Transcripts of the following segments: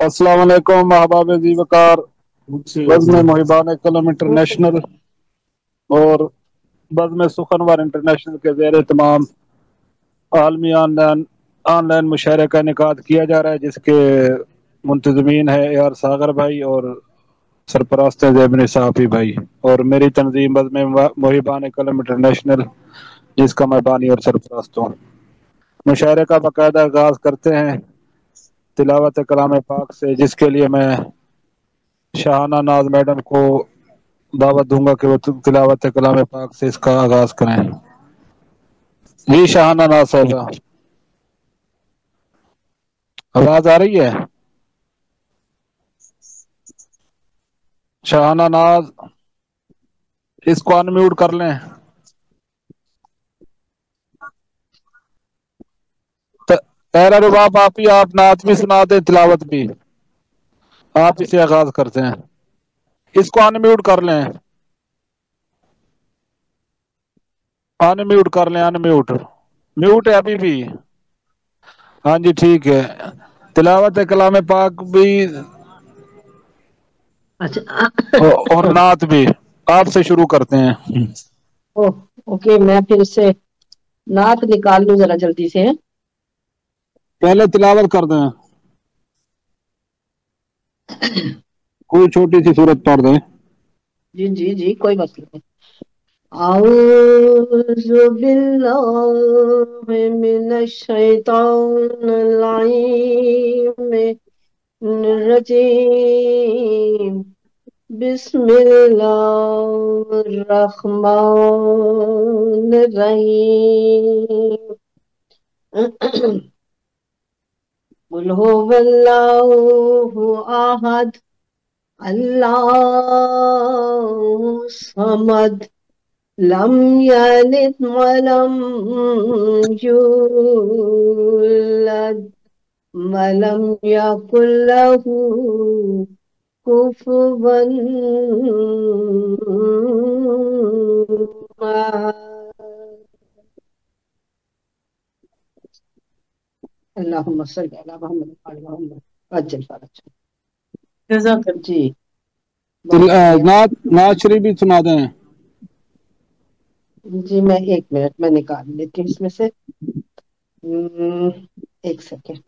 अस्सलाम वालेकुम अहबाब जी वकार। बज़्म मुहिबान कलम इंटरनेशनल और बज़्म सुखनवर इंटरनेशनल के ज़ेर तमाम आलमी ऑनलाइन ऑनलाइन मुशायरे का इनेकाद किया जा रहा है, जिसके मुंतज़मीन है यार सागर भाई और सरपरस्त है ज़ैबन साफ़ी भाई, और मेरी तंजीम बज़्म मुहिबान कलम इंटरनेशनल, जिसका मैं बानी और सरपरस्त हूँ। मुशायरे का बाकायदा आगाज़ करते हैं तिलावत कलाम पाक से, जिसके लिए मैं शाहाना नाज मैडम को दावत दूंगा कि वो तिलावत कलाम पाक से इसका आगाज करें। जी शाहाना नाज साहबा, आवाज आ रही है? शाहाना नाज, इसको अनम्यूट कर लें। तेरा रुबाब आप ही, आप नात भी सुना दें, तिलावत भी आप इसे आगाज करते हैं। इसको अनम्यूट कर लें, अनम्यूट कर लें, अनम्यूट म्यूट है अभी भी। हाँ जी ठीक है, तिलावत कलाम पाक भी अच्छा। और नात भी आपसे शुरू करते हैं। ओके, मैं फिर से नात निकाल लूं जरा जल्दी से। पहले तिलावत कर दें, कोई छोटी सी सूरत पढ़ दें। जी जी जी, कोई बात नहीं। औज़ु बिल्लाहि मिनश शैतानिर रजीम। बिस्मिल्लाहिर रहमानिर रहीम। कुल हुवल्लाहु अहद, अल्लाहु समद, लम यलिद वलम यूलद वलम यकुल लहू कुफुवन अहद। अल्लाहुम्मा सल्ली अला मुहम्मद व आले मुहम्मद अज्जल फरज। जी बहुत शुक्रिया। नात शरीफ भी सुना दें। जी मैं एक मिनट में निकाल लेती हूँ इसमें से। एक सेकेंड।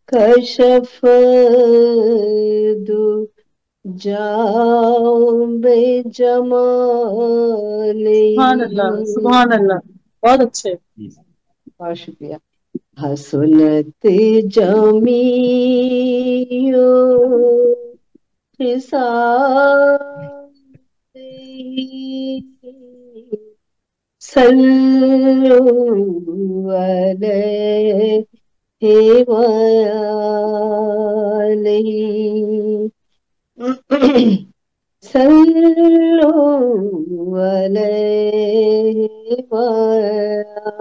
कशफ जाओ बेजमाले। सुभान अल्लाह, बहुत अच्छे। बहुत शुक्रिया। हसनत जमीयो खिसाई, सल्लु अलैहि वआलिहि, सल्लु अलैहि वआलिहि।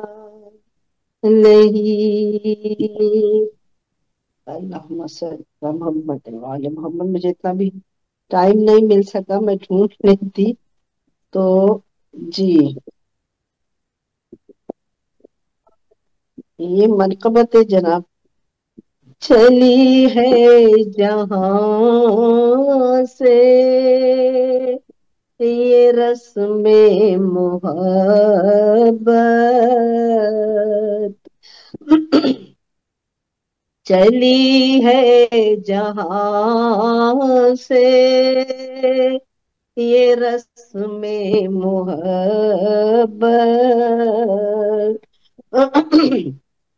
अल्लाहुम्मा सल्ली अला मुहम्मद व आले मुहम्मद। मुझे इतना भी टाइम नहीं मिल सका, मैं ढूंढ नहीं थी तो। जी ये मनकबत जनाब चली है जहां से, ये रस्में मोहब्बत चली है जहां से, ये रस्में मोहब्बत।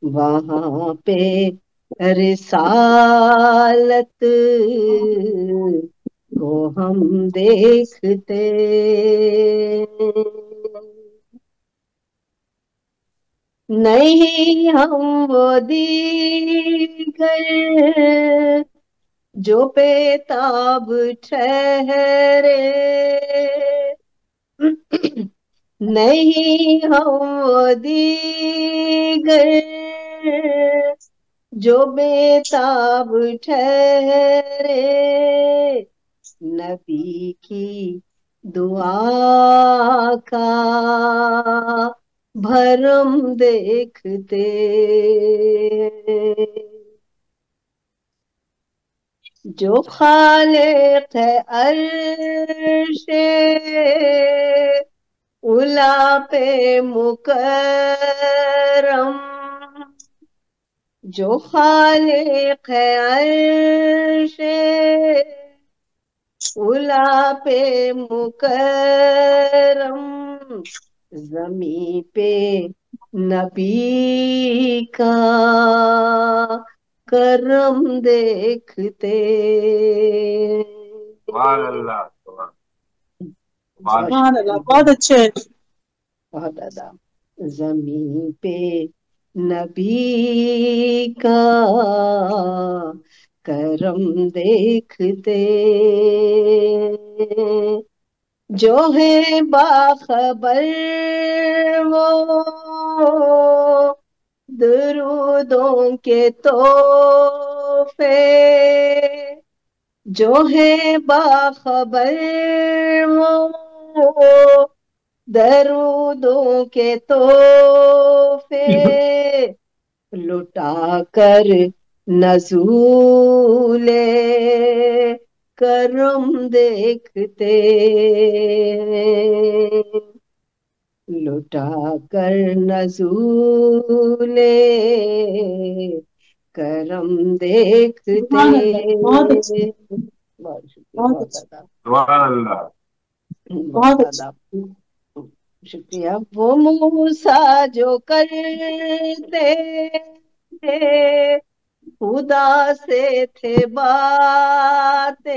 वहां पे रिसालत को हम देखते, नहीं हम वो दीगर जो बेताब ठहरे, नहीं हम वो दीगर जो बेताब ठहरे नबी की दुआ का भरम देखते जो खालिक है अर्शे उला पे मुकर्रम जो खालिक है अर्शे उला पे मुकर्रम जमी पे नबी का करम देखते। अल्लाह सुभान अल्लाह, बहुत अच्छे हैं। बहुत ज्यादा। जमीन पे नबी का करम देखते जो है बाखबर वो दरूदों के तोहफे जो है बाखबर वो दरूदों के तोहफे लुटा कर नज़ूले करम देखते लुटा कर नज़ूले करम देखते। सुभान अल्लाह, बहुत अच्छे, बहुत शुक्रिया, बहुत बहुत अच्छे, ज्यादा, बहुत बहुत अच्छे। ज्यादा शुक्रिया। वो मूसा जो करते थे खुदा से थे बातें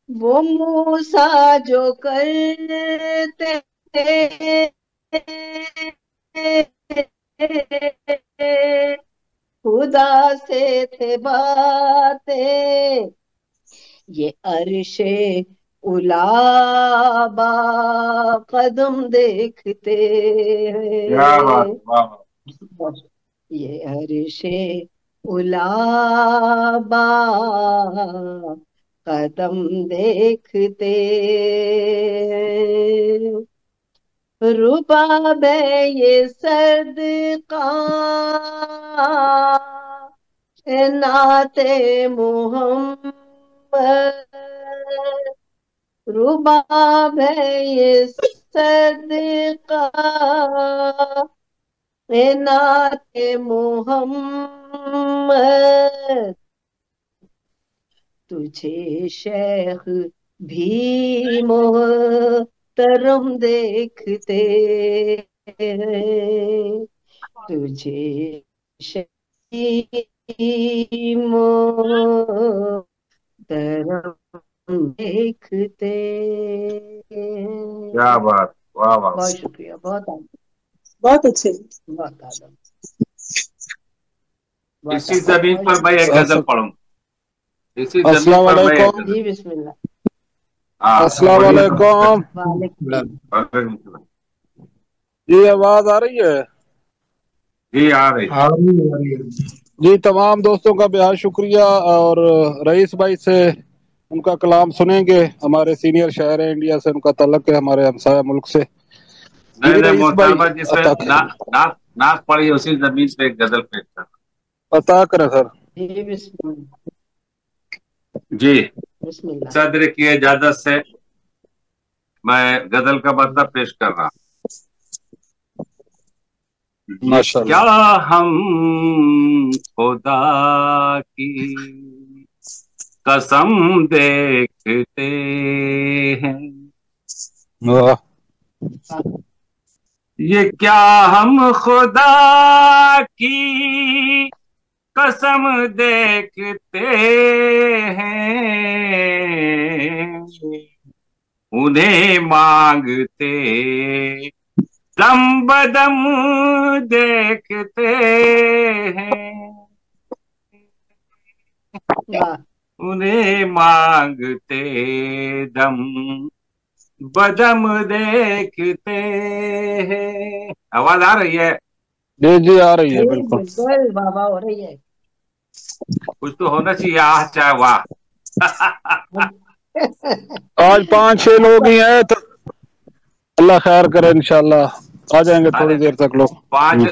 वो मूसा जो करते थे खुदा से थे बातें ये अर्शे उलाबा कदम देखते ये अर्शे उलाबा कदम देखते रुबाब ये सदका नाते मोहम्मद रुबाब ये सदका नाते मोहम्मद तुझे शेख भी मोहतरम देखते तुझे शेख भी मोहतरम देखते। क्या बात, वाह वाह। बहुत शुक्रिया, बहुत बहुत अच्छे। बहुत आदम। इसी जमीन पर मैं एक गजल पढ़ूं, इसी जमीन अस्सलाम पर मैं एक वालेकुम। गजल। जी बिस्मिल्लाह। अस्सलाम वालेकुम। वालेकुम। जी आवाज आ रही है? जी आ रही। जी तमाम दोस्तों का बेहद शुक्रिया। और रईस भाई से उनका कलाम सुनेंगे। हमारे सीनियर शायर हैं, इंडिया से उनका तल्लक है, हमारे हमसाया मुल्क से। नहीं जी नहीं रईस भाई मोहतरमा, जिसमें नाक पड़ी उसी जमीन पे एक गजल पेश कर। अता करें सर। जी बिस्मिल्लाह। जी बिस्मिल्लाह। सदर की इजाजत से मैं गजल का मतलब पेश कर रहा हूँ। ये क्या माशाल्लाह। हम खुदा की कसम देखते हैं, वाह। ये क्या हम खुदा की कसम देखते हैं, उन्हें मांगते दम बदम देखते हैं, वाह। उन्हें मांगते दम बदम देखते हैं। आवाज आ रही है? جی جی آ رہی ہے جی بالکل. بالکل بابا ہو رہی ہے. کچھ تو ہونا چاہیے آہ چاہے واہ. آج 5-6 لوگ ہی ہیں تو اللہ خیر کرے انشاءاللہ آ جائیں گے تھوڑی ارے دیر تک لوگ. پانچ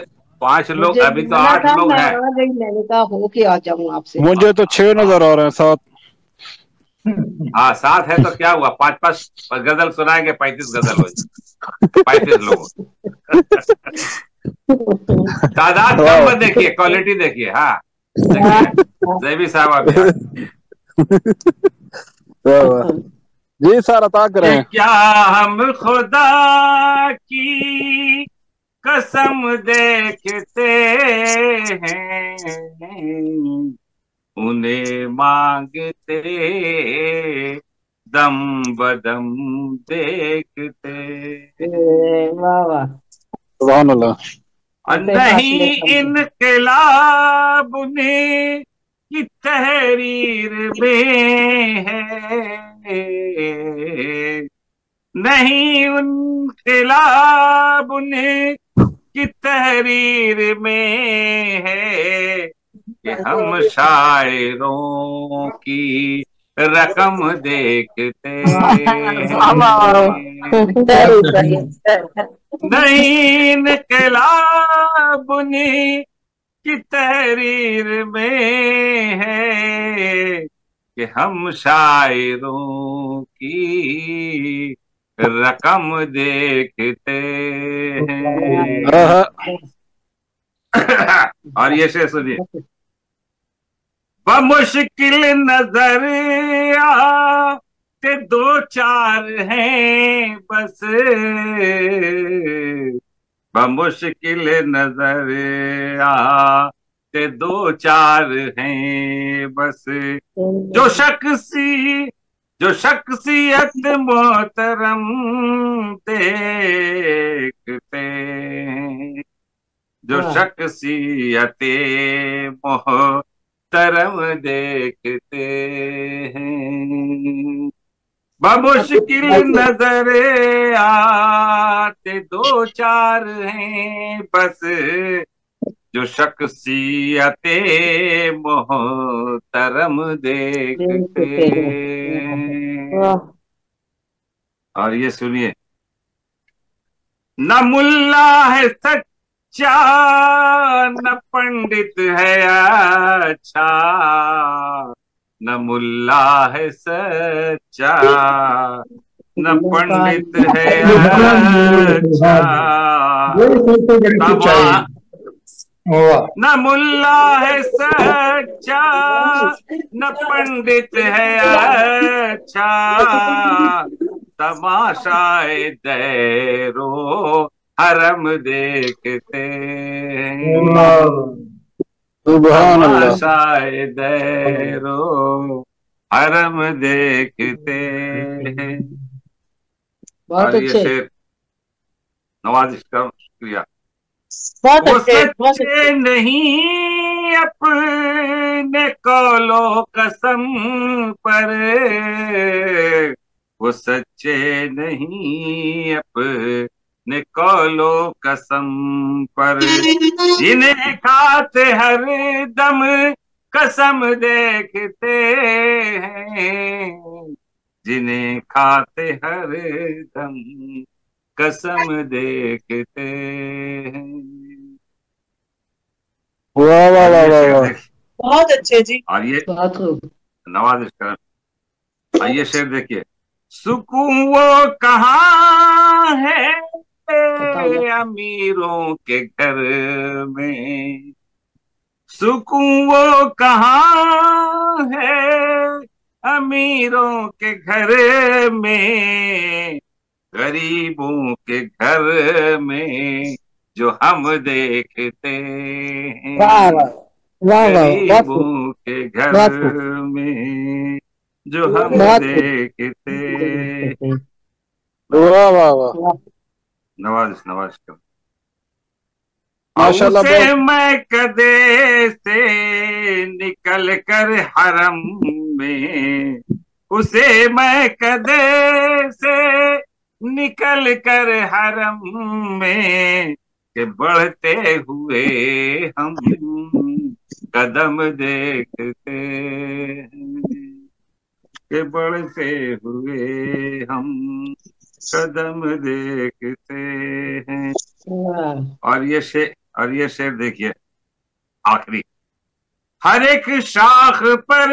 لوگ مجھے ابھی تو بلانا 8 تھا لوگ میں ہیں. آ گئی میں نے کہا ہو کے آ جاؤں آپ سے. مجھے تو 6 نظر آ رہے ہیں 7. ہاں 7 ہے تو کیا ہوا 5 غزل سنائیں گے 35 غزل ہو جائے 35 لوگوں. تعداد کم مت دیکھیے کوالٹی دیکھیے. ہاں دیکھیے زیبی صاحب ابھی آ جی سر عطا کہ کریں. کیا ہم خدا کی قسم دیکھتے ہیں انہیں مانگتے دم بدم دیکھتے واہ واہ. سبحان اللہ. اور ایسے فاصلے نہیں کم. انقلاب نے کی تحریر میں ہے نہیں انقلاب نے کی تحریر میں ہے کہ ہم شاعروں کی رقم دیکھتے ہیں نہیں انقلاب نے کی تحریر میں ہے کہ ہم شاعروں کی رقم دیکھتے ہیں. اور یہ شعر سنیے. بمشکل نظر آتے 2-4 ہیں بس بمشکل نظر آتے 2-4 ہیں بس جو شخصیت محترم دیکھتے ہیں جو شخصیت محترم دیکھتے ہیں بمشکل نظر آتے 2-4 ہیں بس جو شخصیت محترم دیکھتے ہیں. اور یہ سنیے. نہ ملا ہے سچا نہ پنڈت ہے اچھا نہ ملا ہے سچا نہ پنڈت ہے اچھا نہ ملا ہے سچا نہ پنڈت ہے اچھا تماشائے دیرو حرم دیکھتے سبحان اللہ. تماشائے دیرو حرم دیکھتے ہیں. بہت اور یہ اچھے. شعر نوازش کا شکریہ. بہت وہ اچھے بہت سچے اچھے. نہیں اپنے قولو قسم پر وہ سچے نہیں اپنے قولو قسم پر جنہیں کھاتے ہر دم قسم دیکھتے ہیں جنہیں کھاتے ہر دم قسم دیکھتے ہیں. واہ واہ اور واہ یہ واہ شعر واہ. دیکھ بہت اچھے جی. اور یہ بہت خوب. نوازش کر. اور یہ شعر دیکھیے. سکون وہ کہاں ہے امیروں کے گھر میں سکون وہ کہاں ہے امیروں کے گھر میں غریبوں کے گھر میں جو ہم دیکھتے واہ ہیں واہ واہ واہ. بہت خوب غریبوں کے گھر بہت خوب. میں جو ہم بہت خوب. دیکھتے. واہ واہ واہ. نواز کر. ماشاء اللہ اسے بہت. میں کدے سے نکل کر حرم میں اسے میں کدے سے نکل کر حرم میں कि बढ़ते हुए हम कदम देखते हैं, कि बढ़ते हुए हम कदम देखते हैं। वाह और ये शेर देखिए आखिरी। हर एक शाख पर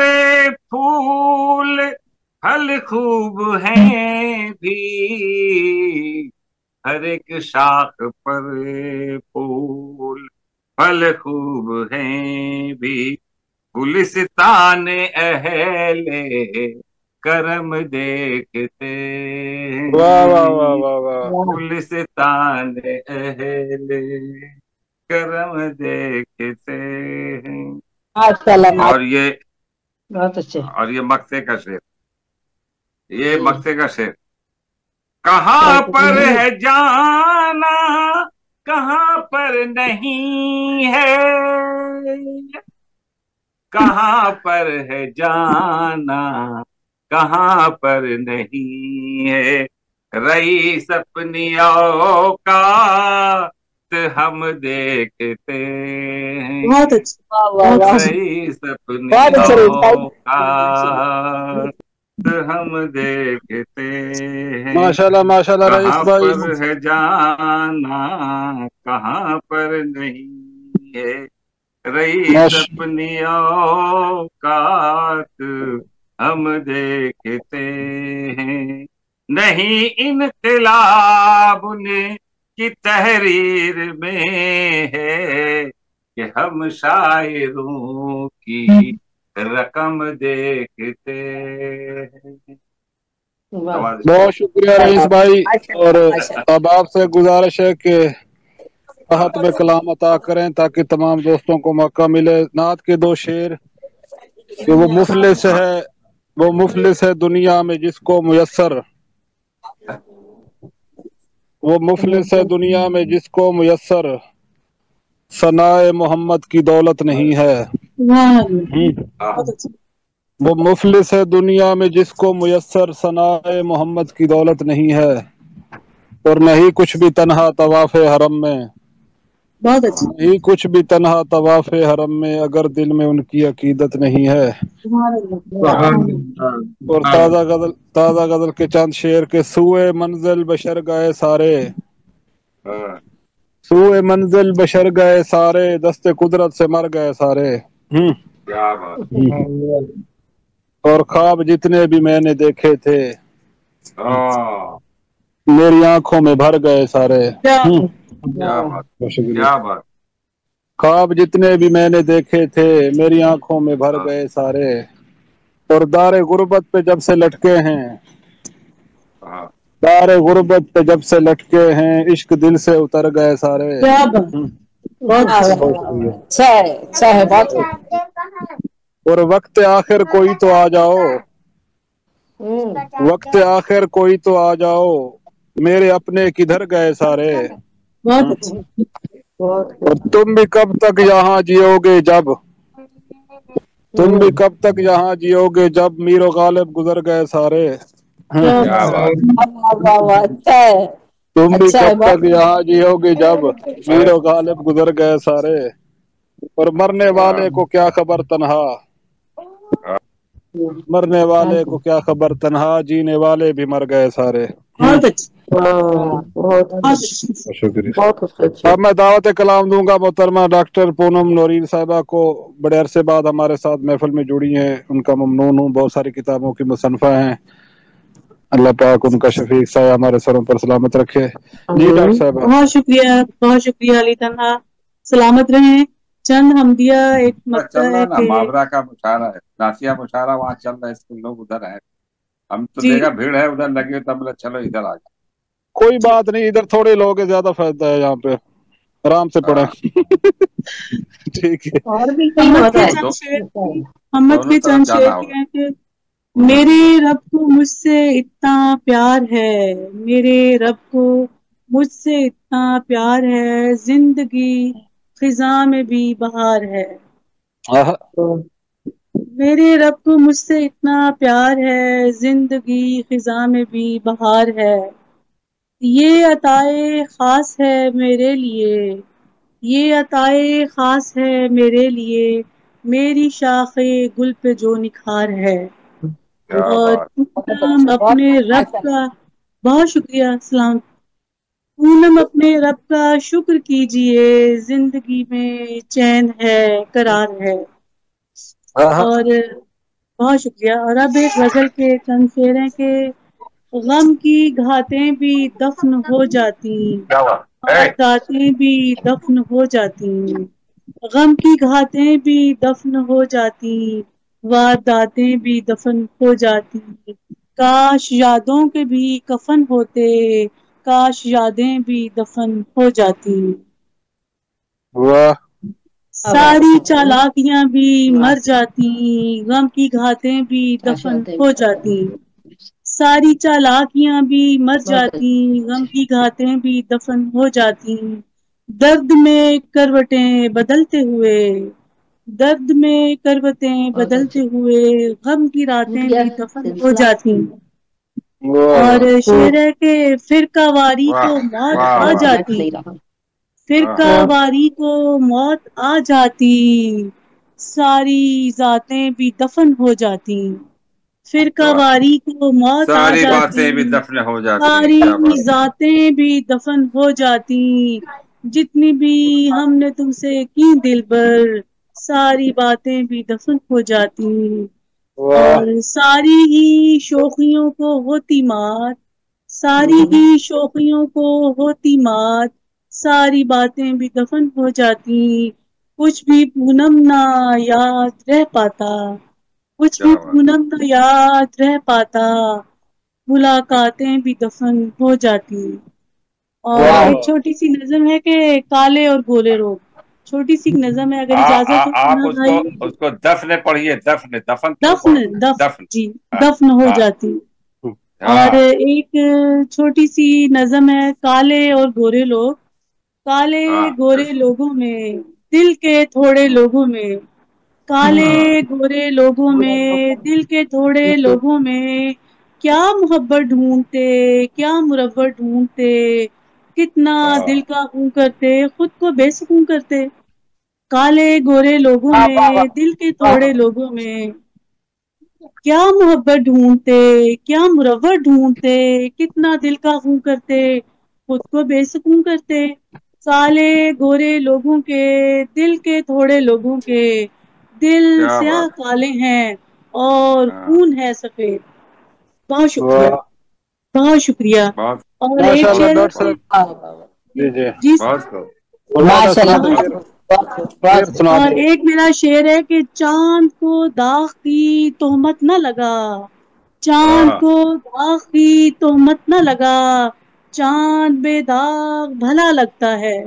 फूल फल खूब हैं भी, हर एक शाख पर फूल फल खूब हैं भी, गुलिस्तान अहले करम देखते वाह वाह वाह हैं, वाह वाह। वाह गुलिस्तान अहले करम देखते हैं। माशाल्लाह और ये बहुत अच्छे मक्से का शेर, ये मक्से का शेर। कहाँ पर है जाना कहाँ पर नहीं है, कहाँ पर है जाना कहाँ पर नहीं है, रईस अपनी औकात हम देखते हैं, बहुत अच्छी वाह वाह वाह रईस अपनी बहुत अच्छे रईस भाई औकात हम देखते हैं, माशाल्लाह माशाल्लाह रईस कहाँ भाई। पर है जाना कहाँ पर नहीं है, रईस माश अपनी औकात हम देखते हैं, नहीं इनकलाब ने की तहरीर में है, कि हम शायरों की रकम देखते हैं। वाह आवाज बहुत शुक्रिया रईस भाई। और माशाल्लाह माशाल्लाह अब आपसे गुजारिश है कि राहत में कलाम अता करें ताकि तमाम दोस्तों को मौका मिले। नात के दो शेर कि वो मुफलिस है दुनिया में जिसको मुयस्सर, वो मुफलिस है दुनिया में जिसको मुयस्सर सनाए मोहम्मद की दौलत नहीं है। वाह हाँ, बहुत अच्छी वो मुफलिस है दुनिया में जिसको मुयस्सर सनाए मोहम्मद की दौलत नहीं है, और नहीं कुछ भी तन्हा तवाफ़ हरम में, बहुत अच्छी नहीं कुछ भी तन्हा तवाफ़ हरम में अगर दिल में उनकी अकीदत नहीं है। और ताज़ा गजल के चंद शेर के सुए मंजिल बशर गए सारे, हाँ, सुए मंजिल बशर गए सारे दस्ते कुदरत से मर गए सारे। क्या बात। और ख्वाब जितने भी मैंने देखे थे हाँ, मेरी आंखों में भर गए सारे। क्या क्या बात, शुक्रिया। क्या बात। ख्वाब जितने भी मैंने देखे थे मेरी आंखों में भर हाँ, गए सारे, और दारे गुर्बत पे जब से लटके हैं, हाँ, दारे गुर्बत पे जब से लटके हैं इश्क दिल से उतर गए सारे। क्या बात बहुत अच्छी बहुत शुक्रिया। अच्छा है बहुत और वक्त आखिर कोई तो आ जाओ, हम्म वक्त आखिर कोई तो आ जाओ मेरे अपने किधर गए सारे। बहुत अच्छी बहुत और तुम भी कब तक यहाँ जियोगे जब, तुम भी कब तक यहाँ जियोगे जब मीरो गालिब गुजर गए सारे। क्या क्या बात। वाह वाह अच्छा है तुम भी अच्छा है कब तक बहुत यहाँ जियोगे जब मीरो गालिब गुजर गए सारे, और मरने वाले को क्या खबर तन्हा, मरने वाले को क्या खबर तन्हा जीने वाले भी मर गए सारे। बहुत अच्छी बहुत बहुत अच्छी अच्छी शुक्रिया। बहुत अच्छे अब मैं दावत कलाम दूंगा मोहतरमा डॉक्टर पूनम नौरीन साहिबा को, बड़े अरसे बाद हमारे साथ महफिल में जुड़ी हैं, उनका ममनून हूँ, बहुत सारी किताबों की मुसन्फा हैं। अल्लाह पाक उनका शफीक साया हमारे सरों पर सलामत रखे। जी डॉक्टर साहब। बहुत शुक्रिया अली तन्हा, सलामत रहें। चंद हमदिया एक मक्ता चल रहा है है ना, कि मावरा का मुशायरा है, नासिया मुशायरा वहाँ चल रहा है, इसके लोग उधर है। हम तो जी देखा भीड़ है उधर लगे, तब बोला चलो इधर आ कोई बात नहीं, इधर थोड़े लोग हैं, ज्यादा फायदा है यहाँ पे, आराम से पढ़े। जाओ। ठीक है। और भी कई मोहम्मद होता के है चंद दो, शेर मोहम्मद दोनों के तरफ चंद जाना शेर होगा। ये हैं कि मेरे रब को मुझसे इतना प्यार है, मेरे रब को मुझसे इतना प्यार है, जिंदगी खिजा में भी बहार है। आहा, मेरे रब को मुझसे इतना प्यार है, जिंदगी खिजा में भी बहार है। یہ عطائے خاص ہے میرے لیے، یہ عطائے خاص ہے میرے لیے، میری شاخ گل پہ جو نکھار ہے۔ کیا اور بات، پونم اپنے رب کا، بہت شکریہ، السلام، پونم اپنے رب کا شکر کیجئے، زندگی میں چین ہے، قرار ہے۔ اور بہت شکریہ۔ اور اب ایک غزل کے چند شعر ہیں کہ غم کی گھاتیں بھی دفن ہو جاتی، کیا بات، وارداتیں بھی دفن ہو جاتی، غم کی گھاتیں بھی دفن ہو جاتی، وارداتیں بھی دفن ہو جاتی، کاش یادوں کے بھی کفن ہوتے، کاش یادیں بھی دفن ہو جاتی، واہ ساری چالاکیاں بھی مر جاتی، غم کی گھاتیں بھی دفن ہو جاتی، ساری چالاکیاں بھی مر جاتی، غم کی گھاتیں بھی دفن ہو جاتی، درد میں کروٹیں بدلتے ہوئے، درد میں کروٹیں بدلتے ہوئے، غم کی راتیں بھی دفن ہو جاتی۔ اور واہ شعر ہے کہ فرقہ واری واہ کو موت واہ آ واہ جاتی، فرقہ واہ، واری کو موت آ جاتی، ساری ذاتیں بھی دفن ہو جاتی، فرقہ واہ، واری کو موت آ ساری جاتی، باتیں بھی دفن ہو جاتی ہیں، کیا ساری بات، ذاتیں بھی دفن ہو جاتی، جتنی بھی ہم نے تم سے کی دل بر، ساری باتیں بھی دفن ہو جاتی، واہ اور ساری ہی شوخیوں کو ہوتی مات، ساری ہی شوخیوں کو ہوتی مات، ساری باتیں بھی دفن ہو جاتی، کچھ بھی پونم نہ یاد رہ پاتا، کچھ بھی کیا بات، پونم نہ یاد رہ پاتا، ملاقاتیں بھی دفن ہو جاتی۔ اور واہ ایک چھوٹی سی نظم ہے کہ کالے اور گورے لوگ، چھوٹی سی نظم ہے، اگر اجازت ہو آپ سنا اس بھائی۔ کو دفن پڑھیے، دفن، دفن کیوں دفن، پڑھتے ہیں؟ دفن، جی، ہاں دفن ہو ہاں جاتی۔ اور ہاں ایک چھوٹی سی نظم ہے، کالے اور گورے لوگ، کالے ہاں گورے لوگوں میں، دل کے تھوڑے لوگوں میں، کالے ہاں گورے لوگوں میں، دل کے تھوڑے لوگوں میں، کیا محبت ڈھونڈتے، کیا مربت ڈھونڈتے، کتنا ہاں، دل کا خون کرتے، خود کو بے سکون کرتے، کالے گورے لوگوں میں، دل کے تھوڑے لوگوں میں، کیا محبت ڈھونڈتے، کیا مروت ڈھونڈتے، کتنا دل کا خون کرتے، خود کو بے سکون کرتے، کالے گورے لوگوں کے، دل کے تھوڑے لوگوں کے، دل کیا سیاہ بات، کالے ہیں اور ہاں، خون ہے سفید۔ بہت شکریہ، واہ بہت شکریہ۔ بہت اور ماشاء ایک اللہ شعر ڈاکٹر ہے صاحب، کہ جی جی جی بہت خوب، مولانا سنا دیں بہت شعر، خوب، شعر سنا اور دیں۔ ایک میرا شعر ہے کہ چاند کو داغ کی تہمت نہ لگا، چاند ہاں کو داغ کی تہمت نہ لگا، چاند بے داغ بھلا لگتا ہے،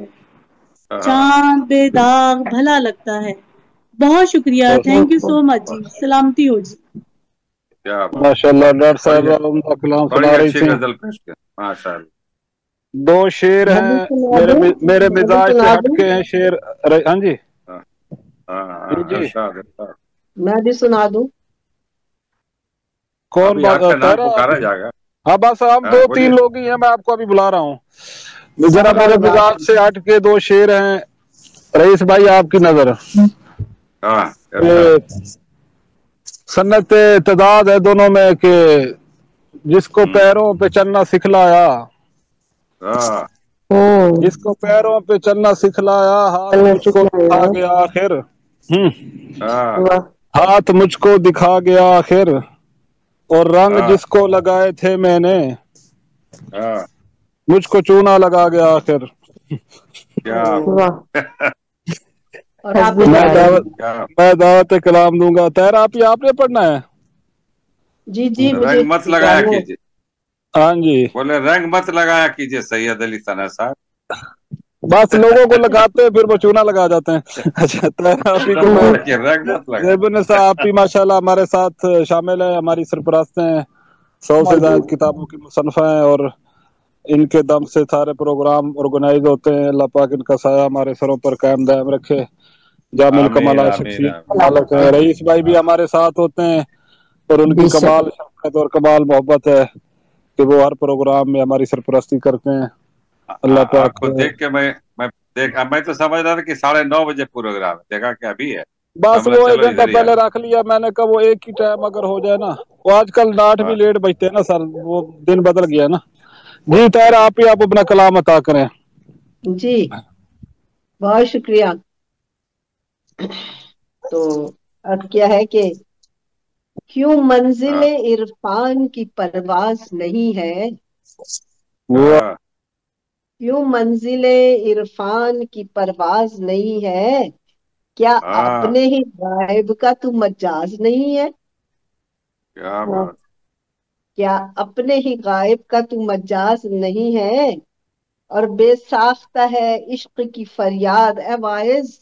ہاں، چاند بے داغ بھلا لگتا ہے۔ بہت شکریہ، تھینک یو سو مچ جی، سلامتی ہو جی۔ کیا بات، ماشاء اللہ ڈاکٹر بڑی صاحب عمدہ کلام بڑی سنا رہی اچھی تھیں، غزل پیش کر، ماشاء اللہ، دو شعر میں بھی ہیں سنا میرے دوں، میرے میں بھی مزاج سے سنا ہٹ دوں، کے ہیں شعر، ہاں جی ہاں ہاں جی ہاں، جی ارشاد ارشاد، میں بھی سنا دوں۔ کون ابھی بات آپ کا نام تیرا آپ پکارا ہی؟ جائے گا، ہاں بس ہم ہاں دو بولیے، تین لوگ ہی ہیں، میں آپ کو ابھی بلا رہا ہوں، ذرا صاحبہ میرے بات مزاج سے ہٹ کے دو شعر ہیں، رئیس بھائی آپ کی نظر، ہاں ارشاد، یہ سنت تعداد ہے دونوں میں کہ جس کو پیروں پہ چلنا سکھلایا، ہاں جس کو پیروں پہ چلنا سکھلایا، ہاتھ مجھ کو دکھا گیا آخر، ہاں ہاتھ مجھ کو دکھا گیا آخر، اور رنگ ہاں جس کو لگائے تھے میں نے، ہاں، مجھ کو چونا لگا گیا آخر۔ کیا اور آپ میں دعوت کیا، میں دعوت کلام دوں گا، تیرا آپ نے پڑھنا ہے؟ جی جی مجھے رنگ مت لگایا چاہیے۔ کیجیے، ہاں جی، بولے رنگ مت لگایا کیجیے سید علی ثنا صاحب، بس لوگوں کو لگاتے ہیں پھر وہ چونا لگا جاتے ہیں۔ اچھا تیرا آپ ہی ایسا کو میں، بول کے رنگ مت لگا، زیب النساء آپ ہی ماشاءاللہ ہمارے ساتھ شامل ہیں، ہماری سرپرست ہیں، 100 سے زائد کتابوں کی مصنفہ ہیں، اور ان کے دم سے سارے پروگرام آرگنائز ہوتے ہیں، اللہ پاک ان کا سایہ ہمارے سروں پر قائم دائم رکھے، جامع آمین الکمالات آمین شخصیت آمین مالک ہیں، آمین رئیس بھائی بھی ہمارے ساتھ ہوتے ہیں، اور ان کی کمال شفقت اور کمال محبت ہے، कि वो हर प्रोग्राम में हमारी सरपरस्ती करते हैं। अल्लाह पाक आपको देख के मैं तो समझ रहा था कि 9:30 बजे प्रोग्राम है, देखा कि अभी है। बस मैं वो 1 चलो घंटा इधर ही पहले रख लिया मैंने, कहा वो एक ही टाइम अगर हो जाए ना, वो आजकल नाट भी लेट बजते हैं ना सर, वो दिन बदल गया ना। जी ताहिर आप ही आप अपना कलाम अता करें। जी बहुत शुक्रिया। तो अब क्या है कि क्यों मंजिले इरफान की परवाज नहीं है, क्यों मंजिले इरफान की परवाज नहीं है, क्या अपने ही गायब का तू मजाज नहीं है, क्या बात। क्या अपने ही गायब का तू मजाज नहीं है, और बेसाख्ता है इश्क की फरियाद ए वाइज,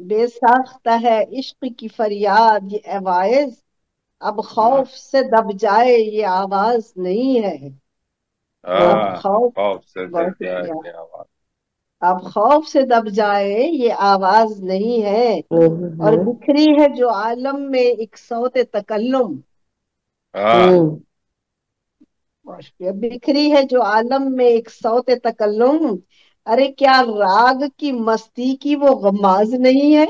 बेसाख्ता है इश्क की फरियाद ये ए वाइज, अब खौफ से दब जाए ये आवाज नहीं है, अब खौफ से दब जाए ये आवाज, अब खौफ से दब जाए ये आवाज नहीं है, और बिखरी है जो आलम में एक सौते तकल्लुम, बिखरी है जो आलम में एक सौते तकल्लुम, अरे क्या राग की मस्ती की वो गम्माज नहीं है,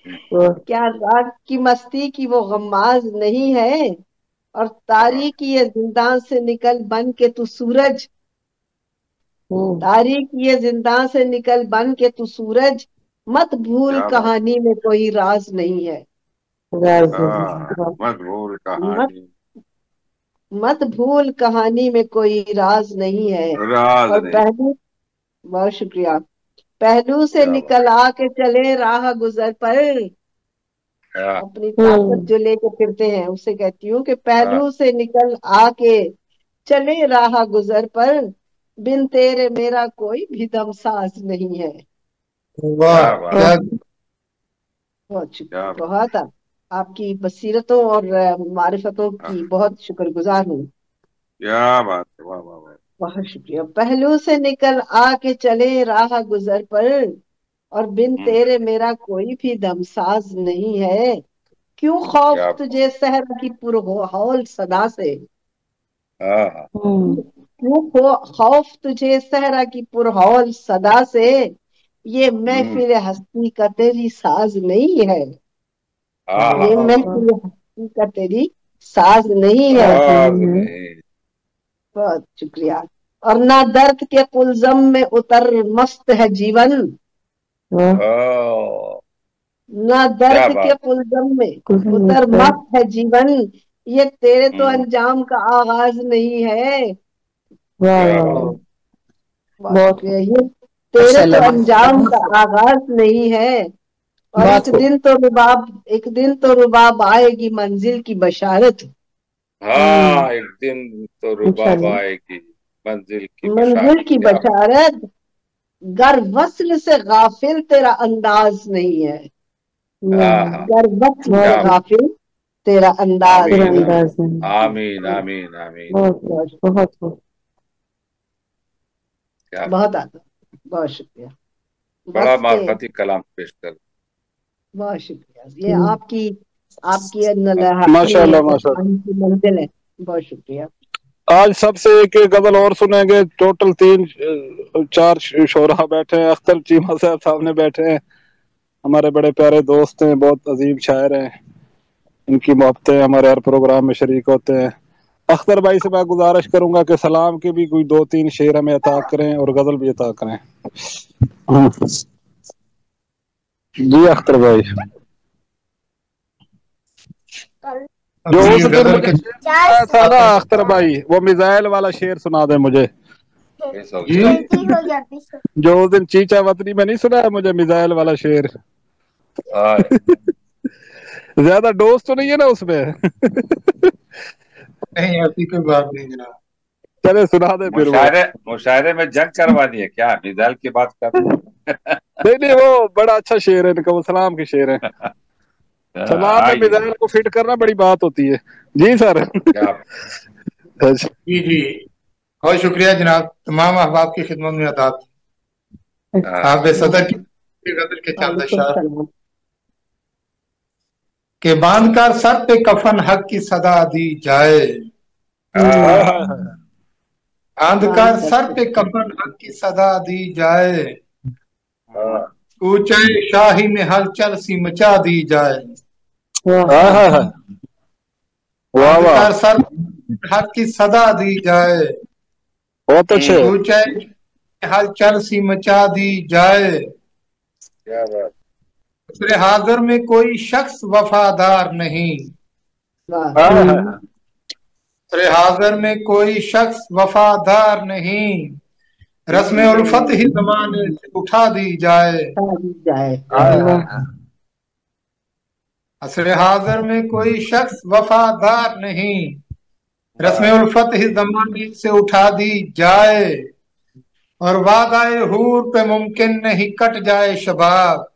क्या राग की मस्ती की वो गम्माज नहीं है, और तारीकी ये जिंदान से निकल बन के तू सूरज, तारीकी ये जिंदान से निकल बन के तू सूरज, मत भूल कहानी में कोई राज नहीं है, मत भूल कहानी, मत भूल कहानी में कोई राज नहीं है, राज और नहीं। पहलू, बहुत शुक्रिया, पहलू से निकल आके चले राह गुजर पर, अपनी ताकत जो लेके फिरते हैं उसे कहती हूँ कि पहलू से निकल आके चले राह गुजर पर, बिन तेरे मेरा कोई भी दमसाज नहीं है। बहुत शुक्रिया, बहुत आपकी बसीरतों और मारिफतों की बहुत शुक्रगुजार हूँ। क्या बात है, वाह वाह वाह, बहुत शुक्रिया। पहलू से निकल आके चले राह गुजर पर, और बिन तेरे मेरा कोई भी दमसाज नहीं है, क्यों खौफ तुझे सहरा की पुरहौल सदा से, क्यों खौफ तुझे सहरा की पुरहौल सदा से, ये महफिल हस्ती का तेरी साज नहीं है, ये महफिल हस्ती का तेरी साज नहीं है। बहुत शुक्रिया। और ना दर्द के कुलजम में उतर मस्त है जीवन, ना दर्द के कुलजम में उतर मस्त है जीवन, ये तेरे तो अंजाम का आगाज नहीं है, बहुत ये तेरे तो अंजाम का आगाज नहीं है, और एक दिन तो रुबाब आएगी मंजिल की बशारत, एक दिन तो रुबाब आएगी मंजिल की बशारत, गर वस्ल से गाफिल तेरा अंदाज नहीं है, गर वस्ल से गाफिल तेरा अंदाज नहीं है। आमीन आमीन आमीन। बहुत आता, बहुत शुक्रिया, बड़ा मार्फती कलाम पेश कर, बहुत शुक्रिया। ये आपकी माशाल्लाह माशाल्लाह मंजिल है, बहुत शुक्रिया। आज सबसे एक गजल और सुनेंगे, टोटल 3-4 शोरा बैठे हैं, अख्तर चीमा साहब सामने बैठे हैं, हमारे बड़े प्यारे दोस्त हैं, बहुत अजीब शायर हैं, इनकी मोहब्बतें हमारे हर प्रोग्राम में शरीक होते हैं। अख्तर भाई से मैं गुजारिश करूंगा कि सलाम के भी कोई 2-3 शेर हमें अता करें और गजल भी अता करें। जी अख्तर भाई, जो उस दिन मुझे शेर था ना अख्तर भाई, वो मिसाइल वाला शेर सुना दे मुझे, जो उस दिन चीचा वतनी में नहीं सुना है मुझे मिसाइल वाला शेर। ज्यादा डोज तो नहीं है ना उसमें? नहीं ऐसी कोई बात नहीं जनाब। चले सुना दे फिर। मुशायरे में जंग करवा दिए क्या, मिसाइल की बात कर? नहीं वो बड़ा अच्छा शेर है इनका, वो सलाम के शेर है। सलाम में मिसाइल को फिट करना बड़ी बात होती है। जी सर। जी जी बहुत शुक्रिया जनाब, तमाम अहबाब की खिदमत में अता आप सदर की गदर के चंद अशआर के बांध कर सर पे कफन हक की सदा दी जाए, अंधकार सर पे कफन हक की सदा दी जाए, ऊंचाई शाही में हलचल सी मचा दी जाए। अंधकार सर पे हक की सदा दी जाए, बहुत अच्छे। ऊंचाई हलचल सी मचा दी जाए। दूसरे हाजिर में कोई शख्स वफादार नहीं, दूसरे हाजिर में कोई शख्स वफादार नहीं, रस्म उल्फत ही जमाने से उठा दी जाए। असरे हाजिर में कोई शख्स वफादार नहीं, रस्म उल्फत ही जमाने से उठा दी जाए। और वादाए हूर पे मुमकिन नहीं कट जाए शबाब,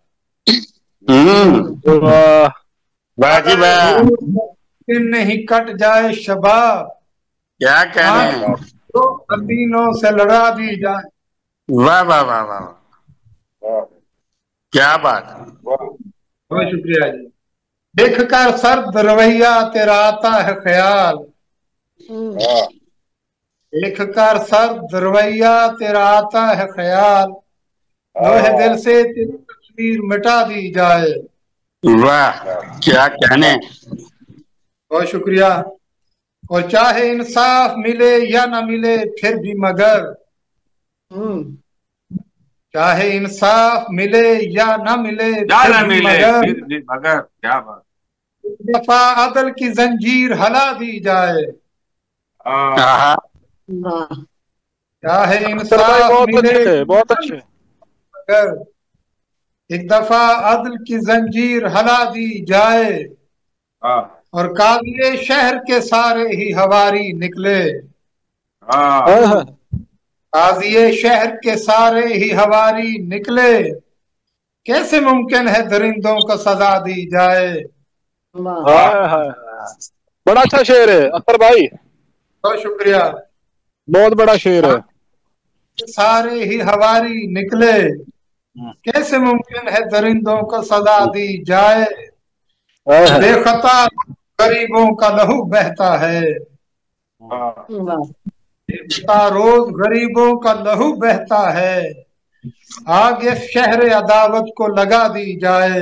मुमकिन नहीं कट जाए शबाब। क्या कहने, तो हसीनों से लड़ा दी जाए। वाह वाह वाह वाह, क्या बात। बहुत शुक्रिया जी। देख कर सर्द रवैया तेरा आता है ख्याल, देख कर सर्द रवैया तेरा आता है ख्याल, लोहे दिल से तेरी तस्वीर मिटा दी जाए। वाह क्या कहने। बहुत शुक्रिया। और चाहे इंसाफ मिले या न मिले फिर भी मगर, चाहे इंसाफ मिले या न मिले फिर भी मगर, क्या बात। दफा अदल की जंजीर हला दी जाए, चाहे इंसाफ मिले बहुत अच्छे। मगर एक दफा अदल की जंजीर हला दी जाए। और काज़ी शहर के सारे ही हवारी निकले, काज़ी शहर के सारे ही हवारी निकले, कैसे मुमकिन है दरिंदों को सजा दी जाए। बड़ा अच्छा शेर है अख्तर भाई, बहुत शुक्रिया। बहुत बड़ा शेर है। सारे ही हवारी निकले, कैसे मुमकिन है दरिंदों को सजा दी जाए। बेखता गरीबों का लहू बहता है, रोज गरीबों का लहू बहता है, आगे शहर अदावत को लगा दी जाए।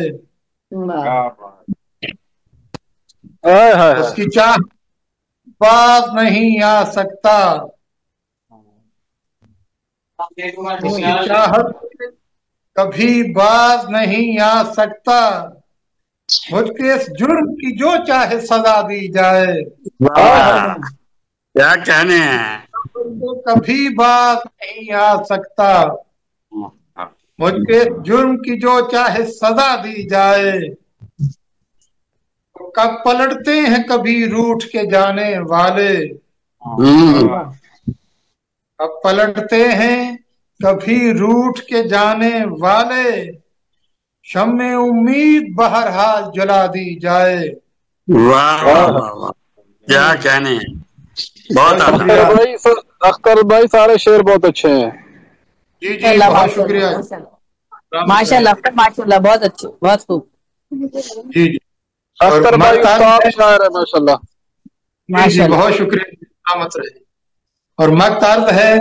उसकी चाह बाज नहीं आ सकता, उसकी चाहत कभी बाज नहीं आ सकता, मुझके इस जुर्म की जो चाहे सजा दी जाए। क्या कहने हैं, तो कभी बाज नहीं आ सकता, मुझके जुर्म की जो चाहे सजा दी जाए। तो कब पलटते हैं कभी रूठ के जाने वाले, कब पलटते हैं कभी रूठ के जाने वाले, शम्मे उम्मीद बहरहाल जला दी जाए। वाह वाह वाह, क्या कहने। बहुत अख्तर भाई सारे शेर बहुत अच्छे हैं। जी जी बहुत शुक्रिया, माशाल्लाह माशाल्लाह, बहुत अच्छे, बहुत खूब। जी जी अख्तर भाई शायर है माशाल्लाह। जी जी बहुत शुक्रिया, मत रहे। और मत अर्ज है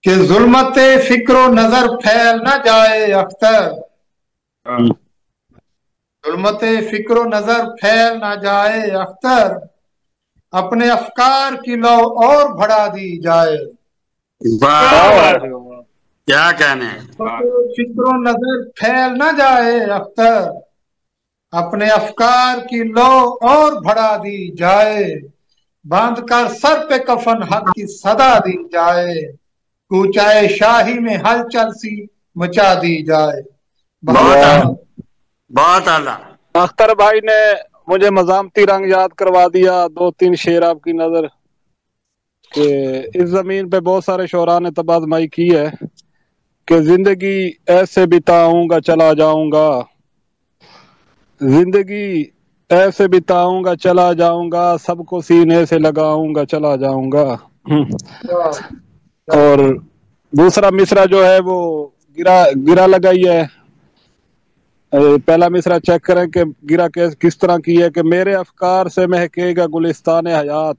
कि जुल्मते फिक्रो नजर फैल न जाए अख्तर, जुल्मते फिक्रो नजर फैल न जाए अख्तर, अपने अफकार की लौ और बढ़ा दी जाए। क्या कहने, फिक्रो नजर फैल न जाए अख्तर, अपने अफकार की लौ और बढ़ा दी जाए। बांध कर सर पे कफन हक की सदा दी जाए, कूचाए शाही में हलचल सी मचा दी जाए। बहुत आला। अख्तर भाई ने मुझे मजामती रंग याद करवा दिया। 2-3 शेर आपकी नजर के इस जमीन पे बहुत सारे शोरा ने तबादमाई की है कि जिंदगी ऐसे बिताऊंगा चला जाऊंगा, जिंदगी ऐसे बिताऊंगा चला जाऊंगा, सबको सीने से लगाऊंगा चला जाऊंगा। और दूसरा मिसरा जो है वो गिरा लगाई है। पहला मिसरा चेक करें कि गिरा किस तरह की है कि मेरे अफकार से महकेगा गुलिस्तान हयात,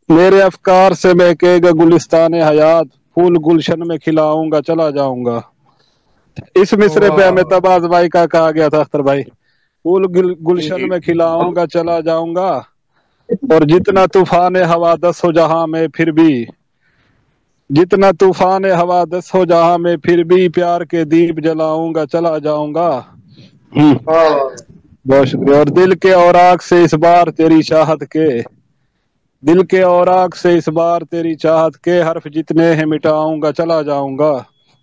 میرے افکار سے مہکےگا گلستان حیات، پھول گلشن میں کھلاؤں گا چلا جاؤں گا. اس مصرے پہ امیتابھ بھائی کا کہا گیا تھا اختر بھائی، پھول گلشن میں کھلاؤں گا چلا جاؤں گا، اور جتنا طوفان حوادث ہو جہاں میں پھر بھی، جتنا طوفان حوادث ہو جہاں میں پھر بھی پیار کے دیپ جلاؤں گا چلا جاؤں گا. بہت شکریہ. اور دل کے اوراق سے اس بار تیری چاہت کے، دل کے اوراق سے اس بار تیری چاہت کے حرف جتنے ہیں مٹاؤں گا چلا جاؤں گا.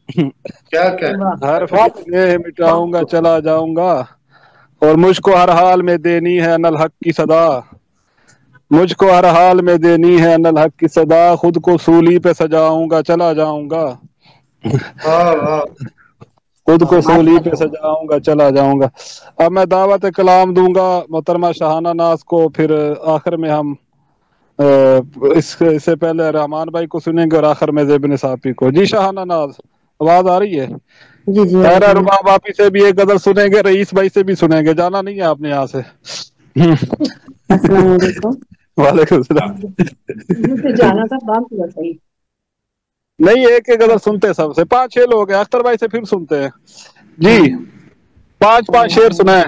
کیا کہ حرف جتنے ہیں مٹاؤں گا چلا جاؤں گا، اور مجھ کو ہر حال میں دینی ہے انل حق کی صدا، مجھ کو ہر حال میں دینی ہے انل حق کی صدا، خود کو سولی پہ سجاؤں گا چلا جاؤں گا، خود کو سولی پہ سجاؤں گا چلا جاؤں گا. اب میں دعوت کلام دوں گا محترمہ شاہانہ ناز کو، پھر آخر میں ہم اس سے پہلے رحمان بھائی کو سنیں گے اور آخر میں زیب نصافی کو. جی شاہانہ ناز آواز آ رہی ہے؟ جی جی خیر رباب آپ سے بھی ایک غزل سنیں گے، رئیس بھائی سے بھی سنیں گے، جانا نہیں ہے آپ نے یہاں سے. السلام علیکم. وعلیکم السلام. جانا تھا بات ہوا صحیح. نہیں ایک ایک غزل سنتے سب سے، 5-6 لوگ ہیں. اختر بھائی سے پھر سنتے ہیں. جی 5 شعر سنائیں.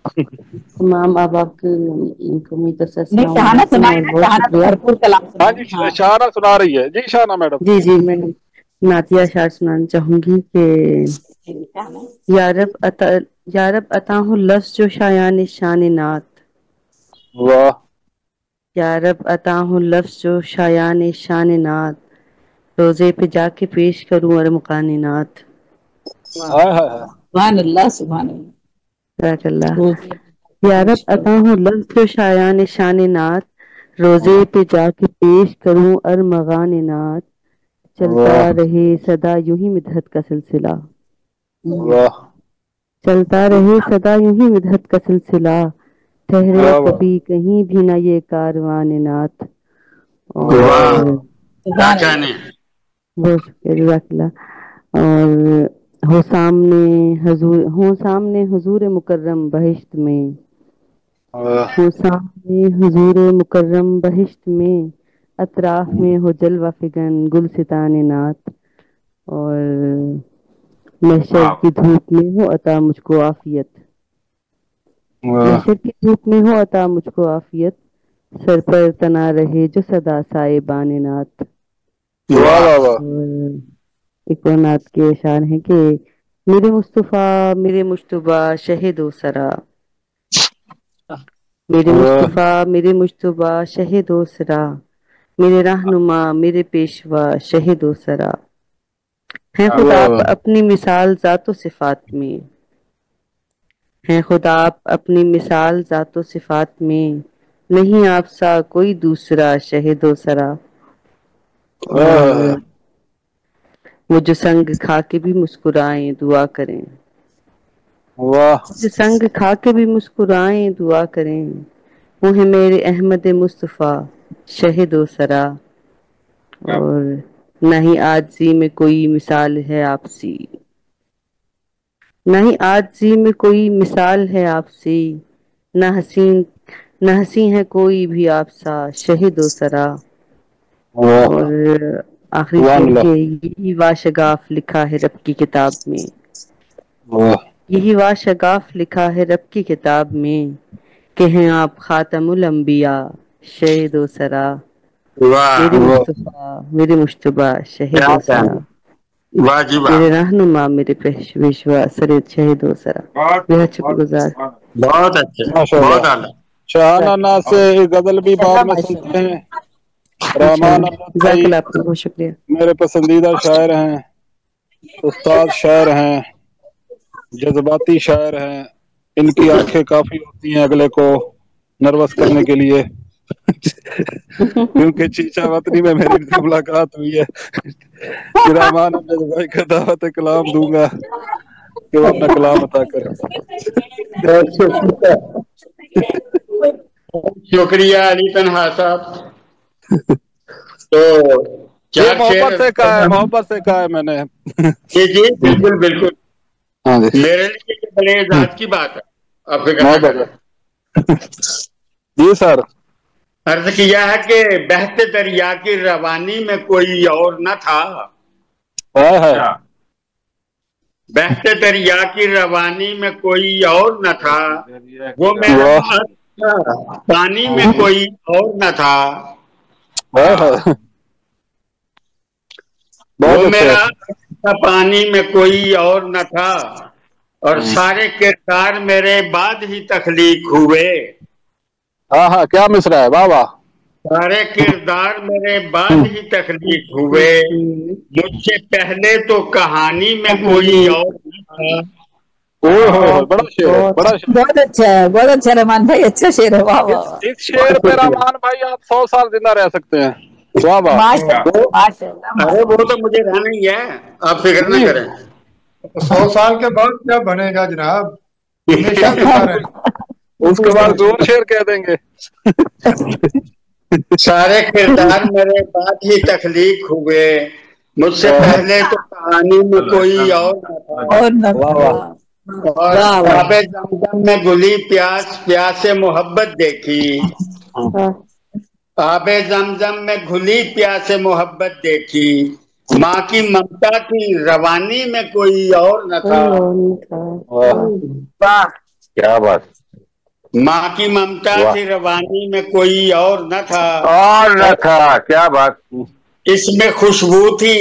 تمام آپ کی امید سے نہیں شہانہ سنائے نا، بہت شہانہ تو شکریہ. بھرپور کلام ہاں سنائے. جی شاہانہ سنا رہی ہے. جی شاہانہ میڈم. جی جی میں نعتیہ اشعار سنانا چاہوں گی کہ یا رب عطا ہوں لفظ جو شایان شان نعت، واہ. یا رب عطا ہوں لفظ جو شایان شان نعت، روزے پہ جا کے پیش کروں ارمغان نعت. سبحان اللہ سبحان اللہ. جزاک اللہ. یا رب عطا ہوں لفظ جو شایان شان نعت، روزے پہ جا کے پیش کروں ارمغان نعت، چلتا رہے سدا یوں ہی مدحت کا سلسلہ، واہ چلتا رہے سدا یوں ہی مدحت کا سلسلہ، ٹھہرے کبھی کہیں بھی نہ یہ کاروان نعت. واہ اور کیا کہنے. بہت شکریہ جزاک اللہ. اور ہو سامنے حضور مکرم بہشت میں، ہو سامنے حضور مکرم بہشت میں، اطراف میں ہو جلوہ فگن گلستان نعت. اور محشر کی دھوپ میں ہو عطا مجھ کو عافیت، محشر کی دھوپ میں ہو عطا مجھ کو عافیت، سر پر تنا رہے جو سدا سائے بان نعت. اور ایک اور نعت کے اشعار ہیں کہ میرے مصطفیٰ میرے مجتبیٰ شہد و سرا، میرے مصطفیٰ میرے مجتبیٰ شہد و سرا، میرے رہنما میرے پیشوا شہد و سرا، ہیں خود آپ اپنی مثال ذات و صفات میں، ہیں خدا آپ اپنی مثال ذات و صفات میں، نہیں آپ سا کوئی دوسرا شہد و سرا. اور وہ جو سنگ کھا کے بھی مسکرائیں دعا کریں، جو سنگ کھا کے بھی مسکرائیں دعا کریں، وہ ہے میرے احمد مصطفیٰ شہد و سرا. اور نہ ہی عاجزی میں کوئی مثال ہے آپ سی، نہ ہی عاجزی میں کوئی مثال ہے آپ سی، نہ ہنسی ہے کوئی بھی آپ سا شہد و سرا. اور آخری شعر کے یہی واشگاف لکھا ہے رب کی کتاب میں، یہی واشگاف لکھا ہے رب کی کتاب میں، کہ ہیں آپ خاتم الانبیاء شہد و سرا، میرے مصطفیٰ میرے مجتبیٰ شہد و سرا، میرے رہنما میرے پیشوا سرد شہد و سرا. بہت شکر گزار. بہت اچھے بہت اعلیٰ. شاہانہ ناز سے غزل بھی بعد میں سنتے ہیں. رحمان احمد جزاک بھائی اللہ آپ کا بہت شکریہ. میرے پسندیدہ شاعر ہیں، استاد شاعر ہیں، جذباتی شاعر ہیں. ان کی آنکھیں کافی ہوتی ہیں اگلے کو نروس کرنے کے لیے، کیونکہ چیچا وطنی میں میری ان سے ملاقات ہوئی ہے. رحمان احمد بھائی کا دعوت کلام دوں گا کہ وہ اپنا کلام عطا کریں. شکریہ علی تنہا صاحب. تو یہ چار محبت سے کہا ہے، محبت سے کہا ہے میں نے. جی جی بالکل بالکل. ہاں جی میرے لیے بڑے اعزاز کی بات ہے. آپ فکر نہ محبت کریں. जी सर। अर्ज किया है कि बहते दरिया की रवानी में कोई और न था। है। बहते दरिया की रवानी में कोई और न था, वो मेरा वाह। था, पानी में कोई और न था। बहुत वो अच्छा। मेरा था, पानी में कोई और न था, और सारे किरदार मेरे बाद ही तख्लीक हुए। हाँ हाँ, क्या मिसरा है, वाह वाह। सारे किरदार मेरे बाद ही तख्लीक हुए, मुझसे पहले तो कहानी में कोई और न था। बड़ा शेर है, बड़ा शेर। बहुत अच्छा है, बहुत अच्छा रहमान भाई, अच्छा शेर है, वाह वाह। इस शेर पे रहमान भाई आप 100 साल जिंदा रह सकते हैं, वाह वाह। माशाल्लाह। अरे वो तो मुझे रहना ही है, आप फिक्र न करें। 100 साल के बाद क्या बनेगा जनाब, हमेशा जिंदा रहे। उसके बाद और शेर कह देंगे। सारे किरदार मेरे बाद ही तख्लीक हुए, मुझसे पहले तो कहानी में कोई और न था। और आबे जमजम में गुली प्यास प्यासे मोहब्बत देखी, आबे जमजम में घुली प्यासे मोहब्बत देखी, माँ की ममता की रवानी में कोई और न था। वाह, क्या बात। माँ की ममता की रवानी में कोई और न था, क्या बात। इसमें खुशबू थी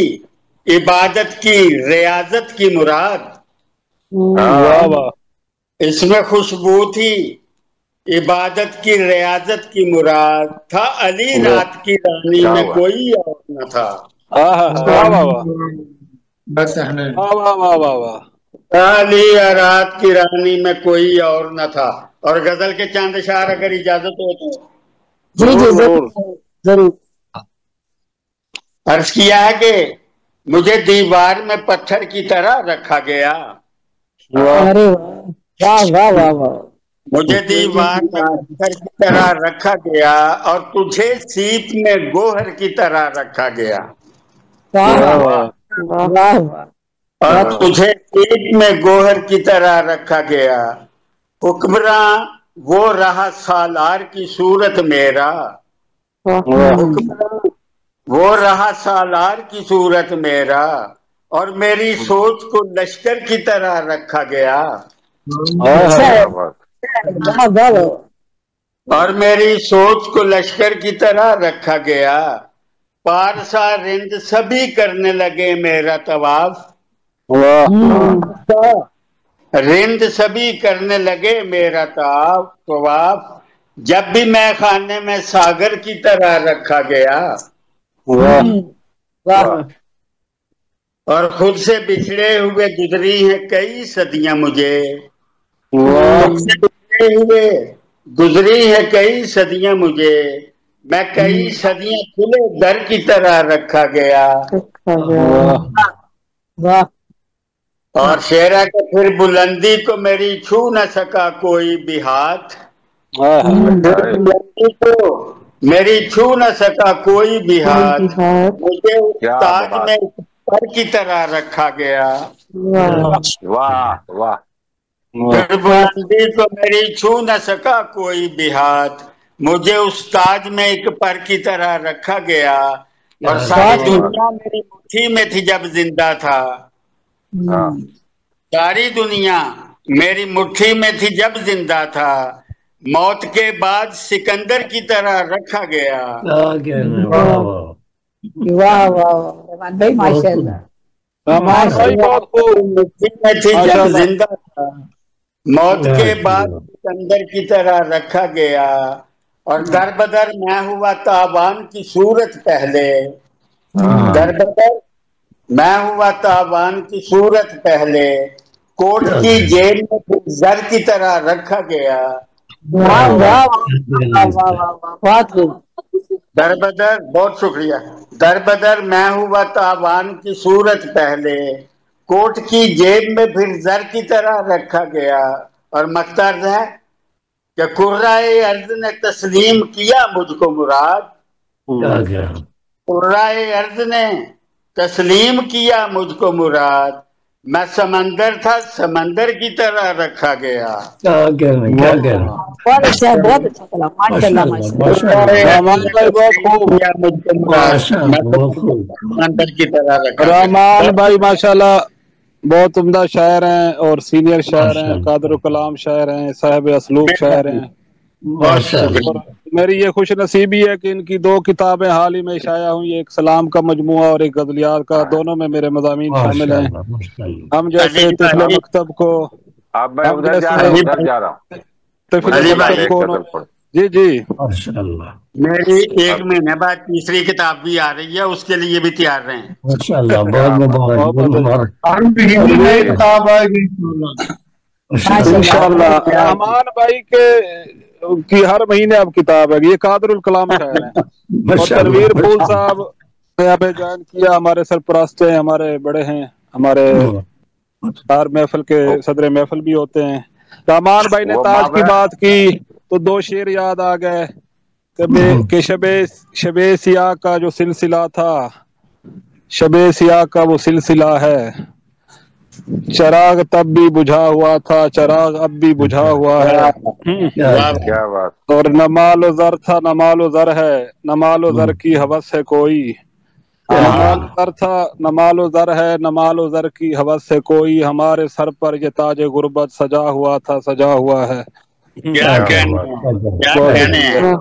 इबादत की रियाजत की मुराद। वाह वाह। इसमें खुशबू थी इबादत की रियाजत की मुराद, था अली रात की रानी में कोई और न था। वाह वाह वाह वाह वाह वाह वाह। अली रात की रानी में कोई और न था। और गजल के चांद शार अगर इजाजत हो तो जी जी जरूर। अर्ज किया है कि मुझे दीवार में पत्थर की तरह रखा गया। अरे वाह वाह वाह वाह। मुझे दीवार में पत्थर की तरह रखा गया, और तुझे सीप में गोहर की तरह रखा गया। वाह वाह वाह। और तुझे सीप में गोहर की तरह रखा गया। हुक्मरान वो रहा सालार की सूरत मेरा, हुक्मरान वो रहा सालार की सूरत मेरा, और मेरी सोच को लश्कर की तरह रखा गया। और मेरी सोच को लश्कर की तरह रखा गया। पारसा रिंद सभी करने लगे मेरा तवाफ, रिंद सभी करने लगे मेरा तवाफ, जब भी मैं खाने में सागर की तरह रखा गया। और खुद से बिछड़े हुए गुजरी हैं कई सदियां मुझे, खुद से बिछड़े हुए गुजरी है कई सदियां मुझे, मैं कई सदियां खुले दर की तरह रखा गया। और शेरा के फिर बुलंदी को मेरी छू न सका कोई भी हाथ, बुलंदी को मेरी छू न सका कोई भी हाथ, मुझे उस ताज में पर की तरह रखा गया। वाह वाह। फिर बुलंदी को मेरी छू न सका कोई भी हाथ, मुझे उस ताज में एक पर की तरह रखा गया। और सारी दुनिया मेरी मुट्ठी में थी जब जिंदा था, सारी दुनिया मेरी मुट्ठी में थी जब जिंदा था, मौत के बाद सिकंदर की तरह रखा गया। वाह वाह भाई माशाल्लाह। मुट्ठी में थी जब जिंदा था, मौत के बाद सिकंदर की तरह रखा गया। और दरबदर मैं हुआ तावान की सूरत पहले, दरबदर मैं हुआ तावान की सूरत पहले, कोट की जेल में जर की तरह रखा गया। दरबदर, बहुत शुक्रिया। दरबदर मैं हुआ तावान की सूरत पहले, कोट की जेब में फिर जर की तरह रखा गया। और मकसद है कि कुर्राए अर्ज ने तस्लीम किया मुझको मुराद, कुर्राए अर्ज ने तस्लीम किया मुझको मुराद, मैं समंदर था, समंदर की तरह रखा गया। बहुत अच्छा, बहुत अच्छा कलाम, माशाल्लाह माशाल्लाह। रहमान भाई बहुत खूब, समंदर की तरह रखा गया। रहमान भाई माशाल्लाह बहुत उम्दा शायर हैं और सीनियर शायर हैं, कादर कलाम शायर हैं, साहिब असलूब शायर हैं। बहुत शुक्रिया। और मेरी ये खुश नसीबी है कि इनकी 2 किताबें हाल ही में शाया हुई, एक सलाम का मजमुआ और एक गजलियात का, दोनों में मेरे मज़ामीन शामिल हैं। हम जैसे तिफल मकतब को, अब मैं उधर जा रहा हूँ, उधर जा रहा हूँ। तिफल मकतब को जी जी माशाल्लाह। मेरी 1 महीने बाद तीसरी किताब भी आ रही है, उसके लिए भी तैयार रहें। माशाल्लाह, बहुत किताब आएगी इंशाल्लाह। रहमान भाई की हर महीने अब किताब है, ये कादरुल कलाम शायर हैं। और तनवीर फूल साहब ने हमें ज्वाइन किया, हमारे सरपरस्त हैं, हमारे बड़े हैं, हमारे हर महफिल के सदर महफिल भी होते हैं। रहमान भाई ने ताज की बात की तो 2 शेर याद आ गए कि शबे सियाह का जो सिलसिला था, शबे सियाह का वो सिलसिला है, चराग तब भी बुझा हुआ था, चराग अब भी बुझा हुआ है। क्या बात। और नमालो जर था, नमालो जर है, नमालो जर की हवस है कोई, नमालो जर था, नमालो जर है, नमालो जर की हवस है कोई, हमारे सर पर ये ताज गुर्बत सजा हुआ था, सजा हुआ है। क्या कहने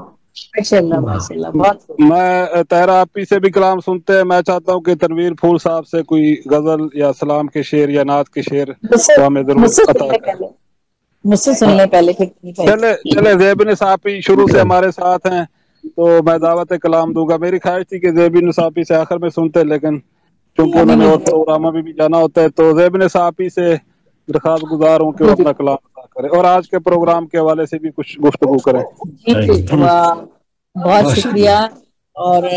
मैं तहरा आपी से भी कलाम सुनते हैं। मैं चाहता हूँ कि तनवीर फूल साहब से कोई गजल या सलाम के शेर या नात के शेर तो हमें जरूर मुझसे सुनने पहले। चले ज़ेबिन साफी शुरू से हमारे साथ हैं तो मैं दावत कलाम दूंगा। मेरी ख्वाहिश थी कि ज़ेबिन साफी से आखिर में सुनते, लेकिन क्योंकि उन्होंने और प्रोग्राम में भी जाना होता है तो ज़ेबिन साफी से दरखास्त गुजार हूँ कि वो अपना कलाम करें और आज के प्रोग्राम के हवाले से भी कुछ गुफ्तगू करें। बहुत शुक्रिया। और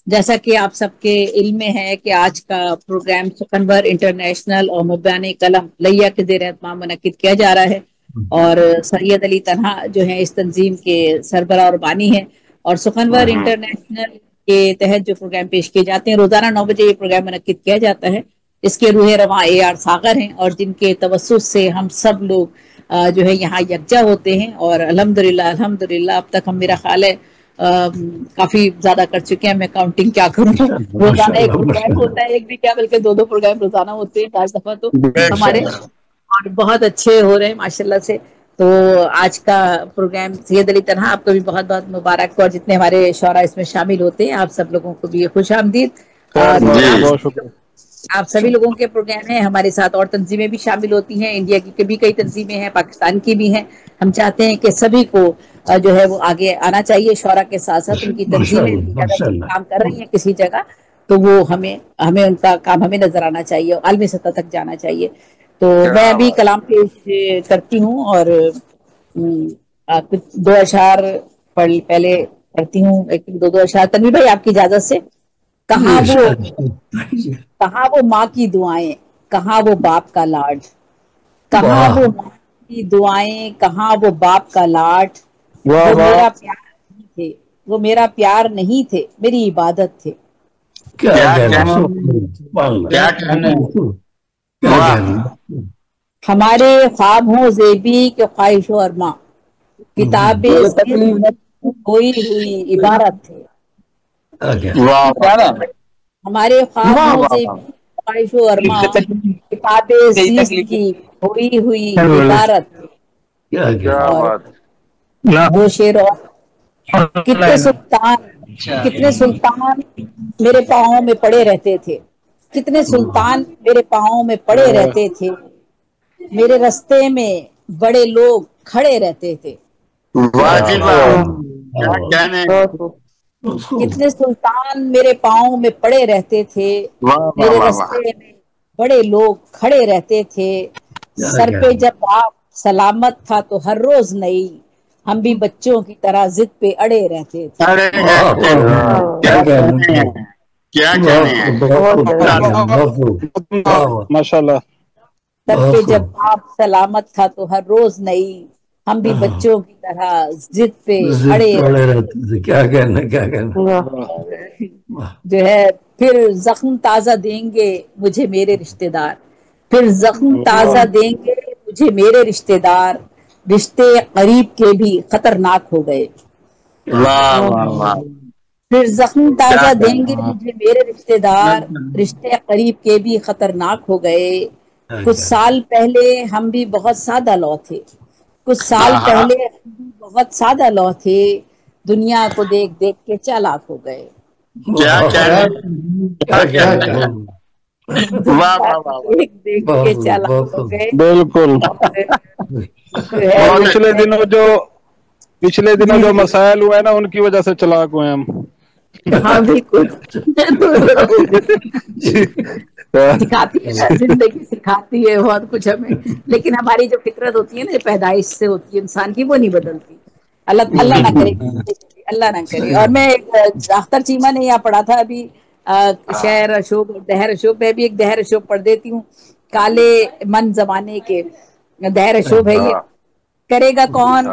जैसा कि आप सबके इल्म में है कि आज का प्रोग्राम सुखनवर इंटरनेशनल और मुब्बाने कलम लैया के ज़ेर एहतमाम मुनक्किद किया जा रहा है और सैयद अली तन्हा जो है इस तंजीम के सरबराह और बानी है। और सुखनवर इंटरनेशनल के तहत जो प्रोग्राम पेश किए जाते हैं, रोजाना 9 बजे ये प्रोग्राम मुनक्किद किया जाता है। इसके रूह रवां AR सागर हैं और जिनके तवस्सुस से हम सब लोग जो है यहाँ यकजा होते हैं। और अल्हम्दुलिल्लाह अब तक हम, मेरा ख्याल है काफी ज्यादा कर चुके हैं। मैं काउंटिंग क्या करूँ, रोजाना एक प्रोग्राम होता है, एक भी क्या बल्कि 2 प्रोग्राम रोजाना होते हैं 5 दफा तो हमारे, और बहुत अच्छे हो रहे हैं माशाल्लाह से। तो आज का प्रोग्राम सैयद अली तन्हा आपको भी बहुत बहुत मुबारक, और जितने हमारे शौरा इसमें शामिल होते हैं आप सब लोगों को भी खुश आमदीद। आप सभी लोगों के प्रोग्राम हैं, हमारे साथ और तंजीमें भी शामिल होती हैं, इंडिया की भी कई तंजीमें हैं, पाकिस्तान की भी हैं। हम चाहते हैं कि सभी को जो है वो आगे आना चाहिए, शौरा के साथ साथ उनकी तंजीमें काम कर रही हैं किसी जगह तो वो हमें उनका काम हमें नजर आना चाहिए और आलमी सतह तक जाना चाहिए। तो मैं अभी कलाम पेश करती हूँ और कुछ 2 अशार पहले पढ़ती हूँ, 1-2 अशार। तनवीर भाई आपकी इजाजत से। कहाँ वो माँ की दुआएं, कहाँ वो बाप का लाड, कहाँ वो माँ की दुआएं, कहाँ वो बाप का लाड। वो मेरा प्यार नहीं थे, वो मेरा प्यार नहीं थे, मेरी इबादत थे। हमारे ख्वाब हो ज़ेबी के ख्वाहिश हो अरमा, किताबें खोई हुई इबारत थे। हमारे ख्वाब हो ज़ेबी ख्वाहिश हो अरमा, किताबें की खोई हुई इबारत थे। वो शेर और कितने सुल्तान मेरे पाँव में पड़े रहते थे, कितने सुल्तान मेरे पाँव में पड़े रहते थे, मेरे रास्ते में बड़े लोग खड़े रहते थे। कितने सुल्तान मेरे पाँव में पड़े रहते थे, मेरे रास्ते में बड़े लोग खड़े रहते थे। सर पे जब आप सलामत था तो हर रोज नई, हम भी बच्चों की तरह जिद पे अड़े रहते थे। माशाल्लाह। सर पे जब आप सलामत था तो हर रोज नई, हम भी बच्चों की तरह जिद पे अड़े रहते थे। क्या कहना जो है फिर जख्म ताजा देंगे मुझे मेरे रिश्तेदार, پھر زخم تازہ دیں گے مجھے میرے رشتے دار، رشتے قریب کے بھی خطرناک ہو گئے۔ واہ واہ واہ، پھر زخم کیا تازہ دیں کہنا، گے مجھے میرے رشتے دار، رشتے قریب کے بھی خطرناک ہو گئے۔ کچھ سال پہلے ہم بھی بہت سادہ لو تھے، کچھ سال پہلے ہم بھی بہت سادہ لو تھے، دنیا کو دیکھ دیکھ کے چالاک ہو گئے۔ کیا کہنا، کیا کہنا، واہ واہ واہ واہ، دیکھ دیکھ کے چالاک ہو گئے۔ بالکل۔ اور پچھلے دنوں جو مسائل ہوئے ہیں نا، ان کی وجہ سے چلاک ہوئے ہم۔ ہاں بالکل، سکھاتی ہے زندگی، سکھاتی ہے بہت کچھ ہمیں، لیکن ہماری جو فطرت ہوتی ہے نا، پیدائش سے ہوتی ہے انسان کی، وہ نہیں بدلتی۔ اللہ نہ کرے، اللہ نہ کرے۔ اور میں اختر چیمہ نے یہاں پڑھا تھا ابھی شعر اشوک، دہر اشوک، میں بھی ایک دہر اشوک پڑھ دیتی ہوں۔ کالے من زمانے کے دہر اشوک ہے یہ، کرے گا کون؟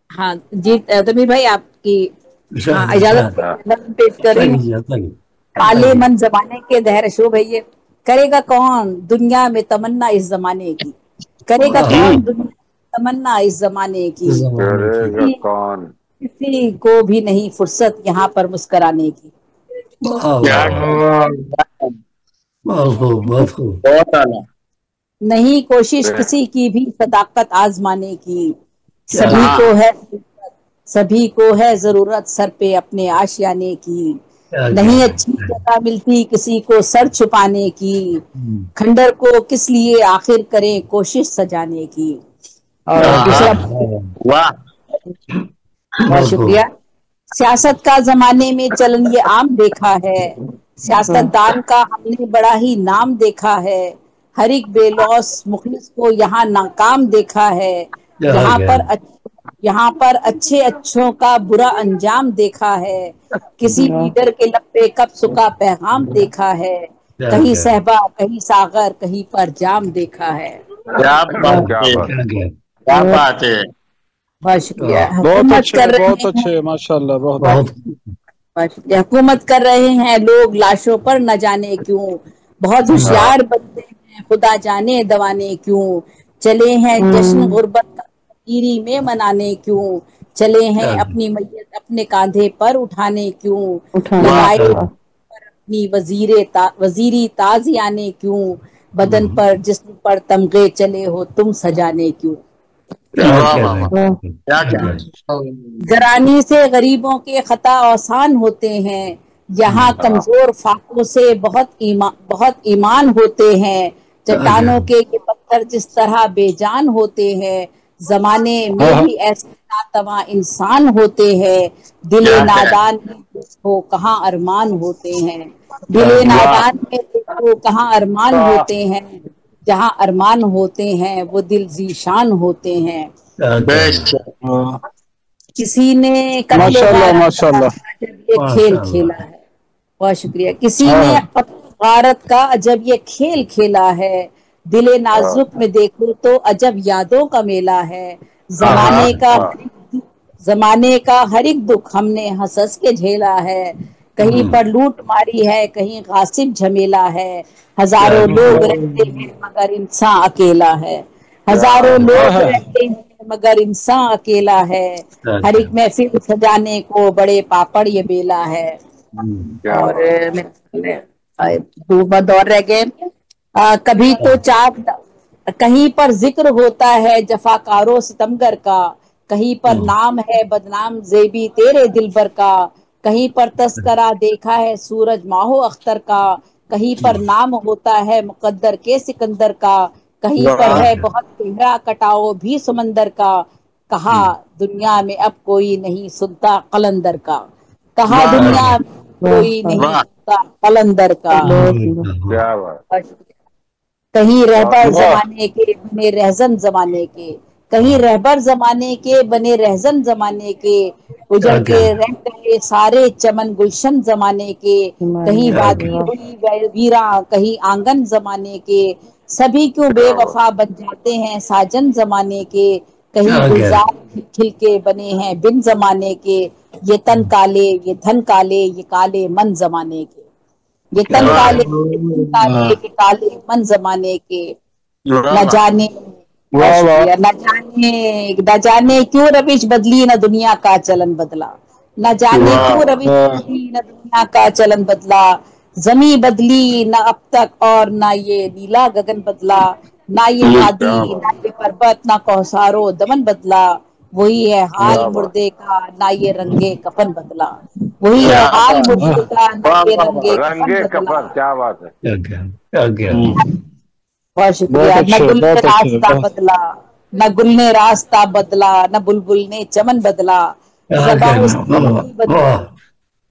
ہاں جی تمیر بھائی آپ کی اجازت پیش کر رہی ہوں۔ کالے من زمانے کے دہر اشوب ہے یہ، کرے گا کون دنیا میں تمنا اس زمانے کی، کرے گا کون دنیا میں تمنا اس زمانے کی، کسی کو بھی نہیں فرصت یہاں پر مسکرانے کی۔ بہت اعلیٰ، نہیں کوشش کسی کی بھی صداقت آزمانے کی، سبھی کو ہے ضرورت سر پہ اپنے آشیانے کی، نہیں اچھی جگہ ملتی کسی کو سر چھپانے کی، کھنڈر کو کس لیے آخر کریں کوشش سجانے کی۔ اور دوسرا، بہت شکریہ۔ سیاست کا زمانے میں چلن یہ عام دیکھا ہے، سیاست دان کا ہم نے بڑا ہی نام دیکھا ہے، ہر ایک بے لوث مخلص کو یہاں ناکام دیکھا ہے، یہاں پر اچھے اچھوں کا برا انجام دیکھا ہے، کسی لیڈر کے لب پہ کب سکا پیغام دیکھا ہے، کہیں صحبا کہیں ساغر کہیں پر جام دیکھا ہے۔ کیا بات ہے، بہت شکریہ۔ بہت اچھے ماشاء اللہ، بہت شکریہ۔ حکومت کر رہے ہیں لوگ لاشوں پر نہ جانے کیوں، بہت ہوشیار بنتے ہیں خدا جانے دوانے کیوں، چلے ہیں جشن غربت کا گیری میں منانے کیوں، چلے ہیں اپنی میت اپنے کاندھے پر اٹھانے کیوں، لگائے اپنی وزیری تازیانے کیوں، بدن پر جسم پر تمغے چلے ہو تم سجانے کیوں۔ گرانی سے غریبوں کے خطا آسان ہوتے ہیں، یہاں کمزور فاقوں سے بہت ایمان ہوتے ہیں، چٹانوں کے یہ پتھر جس طرح بے جان ہوتے ہیں، زمانے میں بھی ایسے ناتواں انسان ہوتے ہیں، دل نادان میں دیکھو کہاں ارمان ہوتے ہیں، دل نادان میں دیکھو کہاں ارمان ہوتے ہیں، جہاں ارمان ہوتے ہیں وہ دل ذیشان ہوتے ہیں۔ کسی نے قتل یہ کھیل کھیلا ہے، بہت شکریہ۔ کسی نے غارت کا عجب یہ کھیل کھیلا ہے، دل نازک میں دیکھو تو عجب یادوں کا میلہ ہے، زمانے کا ہر ایک دکھ ہم نے ہنس ہنس کے جھیلا ہے، کہیں پر لوٹ ماری ہے کہیں غاصب جھمیلا ہے، ہزاروں لوگ رہتے ہیں مگر انسان اکیلا ہے، ہزاروں لوگ رہتے ہیں مگر انسان اکیلا ہے، ہر ایک محفل سجانے کو بڑے پاپڑ یہ بیلا ہے۔ اور دور رہ گئے، کبھی تو چاک کہیں پر ذکر ہوتا ہے جفاکاروں ستمگر کا، کہیں پر نام ہے بدنام زیبی تیرے دلبر کا، کہیں پر تذکرہ دیکھا ہے سورج ماہو اختر کا، کہیں پر نام ہوتا ہے مقدر کے سکندر کا، کہیں پر ہے بہت گہرا کٹاؤ بھی سمندر کا، کہا دنیا میں اب کوئی نہیں سنتا قلندر کا، کہا دنیا میں کوئی نہیں سنتا قلندر کا۔ کہیں رہبر زمانے کے بنے رہزن زمانے کے، کہیں رہبر زمانے کے بنے رہزن زمانے کے، اجڑ کے رہ گئے سارے چمن گلشن زمانے کے، کہیں وادی ہوئی ویراں کہیں آنگن زمانے کے، سبھی کیوں بے وفا بن جاتے ہیں ساجن زمانے کے، کہیں گلزار کھل کے بنے ہیں بن زمانے کے، یہ تن کالے یہ دھن کالے یہ کالے من زمانے کے۔ یہ تن کالے کالے کے کالے من زمانے کے، نہ جانے شکریہ، نہ جانے کیوں روش بدلی، نہ دنیا کا چلن بدلا، نہ جانے کیوں روش بدلی، نہ دنیا کا چلن بدلا، زمیں بدلی نہ اب تک، اور نہ یہ نیلا گگن بدلا، نہ یہ وادی نہ یہ پربت نہ کوثارو دمن بدلا، وہی ہے حال مردے کا نہ یہ رنگے کفن بدلا، وہی ہے حال مردے کا نہ یہ رنگے کفن بدلا۔ کیا بات ہے، بہت شکریہ۔ نہ گل نے راستہ بدلا، نہ گل نے راستہ بدلا، نہ بلبل نے چمن بدلا، زباں اس نے نہیں بدلی،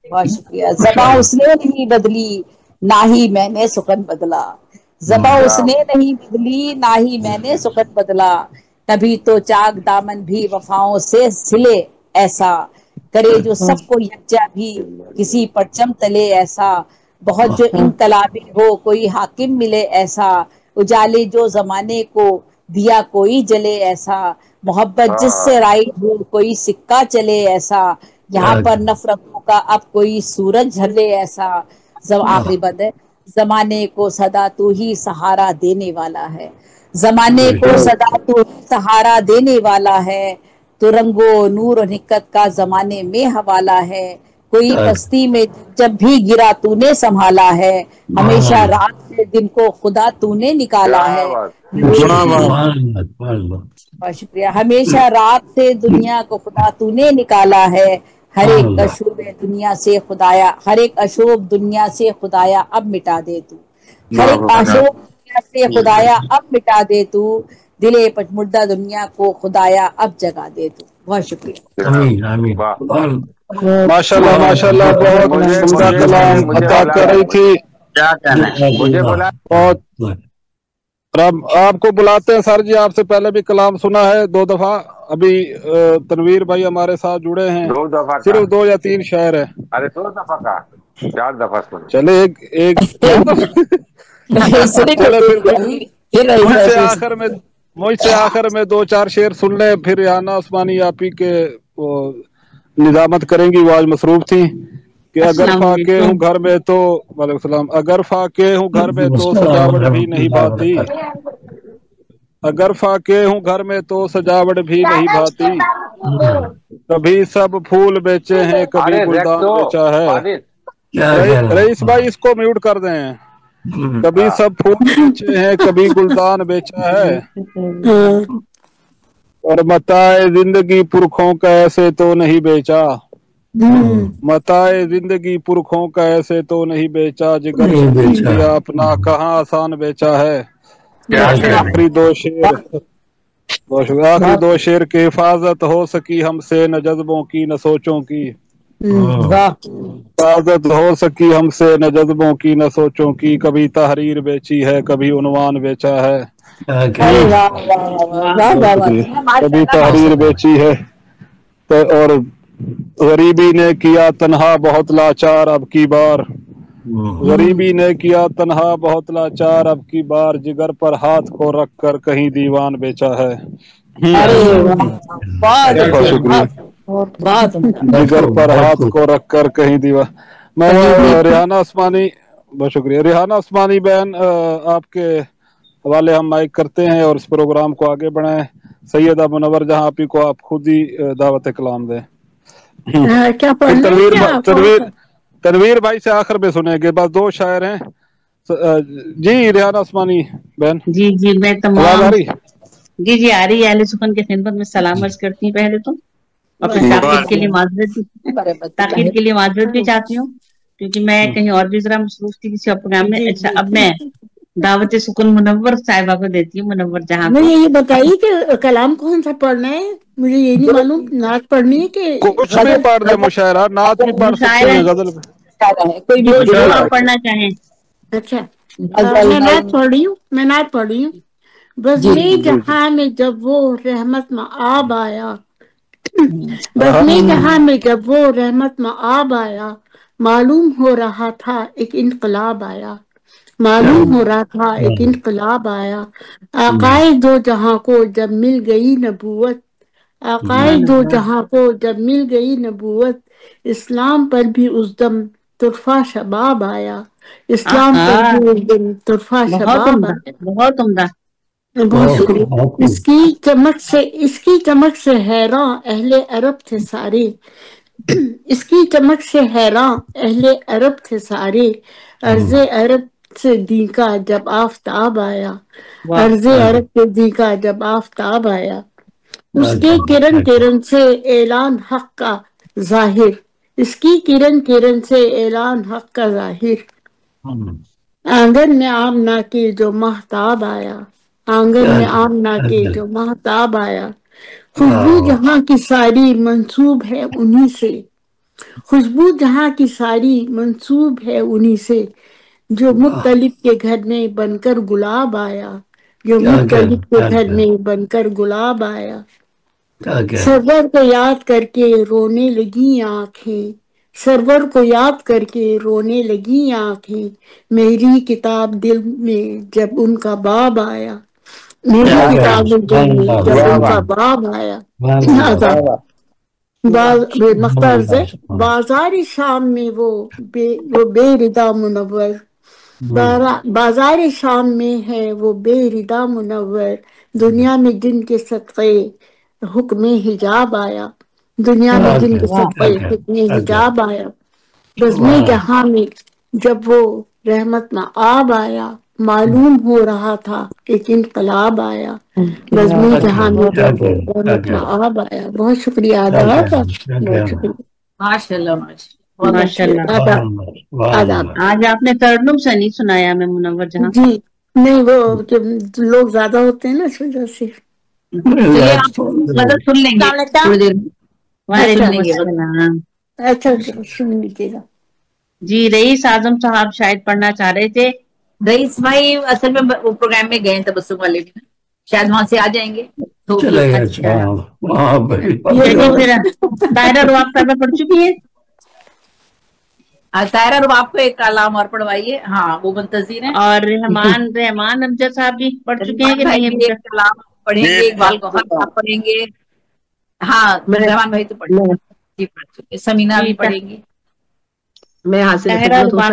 بہت شکریہ، زباں اس نے نہیں بدلی، نہ ہی میں نے سخن بدلا، زباں اس نے نہیں بدلی، نہ ہی میں نے سخن بدلا، تبھی تو چاک دامن بھی وفاؤں سے سلے ایسا، کرے جو سب کو یکجا بھی کسی پرچم تلے ایسا، بہت جو انقلابی ہو کوئی حاکم ملے ایسا، اجالے جو زمانے کو دیا کوئی جلے ایسا، محبت جس سے رائی ہو کوئی سکہ چلے ایسا، یہاں پر نفرتوں کا اب کوئی سورج جھلے ایسا، آخری بند ہے، زمانے کو صدا تو ہی سہارا دینے والا ہے، زمانے کو صدا تو ہی سہارا دینے والا ہے، تو رنگ و نور و حکمت کا زمانے میں حوالہ ہے، کوئی پستی میں جب بھی گرا تو نے سنبھالا ہے، ہمیشہ رات سے دن کو خدا تو نے نکالا ہے، بہت شکریہ، ہمیشہ رات سے دنیا کو خدا تو نے نکالا ہے، ہر ایک اشوب دنیا سے خدایا، ہر ایک اشوب دنیا سے خدایا اب مٹا دے تو، ہر ایک اشوب دنیا سے خدایا اب مٹا دے تو، دلے پٹ مردہ دنیا کو خدایا اب جگا دے تو۔ بہت شکریہ، ماشاء اللہ ماشاء اللہ، بہت عمدہ کلام عطا کر رہی تھی، کیا کہنا ہے؟ مجھے بولا بہت آپ کو بلاتے ہیں سر جی، آپ سے پہلے بھی کلام سنا ہے 2 دفعہ، ابھی تنویر بھائی ہمارے ساتھ جڑے ہیں، 2 دفعہ صرف 2 یا 3 شعر ہے، ارے 2 دفعہ کا 4 دفعہ سنا، چلے ایک چلے پھر مجھ سے آخر میں 2-4 شعر سن لیں، پھر ریحانہ عثمانی آپ ہی کے نظامت کریں گی، وہ آج مصروف تھی کہ اگر فاقے ہوں گھر میں تو، وعلیکم السلام، اگر فاقے ہوں گھر میں تو سجاوٹ بھی نہیں بھاتی، اگر فاقے ہوں گھر میں تو سجاوٹ بھی نہیں بھاتی، کبھی سب پھول بیچے ہیں کبھی گلدان بیچا ہے، رئیس بھائی اس کو میوٹ کر دیں، کبھی سب پھول بیچے ہیں کبھی گلدان بیچا ہے، اور متاع زندگی پرکھوں کا ایسے تو نہیں بیچا، متاع زندگی پرکھوں کا ایسے تو نہیں بیچا، جگر کیا اپنا کہاں آسان بیچا ہے، آخری 2 شعر، آخری 2 شعر کی حفاظت ہو سکی ہم سے نہ جذبوں کی نہ سوچوں کی، حفاظت ہو سکی ہم سے نہ جذبوں کی نہ سوچوں کی، کبھی تحریر بیچی ہے کبھی عنوان بیچا ہے، کبھی تحریر بیچی ہے، اور غریبی نے کیا تنہا بہت لاچار اب کی بار، غریبی نے کیا تنہا بہت لاچار اب کی بار، جگر پر ہاتھ کو رکھ کر کہیں دیوان بیچا ہے، بہت شکریہ، جگر پر ہاتھ کو رکھ کر کہیں دیوان، میں ریحانہ عثمانی، بہت شکریہ، ریحانہ عثمانی بہن آپ کے حوالے ہم مائک کرتے ہیں اور اس پروگرام کو آگے بڑھائیں، سیدہ منور جہاں آپ ہی کو آپ خود ہی دعوت کلام دیں، تنویر بھائی سے آخر میں سنیں گے، بس 2 شاعر ہیں، جی ریحانہ عثمانی بہن، جی میں آواز تمام آ رہی؟ جی آ رہی ہے، اہل سخن کی خدمت میں سلام عرض کرتی ہوں پہلے تو، اور پھر تاخیر کے لیے معذرت بھی چاہتی ہوں، کیونکہ میں کہیں اور بھی ذرا مصروف تھی کسی اور پروگرام میں۔ اچھا، اب میں دعوت سکون منور صاحبہ کو دیتی ہوں، منور جہاں کو۔ مجھے یہ بتائیے کہ کلام کون سا پڑھنا ہے، مجھے یہ نہیں معلوم، نعت پڑھنی ہے کہ کچھ بھی پڑھ دیں، مشاعرہ نعت بھی پڑھ سکتے ہیں، غزل بھی، جو آپ پڑھنا چاہیں۔ اچھا، میں نعت پڑھ رہی ہوں، بزم جہاں میں جب وہ رحمت آب آیا، بزم جہاں میں جب وہ رحمت آب آیا، معلوم ہو رہا تھا ایک انقلاب آیا، معلوم ہو رہا تھا ایک انقلاب آیا، آقائے دو جہاں کو جب مل گئی نبوت، آقائے دو جہاں کو جب مل گئی نبوت، اسلام پر بھی اس دم طرفہ شباب آیا، इस्लाम पर भी एक दिन तुरफा बहुत शबाब उम्दा, आया। बहुत उम्दा। बहुत शुक्रिया। इसकी चमक से हैरान अहले अरब थे सारे। इसकी चमक से हैरान अहले अरब थे सारे। अर्ज़े अरब से दीका जब आफताब आया। अर्ज़े अरब से दीका जब आफताब आया। उसके किरण किरण से ऐलान हक का जाहिर। इसकी किरण किरण से ऐलान हक का जाहिर। आंगन में आमना के जो महताब आया। आंगन में आमना के जो महताब आया। खुशबू जहाँ की सारी मंसूब है उन्हीं से। खुशबू जहाँ की सारी मंसूब है उन्हीं से। जो मुख्तलिफ के घर में बनकर गुलाब आया। जो मुख्तलिफ के घर में बनकर गुलाब आया। सरवर को याद करके रोने लगी आंखें। सरवर को याद करके रोने लगी आंखें। मेरी किताब दिल में जब उनका बाब आया। मेरी किताब दिल में जब उनका बाब आया। मख्तार से बाजारी शाम में वो बेरिदा मुनव्वर। बाजारी शाम में है वो बेरिदा मुनव्वर। दुनिया में जिनके सदक़े हुक्म हिजाब आया। दुनिया में जिनके सदक़े हुक्म हिजाब आया। बज़्मे जहां में जब वो रहमत आब आया। मालूम हो रहा था एक इनकलाब आया। बज़्मे जहां में जब वो रहमत आब आया। बहुत शुक्रिया अदा का। बहुत शुक्रिया। माशाल्लाह माशाल्लाह। आदाब। आज आपने तरन्नुम से नहीं सुनाया हमें मुनव्वर जहां। जी नहीं, वो लोग ज्यादा होते हैं ना इस वजह से। चलिए आप गजल सुन लेंगे थोड़ी देर में। वालेकुम अस्सलाम। अच्छा सुन लीजिएगा। जी रईस आजम साहब शायद पढ़ना चाह रहे थे। रईस भाई असल में वो प्रोग्राम में गए तबस्सुम वाले में, शायद वहां से आ जाएंगे तो चलिए फिर तायरा रुआब साहब पढ़ चुकी है। तायरा रुआब आपको एक कलाम और पढ़वाइए। हाँ वो मुंतजिर है। और रहमान अमजद साहब भी पढ़ चुके हैं कि नहीं? एक कलाम पढ़ेंगे, इकबाल गौहर साहब पढ़ेंगे। हाँ रहमान भाई तो पढ़ चुके। समीना भी पढ़ेंगी। मैं हासिल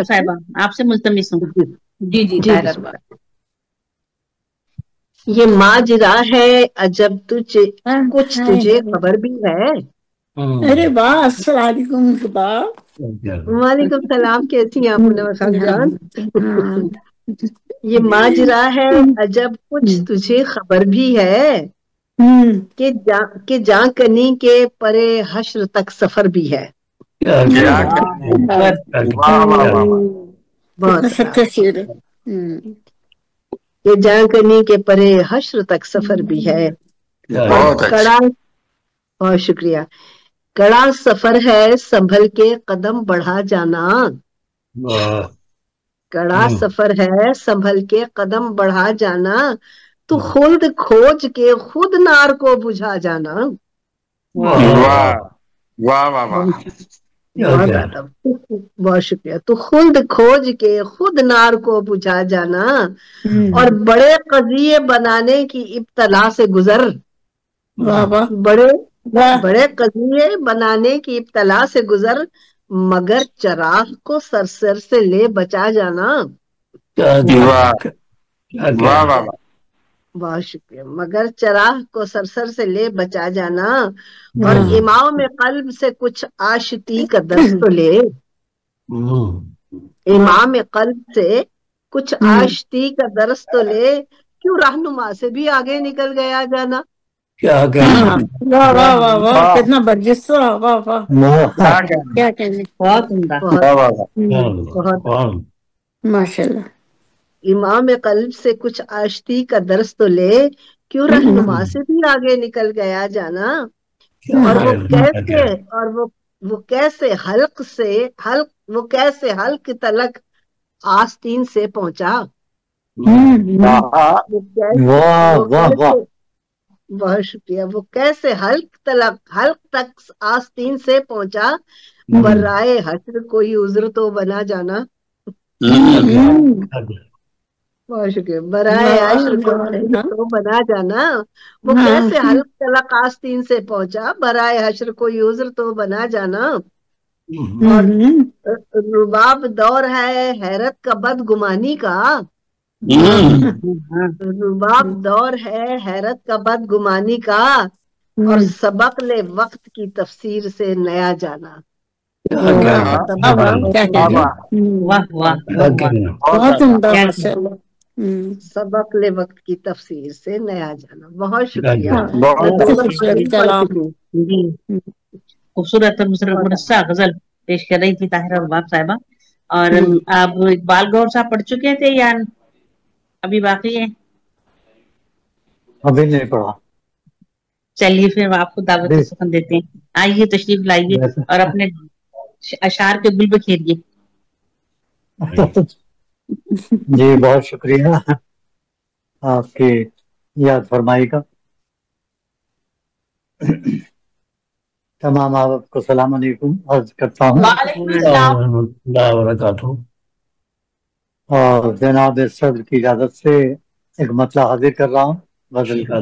साहिबा आपसे मुल्तमिस हूँ। जी जी ये माजरा है अजब तुझे कुछ तुझे खबर भी है। अरे वाह अस्सलाम वालेकुम। वालेकुम सलाम। कैसी हैं आप मुनव्वर खान जान? ये माजरा है अजब कुछ तुझे खबर भी है। कि जा कनी के परे हश्र तक सफर भी है। बहुत ये जानकनी के परे हश्र तक सफर भी है। बहुत शुक्रिया। कड़ा सफर है संभल के कदम बढ़ा जाना। कड़ा सफर है संभल के कदम बढ़ा जाना। तू खुद खोज के खुद नार को बुझा जाना। बहुत शुक्रिया। तू खुद खोज के खुद नार को बुझा जाना। और बड़े कज़िये बनाने की इब्तला से गुजर। बड़े कज़िये बनाने की इब्तला से गुजर। मगर चराग को सरसर से ले बचा जाना। बहुत शुक्रिया। मगर चराग को सरसर से ले बचा जाना। और इमाम में कल्ब से कुछ आशिकी का दर्स तो ले। इमाम में कल्ब से कुछ आशिकी का दर्स तो ले। क्यों रहनुमा से भी आगे निकल गया जाना। वाह वाह वाह वाह कितना बर्जिस्ता। वाह वाह क्या कहने। बहुत उम्दा। माशाल्लाह। इमाम कल्ब से कुछ आशिकी का दर्स तो ले। क्यों रहनुमा से भी आगे निकल गया जाना। और वो कैसे हल्क तलक आस्तीन से पहुंचा। बहुत शुक्रिया। वो कैसे हल्क तक आस्तीन से पहुंचा। बर्राए हश्र कोई उज्र तो बना जाना। बहुत शुक्रिया। बराए हश्र कोई तो बना जाना। वो कैसे हल्क तलक आस्तीन से पहुंचा। बराए हश्र कोई उज्र तो बना जाना। اور رباب دور ہے حیرت کا بدگمانی کا، رباب دور ہے حیرت کا بدگمانی کا، اور سبق لے وقت کی تفسیر سے نیا جانا۔ سبق لے وقت کی تفسیر سے نیا جانا۔ بہت شکریہ، خوبصورت اور مرصع غزل پیش کر رہی تھی طاہرہ رباب صاحبہ۔ اور آپ اقبال گور صاحب پڑھ چکے تھے یا ابھی باقی ہے؟ ابھی نہیں پڑھا۔ چلیے پھر آپ کو دعوت سخن دیتے ہیں، آئیے تشریف لائیے اور اپنے اشعار کے گل بکھیریے۔ جی بہت شکریہ آپ کی یاد فرمائی کا۔ تمام آپ کو السلام علیکم عرض کرتا ہوں، وبرکاتہ۔ اور جناب صدر کی اجازت سے ایک مطلع حاضر کر رہا ہوں غزل کا۔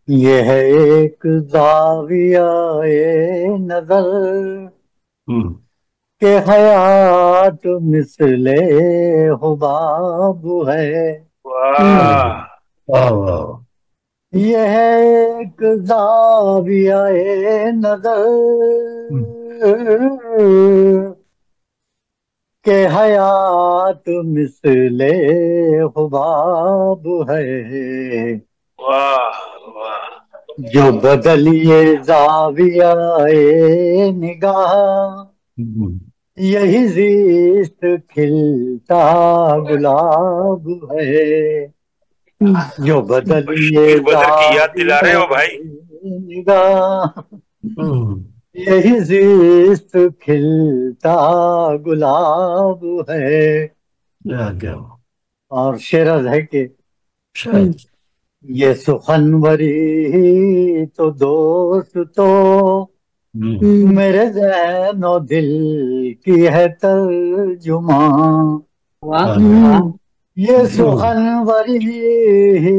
یہ ہے ایک زاویہ نظر کہ حیات مثل حباب ہے، یہ ہے ایک زاویہ نظر کہ حیات مثل حباب ہے، جو بدلیے زاویہ نگاہ یہی زیست کھلتا گلاب ہے، جو بدلیے زاویہ نگاہ یہی زیست کھلتا گلاب ہے۔ اور شعر ہے کہ یہ سخنوری تو دوست تو میرے ذہن و دل کی ہے ترجمہ، یہ سخنوری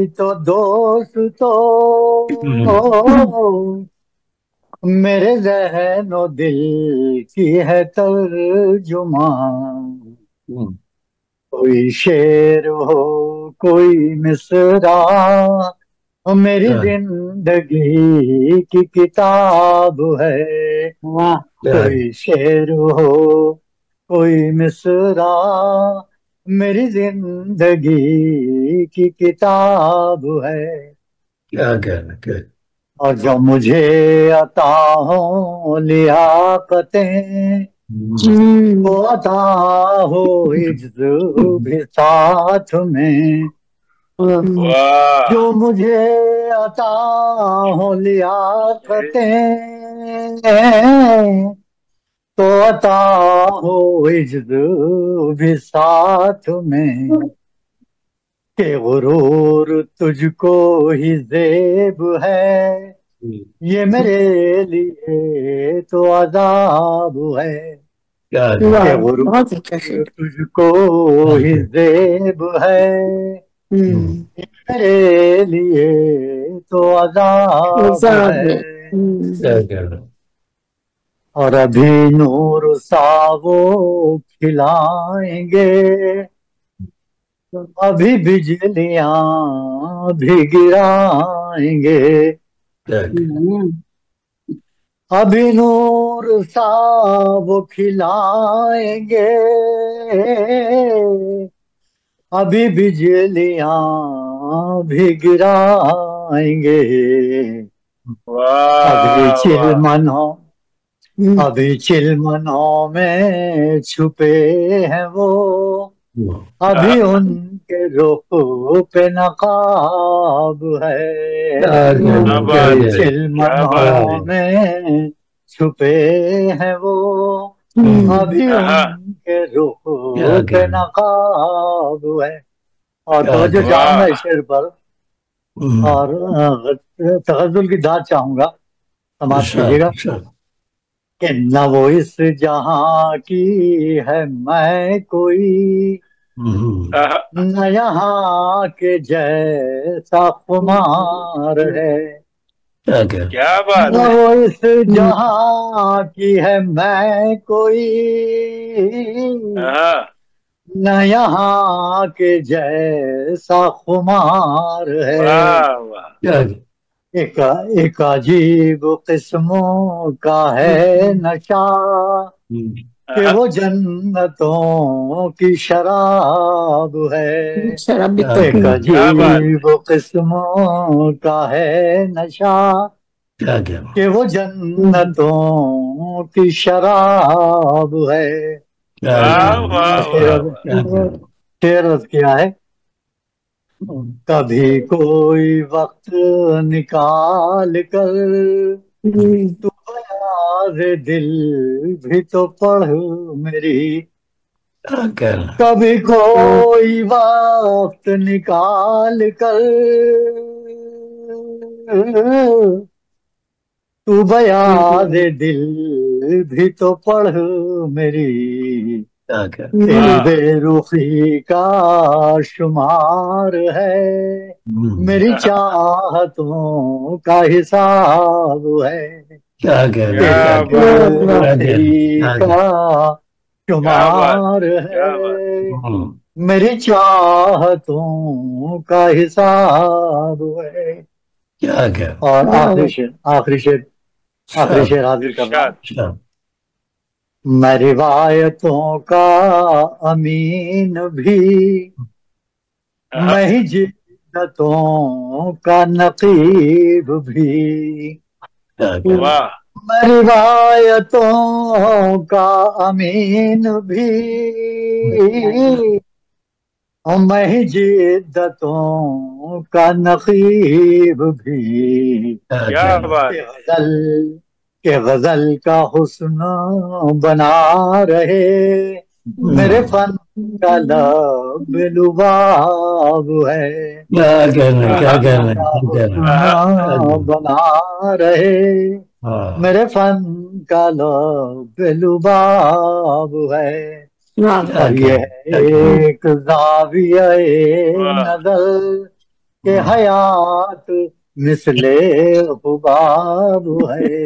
تو دوست تو میرے ذہن و دل کی ہے ترجمہ، کوئی شعر ہو کوئی مصرع میری زندگی کی کتاب ہے، کوئی شعر ہو کوئی مصرع میری زندگی کی کتاب ہے، اور جو مجھے عطا ہوں لیاقتیں وہ عطا ہو عجز بھی ساتھ میں، جو مجھے عطا ہو لیاقتیں تو عطا ہو عجز بھی ساتھ میں، کہ غرور تجھ کو ہی زیب ہے یہ میرے لیے تو عذاب ہے، کہ غرور تجھ کو ہی زیب ہے یہ میرے لیے تو عذاب ہے، اور ابھی نور سا وہ کھلائیں گے ابھی بجلیاں بھی گرائیں گے، ابھی نور سا وہ کھلائیں گے ابھی بجلیاں بھی گرائیں گے، ابھی چلمنوں میں چھپے ہیں وہ، ابھی ان کے رخ پہ نقاب ہے، چلمنوں میں چھپے ہیں وہ، ابھی ان کے رخ پہ نقاب ہے۔ اور توجہ چاہوں گا اس شعر پر، اور تغزل کی داد چاہوں گا، سماعت کیجیے گا کہ نہ وہ اس جہاں کی ہے میں کوئی، نہ یہاں کے جیسا خمار ہے، کیا بات ہے. وہ اس جہاں کی ہے میں کوئی نہ یہاں کے جیسا خمار ہے. ایک عجیب قسموں کا ہے نشہ کہ وہ جنتوں کی شراب ہے. ایک عجیب قسموں کا ہے نشہ کہ وہ جنتوں کی شراب ہے. شعر کیا ہے؟ کبھی کوئی وقت نکال کر تو یاد دل بھی تو پڑھ میری. کبھی کوئی وقت نکال کر تو بیاد دل بھی تو پڑھ میری. بے رخی کا شمار ہے میری چاہتوں کا حساب ہے. بے رخی کا شمار ہے میری چاہتوں کا حساب ہے. اور آخری شعر حاضر کرنا. میں روایتوں کا امین بھی میں ہی جدتوں کا نقیب بھی. میں روایتوں کا امین بھی میں ہی جدتوں کا نقیب بھی. کہ غزل کا حسن بنا رہے میرے فن کا لب لباب ہے. بنا رہے میرے فن کا لب لباب ہے. یہ ایک زاویہ نظر کہ حیات مثل حباب ہے.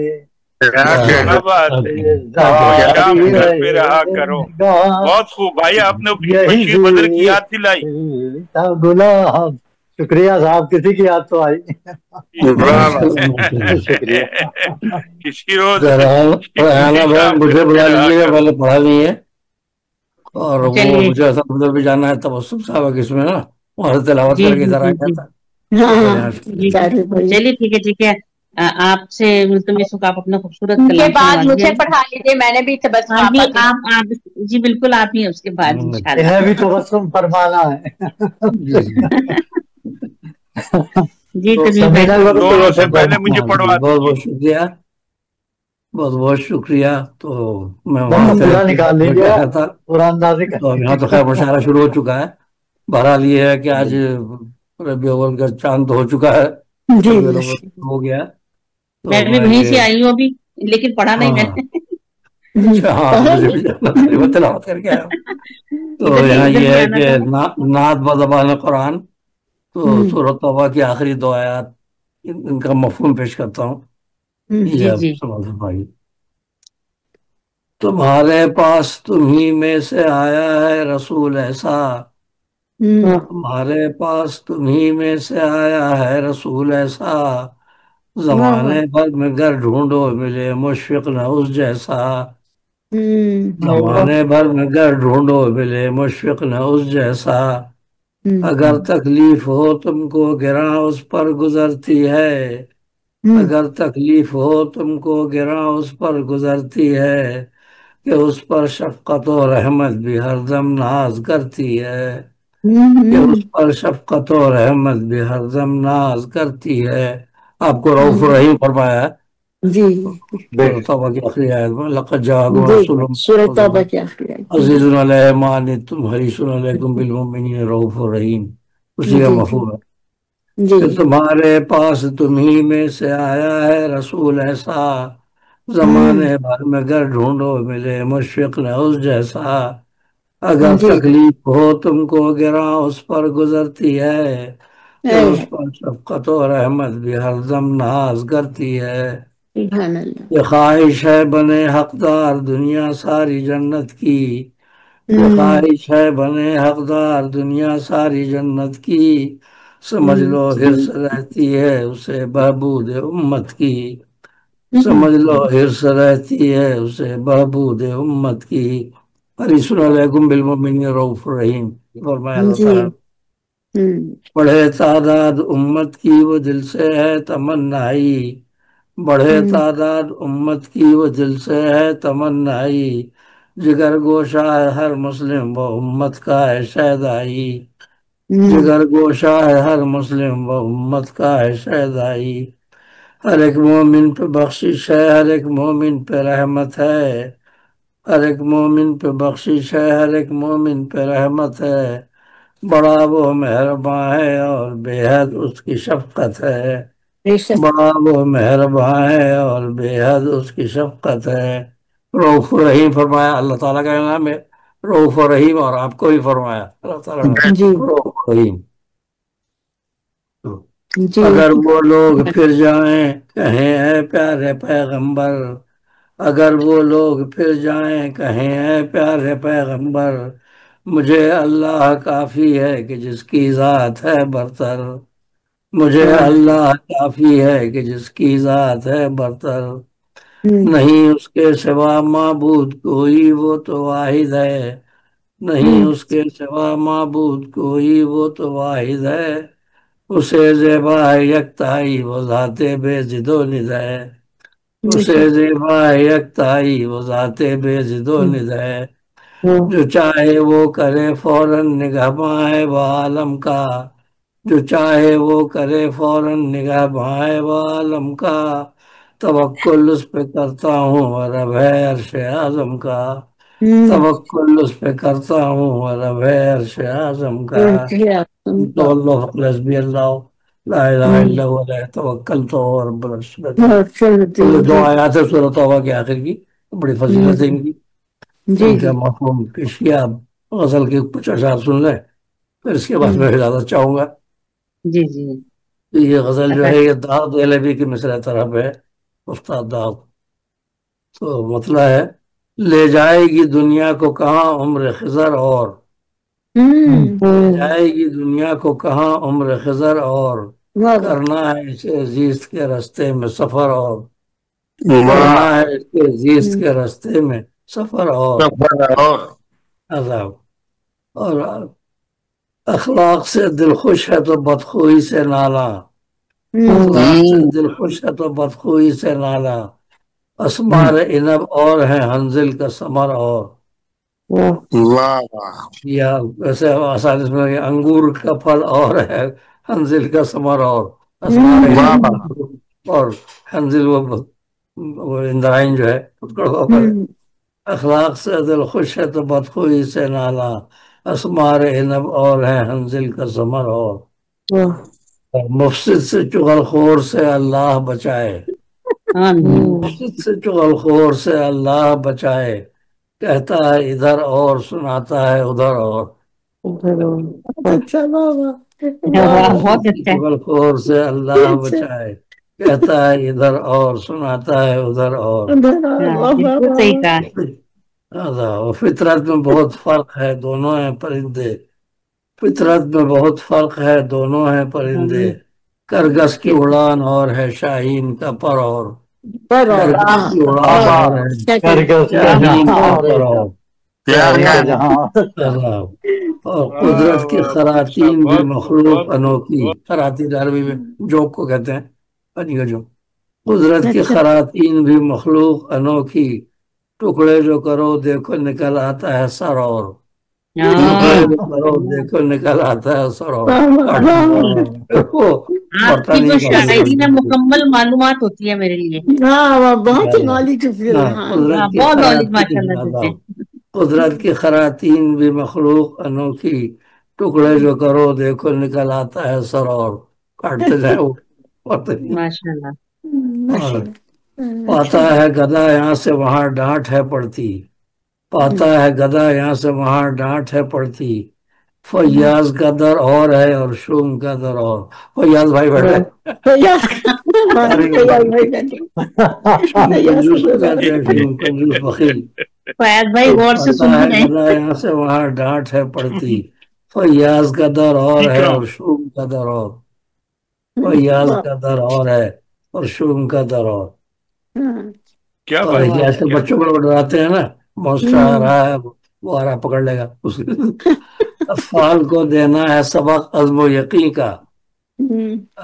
بہت خوب بھائی، آپ نے بشیر بدر کی یاد دلائی. گلاب شکریہ صاحب، کسی کی یاد تو آئی. شکریہ. کسی روز مجھے بلا لیجیے گا، میں نے پڑھا نہیں ہے. اور وہ مجھے ایسا ادھر بھی جانا ہے تبسم صاحب اس میں نا، وہاں سے تلاوت کر کے ادھر آ گیا تھا. چلیے ٹھیک ہے. آپ سے ملتمس ہوں کہ آپ اپنا خوبصورت کے بعد مجھے پڑھا لیجیے، میں نے بھی جی بالکل آپ ہی اس کے بعد انہیں بھی تبسم فرمانا ہے. جی سے پہلے مجھے پڑھوا. بہت بہت شکریہ، بہت بہت شکریہ. تو میں وہاں سے کہا تھا تو یہاں تو خیر مشاعرہ شروع ہو چکا ہے. بہرحال یہ ہے کہ آج ربیع الاول کا چاند ہو چکا ہے، ہو گیا. میں بھی وہیں سے آئی ہوں ابھی، لیکن پڑھا نہیں میں نے. ہاں تلاوت کر کے آیا. تو یہاں یہ ہے کہ نعت بزبان قرآن، تو سورۃ توبہ کی آخری 2 آیات ان کا مفہوم پیش کرتا ہوں. تمہارے پاس تمہیں میں سے آیا ہے رسول ایسا، تمہارے پاس تمہیں میں سے آیا ہے رسول ایسا، زمانے بھر میں گر ڈھونڈو ملے مشفق نہ اس جیسا، زمانے بھر میں گر ڈھونڈو ملے مشفق نہ اس جیسا، اگر تکلیف ہو تم کو گراں اس پر گزرتی ہے، اگر تکلیف ہو تم کو گراں اس پر گزرتی ہے، کہ اس پر شفقت و رحمت بھی ہر دم ناز کرتی ہے، کہ اس پر شفقت و رحمت بھی ہر دم ناز کرتی ہے. آپ کو رؤوف الرحیم فرمایا ہے. جی توبہ کی آخری آیت میں لقد جاءکم رسول توبہ کی آخری آیت عزیز علیہ ما عنتم حریص علیکم بالمؤمنین رؤوف الرحیم، اسی کا مفہوم ہے کہ تمہارے پاس تمہیں میں سے آیا ہے رسول ایسا، زمانے بھر میں گر ڈھونڈو ملے مشفق نہ اس جیسا، اگر تکلیف ہو تم کو گراں اس پر گزرتی ہے، کہ اس پر شفقت و رحمت بھی ہر دم ناز کرتی ہے. یہ خواہش ہے بنے حقدار دنیا ساری جنت کی. یہ خواہش ہے بنے حقدار دنیا ساری جنت کی. سمجھ لو حرص رہتی ہے اسے بہبود امت کی. سمجھ لو حرص رہتی ہے اسے بہبود امت کی. حریص علیکم بالمؤمنین رؤوف رحیم. فرمایا اللہ تعالیٰ بڑھے تعداد امت کی وہ دل سے ہے تمنائی. بڑھے تعداد امت کی وہ دل سے ہے تمنائی. جگر گوشہ ہے ہر مسلم وہ امت کا ہے شہدائی. جگر گوشہ ہے ہر مسلم وہ امت کا ہے شہدائی. ہر ایک مومن پہ بخشش ہے ہر ایک مومن پہ رحمت ہے. ہر ایک مومن پہ بخشش ہے ہر ایک مومن پہ رحمت ہے. بڑا وہ مہرباں ہے اور بے حد اس کی شفقت ہے. بڑا وہ مہرباں ہے اور بے حد اس کی شفقت ہے. رؤوف رحیم فرمایا اللہ تعالیٰ کا نام ہے رؤوف رحیم، اور آپ کو بھی فرمایا اللہ تعالیٰ نے رؤوف رحیم. اگر وہ لوگ پھر جائیں کہیں اے پیارے پیغمبر. اگر وہ لوگ پھر جائیں کہیں اے پیارے پیغمبر. مجھے اللہ کافی ہے کہ جس کی ذات ہے برتر. مجھے اللہ کافی ہے کہ جس کی ذات ہے برتر. نہیں اس کے سوا معبود کوئی وہ تو واحد ہے. نہیں اس کے سوا معبود کوئی وہ تو واحد ہے. اسے زیبا ہے یکتائی وہ ذات بے ضد و ند ہے. اسے زیبا ہے یکتائی وہ ذات بے ضد و ند ہے. جو چاہے وہ کرے فوراً نگہباں ہے وہ عالم کا. جو چاہے وہ کرے فوراً نگہباں ہے وہ عالم کا. توکل اس پہ کرتا ہوں اور رب ہے عرش اعظم کا. توکل اس پہ کرتا ہوں اور رب ہے عرش اعظم کا. تو اللہ حسبی اللہ لا الہ الا هو علیہ توکلت وهو رب العرش العظیم. دو آیات ہے سورۃ توبہ کے آخر کی، بڑی فضیلت ہے ان کی. ان کا مفہوم پیش کیا. اب غزل کے کچھ اشعار سن لیں، پھر اس کے بعد میں اجازت چاہوں گا. جی جی یہ غزل جو ہے یہ داؤد دہلوی کی مصرع طرف ہے، استاد داؤد. تو مطلب ہے لے جائے گی دنیا کو کہاں عمر خضر اور. لے جائے گی دنیا کو کہاں عمر خضر اور. کرنا ہے اسے عزیز کے راستے میں سفر اور. کرنا ہے اس کے عزیز کے راستے میں سفر اور. عذاب اور اخلاق سے دل خوش ہے تو بدخوئی سے نالا. اخلاق سے دل خوش ہے تو بدخوئی سے نالا. اسمار عنب اور ہے حنظل کا ثمر اور. یا ویسے آسان میں انگور کا پھل اور ہے حنظل کا ثمر اور. اسمار اور حنظل وہ اندرائن جو ہے. اخلاق سے دل خوش ہے تو بدخوئی سے نالا. اسمار عنب اور ہے حنظل کا ثمر اور. مفسد سے چغل خور سے اللہ بچائے. مفسد سے چغل خور سے اللہ بچائے. کہتا ہے ادھر اور سناتا ہے ادھر اور. چغل خور سے اللہ بچائے. کہتا ہے ادھر اور سناتا ہے ادھر اور. صحیح کہا. فطرت میں بہت فرق ہے دونوں ہیں پرندے. فطرت میں بہت فرق ہے دونوں ہیں پرندے. کرگس کی اڑان اور ہے شاہین کا پر اور. کرگس کی اڑان اور ہے شاہین کا پر اور. اور قدرت کی خراطین بھی مخلوق انوکھی. خراطین عربی میں جوک کو کہتے ہیں، پانی کا جوک. قدرت کی خراطین بھی مخلوق انوکھی. ٹکڑے جو کرو دیکھو نکل آتا ہے سر اور. ٹکڑے جو کرو دیکھو نکل آتا ہے سر اور. آپ کی تو شاعری میں مکمل معلومات ہوتی ہے میرے لیے. بہت نالج بہت نالج ماشاءاللہ دیتے ہیں. قدرت کی خراطین بھی مخلوق انوکھی. ٹکڑے جو کرو دیکھو نکل آتا ہے سر اور. کاٹتے جائے وہ ماشاءاللہ. پاتا ہے گدا یہاں سے وہاں ڈانٹ ہے پڑتی. پاتا ہے گدا یہاں سے وہاں ڈانٹ ہے پڑتی. فیاض کا در اور ہے اور شوم کا در اور. فیاض بھائی بیٹھے کنجوس کو کہتے ہیں شوم کنجوس بخیل. فیاض بھائی غور سے سن پڑھتا ہے رہے گدا یہاں سے وہاں ڈانٹ ہے پڑتی. فیاض کا در اور ہے اور شوم کا در اور. فیاض کا در اور ہے اور شوم کا در اور. کیا اور ایسے بچوں کو ڈراتے ہیں نا مونسٹر آ رہا ہے وہ آ رہا پکڑ لے گا. اطفال کو دینا ہے سبق عزم و یقین کا.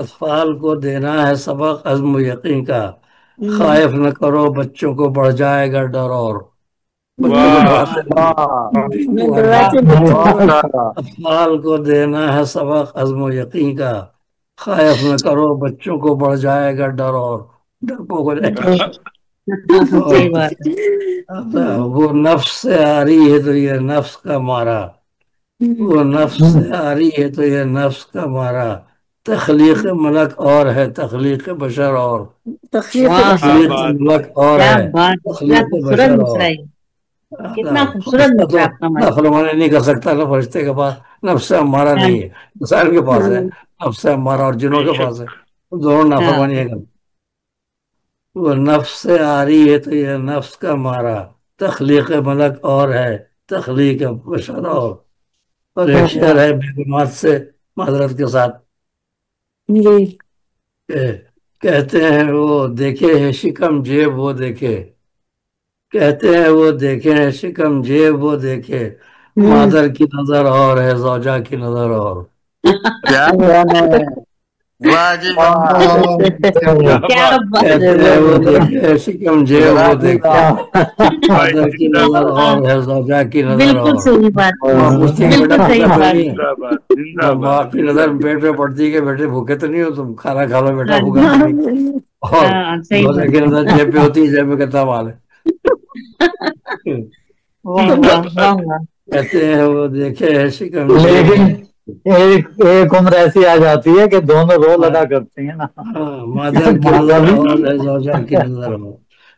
اطفال کو دینا ہے سبق عزم و یقین کا. خائف نہ کرو بچوں کو بڑھ جائے گا ڈر اور. بچوں کو ڈراتے اطفال کو دینا ہے سبق عزم و یقین کا. خائف نہ کرو بچوں کو بڑھ جائے گا ڈر اور. ڈرپوک ہو جائے گا. وہ نفس سے آ رہی ہے تو یہ نفس کا مارا. وہ نفس سے آ رہی ہے تو یہ نفس کا مارا. تخلیق ملک اور ہے تخلیق بشر اور. تخلیق ملک اور ہے تخلیق بشر اور. کتنا خوبصورت نافرمانی نہیں کر سکتا نا فرشتے کے پاس. نفس سے ہمارا نہیں ہے انسان کے پاس ہے. نفس سے ہمارا اور جنوں کے پاس ہے. دونوں نافرمانی ہے. وہ نفس سے آ رہی ہے تو یہ نفس کا مارا. تخلیق ملک اور ہے تخلیق بشر اور. اور ایک شعر ہے بیگمات سے معذرت کے ساتھ کہتے ہیں وہ دیکھے ہے شکم جیب وہ دیکھے. کہتے ہیں وہ دیکھے ہیں شکم جیب وہ دیکھے. مادر کی نظر اور ہے زوجہ کی نظر اور. شکم جیب وہ دیکھے مادر کی نظر اور ہے زوجہ کی نظر اور. ماں کی نظر پیٹ میں پڑتی ہے کہ بیٹے بھوکے تو نہیں ہو تم کھانا کھا لو بیٹا بھوکا نہیں. اور زوجہ کی نظر جیب پہ ہوتی ہے جیب میں کتنا مال ہے. کہتے ہیں وہ دیکھے ہے شکم. لیکن ایک عمر ایسی آ جاتی ہے کہ دونوں رول ادا کرتی ہیں نا. مادر کی نظر اور ہے زوجہ کی نظر اور.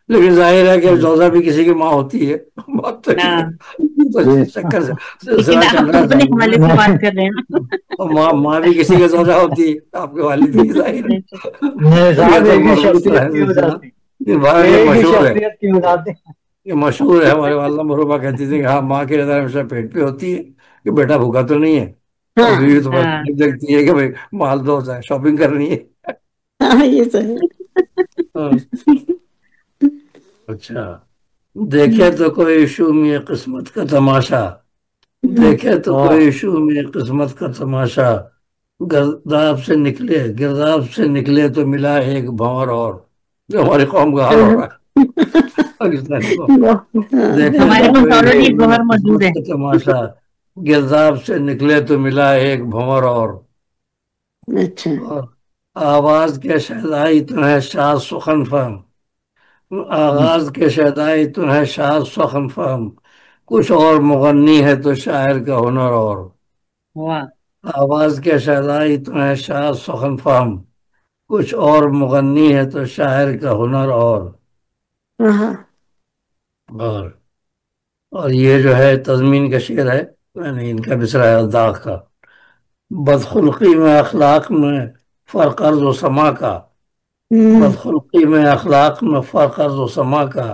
لیکن ظاہر ہے کہ زوجہ بھی کسی کی ماں ہوتی ہے. بات تو چکر سے ماں بھی کسی کے زوجہ ہوتی ہے. آپ کے والد کی ظاہر مشہور ہے. یہ مشہور ہے. ہمارے والدہ مرحومہ کہتی تھی کہ ہاں ماں کی نظر ہمیشہ پیٹ پہ ہوتی ہے کہ بیٹا بھوکا تو نہیں ہے. بیوی تو دیکھتی ہے کہ بھائی مال دو جائے شاپنگ کرنی ہے. اچھا دیکھے تو کوئی شوم یہ قسمت کا تماشا. دیکھے تو کوئی شوم یہ قسمت کا تماشا. گرداب سے نکلے تو ملا ایک بھنور اور. جو ہماری قوم کا حال ہو رہا ہے. تماشا گرداب سے نکلے تو ملا ایک بھنور اور. آواز کے شہدائی تو ہے شاد سخن فہم. آغاز کے شہدائی تو ہے شاد سخن فہم. کچھ اور مغنی ہے تو شاعر کا ہنر اور. آواز کے شہدائی تو ہے شاد سخن فہم. کچھ اور مغنی ہے تو شاعر کا ہنر اور. اور یہ جو ہے تضمین کا شعر ہے یعنی ان کا مصرع ہے الداغ کا. بدخلقی میں اخلاق میں فرق ارض و سما کا. بدخلقی میں اخلاق میں فرق ارض و سما کا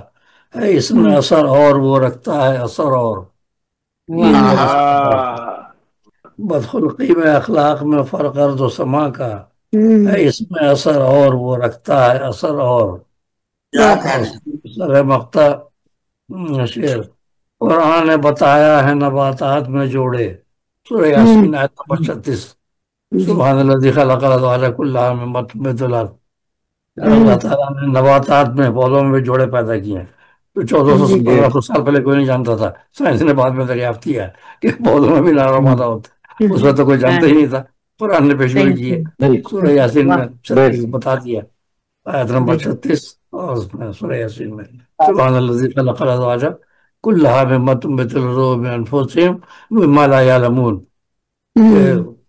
ہے. اس میں اثر اور وہ رکھتا ہے اثر اور. بدخلقی میں اخلاق میں فرق ارض و سما کا ہے. اس میں اثر اور وہ رکھتا ہے اثر اور. مقطع شعر. قرآن نے بتایا ہے نباتات میں جوڑے. سورہ یاسین آیت نمبر 36. سبحان الذی خلق الازواج کلھا مما تنبت الارض. اللہ تعالیٰ نے نباتات میں پودوں میں جوڑے پیدا کیے ہیں. تو 1400 سال پہلے کوئی نہیں جانتا تھا. سائنس نے بعد میں دریافت کیا ہے کہ پودوں میں بھی نر و مادہ ہوتا ہے. اس وقت تو کوئی جانتا ہی نہیں تھا. قرآن نے پیشگوئی کی ہے. سورہ یاسین میں 36 بتا دیا. آیت نمبر 36 اور سورہ یاسین میں سبحان الذی خلق الازواج کلھا مما تنبت الارض من انفسہم مما لا یعلمون.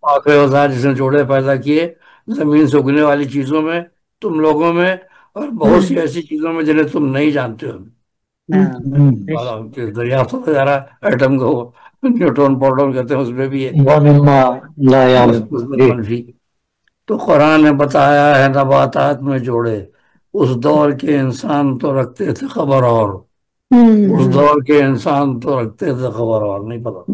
پاک ہے وہ ذات جس نے جوڑے پیدا کیے زمین سے اگنے والی چیزوں میں تم لوگوں میں اور بہت سی ایسی چیزوں میں جنہیں تم نہیں جانتے ہو. دریافت ہوتا جا رہا ہے ایٹم کو न्यूट्रॉन प्रोटॉन कहते हैं, उसमें भी है जी। मनफी। तो कुरान ने बताया है नबातात में जोड़े, उस दौर के इंसान तो रखते थे खबर, और उस दौर के इंसान तो रखते थे खबर, और नहीं पता।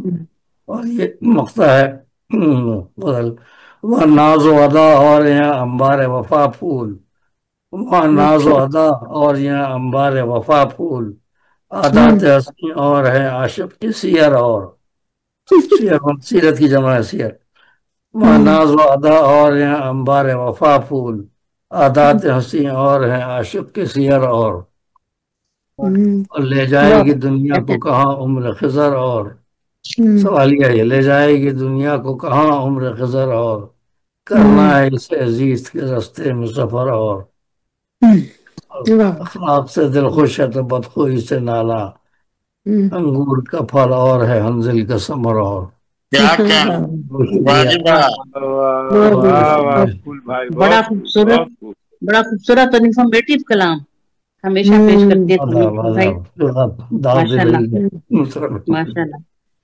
और ये मक्ता है बदल, वह नाजो अदा और यहाँ अंबार वफा फूल, वह नाजो अदा और यहाँ अंबार वफा फूल, आदात हस्नी और है आशिक की सियर, और सियर सीरत की जमा है सियर। वह नाजो अदा और यहाँ अंबार वफा फूल, आदात हंसी और है आशिक की सियर, और ले जाएगी दुनिया को कहाँ उम्र खिजर, और सवाल यह है, ले जाएगी दुनिया को कहाँ उम्र खिजर, और करना है इसे अजीज के रास्ते में सफर, और अखलाक से दिल खुश है तो बदखुई से नाला, अंगूर का फल और है हंजिल का समर, और क्या क्या बड़ा खूबसूरत, बड़ा खूबसूरत और इंफॉर्मेटिव कलाम हमेशा पेश करते हैं भाई, माशाल्लाह माशाल्लाह।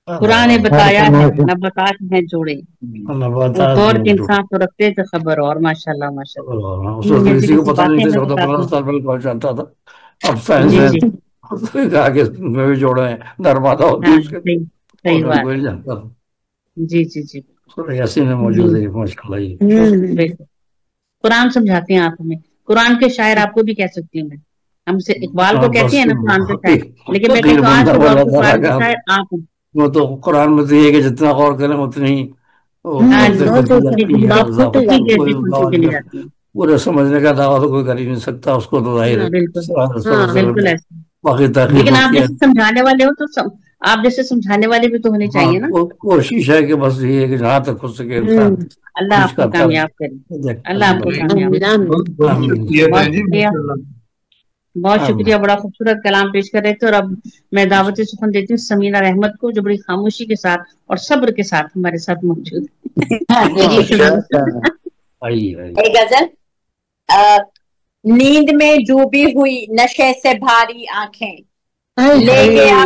कुरान ने बताया है नबातात हैं जोड़े, वो दौर के इंसान तो रखते थे खबर, और माशाल्लाह माशाल्लाह। किसी को पता नहीं था, 15 साल पहले पहुंच जाता था, अब साइंस है आगे में भी जोड़े हैं, नर्मदा होती है, सही बात। जी जी जी, यासीन में मौजूद है माशाल्लाह। कुरान समझाते हैं आप हमें, कुरान के शायर आपको भी कह सकती हूँ मैं, हमसे इकबाल को कहते हैं ना कुरान के शायर, लेकिन मैं कहती हूँ आज कुरान के शायर आप हैं। वो तो कुरान में तो ये है कि जितना गौर करें उतनी पूरे समझने का दावा तो कोई कर ही नहीं सकता, उसको तो जाहिर है। बिल्कुल ऐसा, लेकिन आप जैसे समझाने वाले हो तो आप जैसे समझाने वाले भी तो होने चाहिए ना। कोशिश है कि बस ये है कि जहाँ तक हो सके इंसान अल्लाह आपको कामयाब करे, अल्लाह आपको कामयाब। बहुत शुक्रिया, बड़ा खूबसूरत कलाम पेश कर रहे थे। और अब मैं दावत सुखन देती हूँ समीना रहमत को, जो बड़ी खामोशी के साथ और सब्र के साथ हमारे साथ मौजूद है। गजल, नींद में डूबी हुई नशे से भारी आंखें ले गया,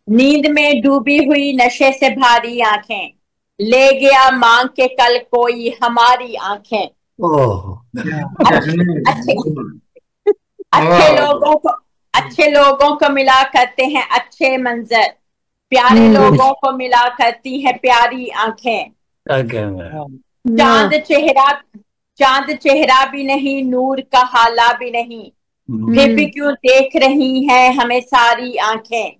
नींद में डूबी हुई नशे से भारी आंखें ले गया मांग के कल कोई हमारी आंखें। अच्छे लोगों को मिला करते हैं अच्छे मंजर, प्यारे लोगों को मिला करती हैं प्यारी आंखें। चांद चेहरा भी नहीं, नूर का हाला भी नहीं, फिर भी क्यों देख रही हैं हमें सारी आंखें।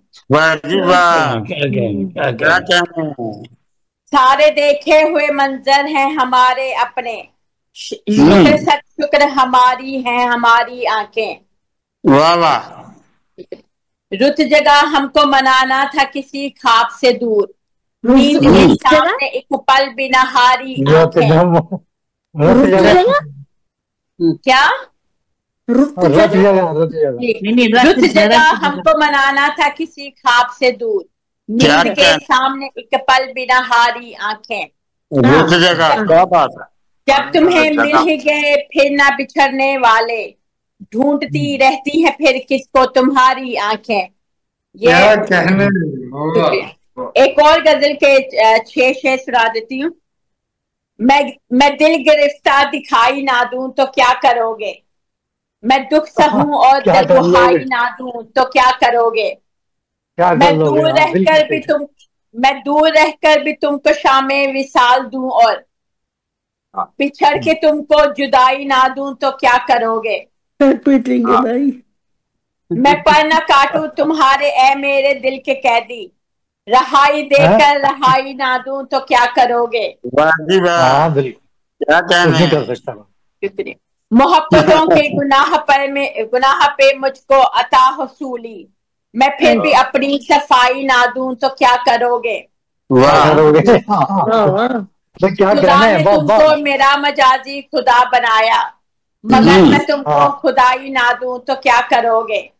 सारे देखे हुए मंजर हैं हमारे अपने, शुक्र हमारी हैं हमारी आंखें। वाह वाह। रुत जगह हमको मनाना था किसी ख्वाब से दूर, नींद के सामने एक पल बिना हारी आंखें। क्या रुत जगह हमको मनाना था किसी ख्वाब से दूर, नींद के सामने एक पल बिना हारी आंखें। क्या बात है। जब तुम्हें मिल ही गए फिर ना बिछड़ने वाले, ढूंढती रहती है फिर किसको तुम्हारी आंखें। ये कहने एक और गजल के 6 शेर सुना देती हूँ। मैं दिल गिरफ्तार दिखाई ना दूं तो क्या करोगे, मैं दुख सहूं और दुहाई ना दूं तो क्या करोगे। मैं दूर रहकर भी तुमको शामे विसाल दूं और पिछड़ के तुमको जुदाई ना दूं तो क्या करोगे। मैं पर न काटूं तुम्हारे ए मेरे दिल के कैदी, रहाई देकर रहाई ना दूं तो क्या करोगे। मोहब्बतों के गुनाह पे मुझको अता हुसूली, मैं फिर भी अपनी सफाई ना दूं तो क्या करोगे। खुदा ने तुमको मेरा मजाजी खुदा बनाया, मगर मैं तुमको खुदाई ना दूं तो क्या करोगे।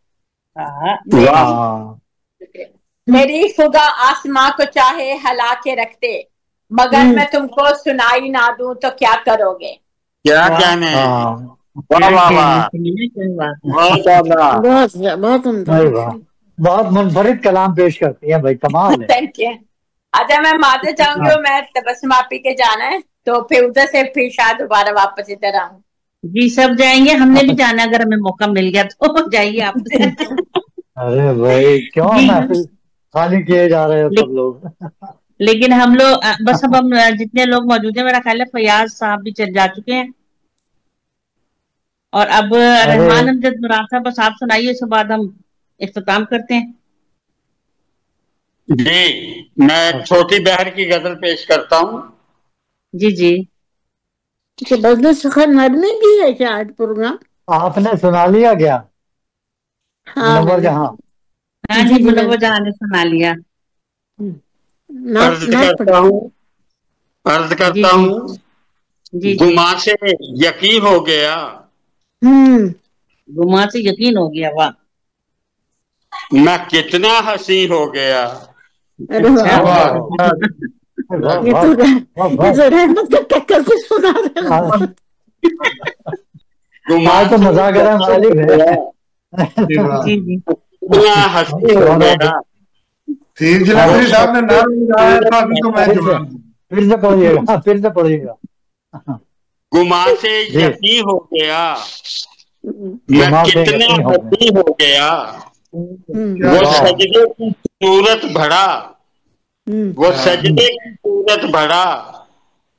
मेरी खुदा आसमां को चाहे हला के रखते, मगर मैं तुमको सुनाई ना दूं तो क्या करोगे। क्या कहने। बहुत मुनफरिद कलाम पेश करती हैं भाई, कमाल है। Thank you. अच्छा मैं माफी चाहूंगी, मैं तबस्सुम आपी के जाना है तो फिर उधर से फिर शायद दोबारा वापस इधर आऊँ। जी सब जाएंगे, हमने भी जाना, अगर हमें मौका मिल गया तो जाइए आप। अरे भाई क्यों महफिल खाली किए जा रहे हो सब लोग। लेकिन हम लोग बस अब हम जितने लोग मौजूद हैं, मेरा ख्याल है फयाज साहब भी चल जा चुके हैं और अब रहमान अमजद मुराद साहब, बस आप सुनाइए, उसके बाद हम इख्तिताम करते हैं। जी मैं छोटी बहर की गजल पेश करता हूँ। जी जी। बजल सुखनवर में भी है क्या आज प्रोग्राम? आपने सुना लिया क्या? हाँ मुनव्वर जहां। हाँ जी, मुनव्वर जहां ने सुना लिया। अर्ज करता हूँ गुमा से यकीन हो गया। गुमा से यकीन हो गया, वाह। मैं कितना हंसी हो गया। अरे गुमा तो मजाक कर मालिक है। कितना हंसी हो गया। साहब ने नाम लगाया था, अभी तो मैं जवाब फिर से पढ़िएगा, फिर से पढ़िएगा। गुमा से यकीन हो गया, मैं कितना हंसी हो गया। वो सजदे की सूरत भरा, वो सजदे की सूरत भरा,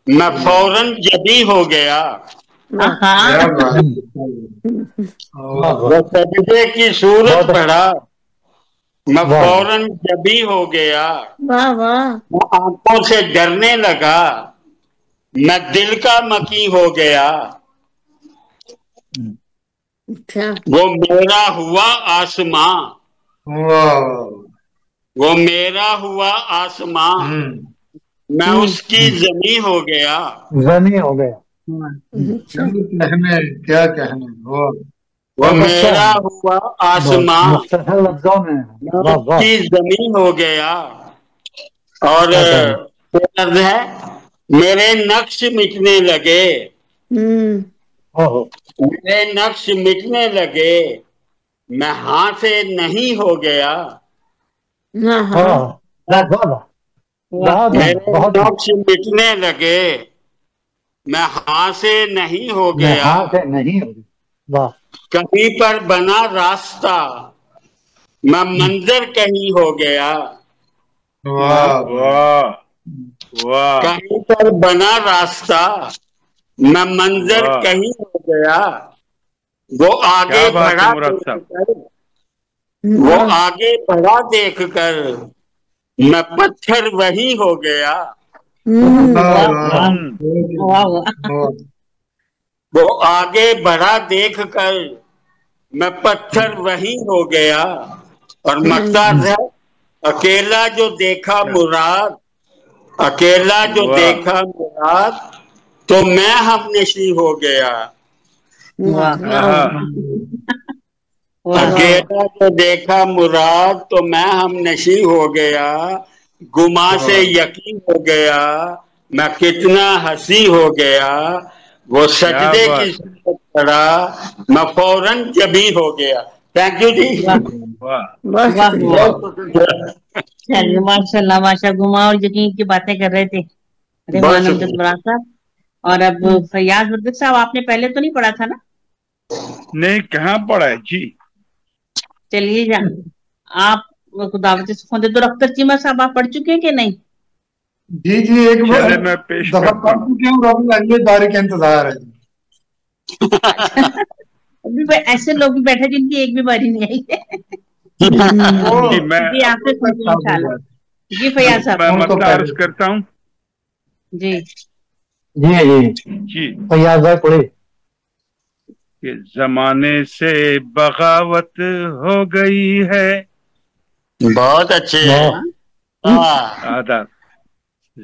मैं फौरन जबी हो गया। वो सजदे की सूरत भरा, मैं फौरन जबी हो गया। वाह वाह। वो आंखों से डरने लगा, मैं दिल का मकी हो गया। वो मेरा हुआ आसमां, वो मेरा हुआ आसमां, मैं उसकी जमी हो गया। जमी हो गया। क्या कहने वो मेरा हुआ आसमां, मैं उसकी जमी हो गया। और अर्ज है मेरे नक्श मिटने लगे, मेरे नक्श मिटने लगे, मैं हाथ से नहीं हो गया। मेरे नक्श मिटने लगे, मैं हाथ से नहीं हो गया। कहीं पर बना रास्ता, मैं मंजर कहीं हो गया। वाह वाह वाह। कहीं पर बना रास्ता, मैं मंजर कहीं हो गया। वो आगे बढ़ा देखकर, वो आगे बढ़ा देखकर, मैं पत्थर वही हो गया। वो आगे बढ़ा देखकर, मैं पत्थर वही हो गया। और मकसद है अकेला जो देखा मुराद, अकेला जो देखा मुराद, तो मैं हमनशी हो गया। अकेला जो देखा मुराद, तो मैं हमनशी हो गया। गुमा से यकीन हो गया, मैं कितना हंसी हो गया। वो सजदे की सूरत पड़ा, मैं फौरन जबी हो गया। थैंक यू जी। चलिए माशाल्लाह माशा। गुमा और यकीन की बातें कर रहे थे रहमान अमजद मुराद साहब। और अब फयाज वर्दिक साहब, आपने पहले तो नहीं पढ़ा था ना? नहीं, कहाँ पढ़ा है जी। चलिए जा आप दावत सुखन दे। तो अख्तर चीमा साहब आप पढ़ चुके हैं कि नहीं? जी जी एक बार मैं पेश दफा पढ़ चुके हूँ, अभी अगली बारी का इंतजार है। अभी ऐसे लोग भी बैठे जिनकी एक भी बारी नहीं आई है। जी आपसे सुनते हैं इंशाल्लाह। जी फयाज साहब मैं मतलब अर्ज करता हूँ। जी जी जी फयाज भाई पढ़े। कि जमाने से बगावत हो गई है। बहुत अच्छे आदाब।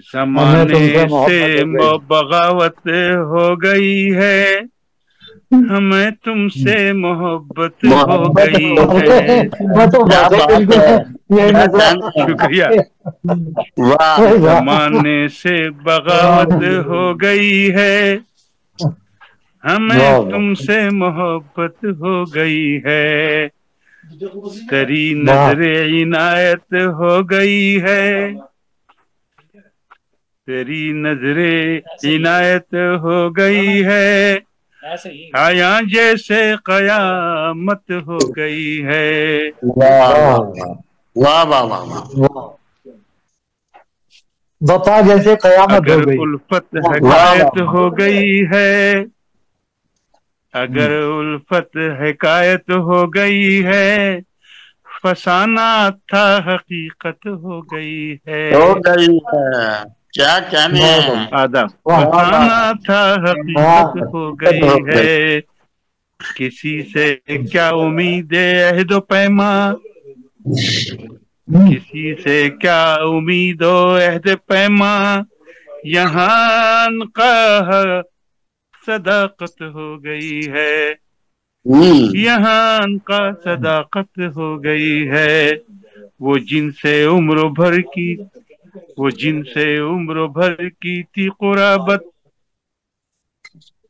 जमाने से बगावत हो गई है, हमें तुमसे मोहब्बत हो गई है। शुक्रिया। जमाने से बगावत हो गई है, हमें तुमसे मोहब्बत हो गई है। तेरी नजर इनायत हो गई है, तेरी नजर इनायत हो गई है, आया जैसे कयामत हो गई है। वाह वाह वाह वाह वाह, बता जैसे कयामत हो अगर गई। उल्फत हकायत हो गई है, अगर उल्फत हकायत हो गई है, फसाना था हकीकत हो गई है। हो गई है, क्या कहने हैं। आदम, फसाना था हकीकत हो गई है। किसी से क्या उम्मीद अहद पैमा, किसी से क्या उम्मीद अहद पैमा, यहाँ का सदाकत हो गई है, यहाँ का सदाकत हो गई है। वो जिनसे उम्र भर की, वो जिनसे उम्र भर की थी कुराबत,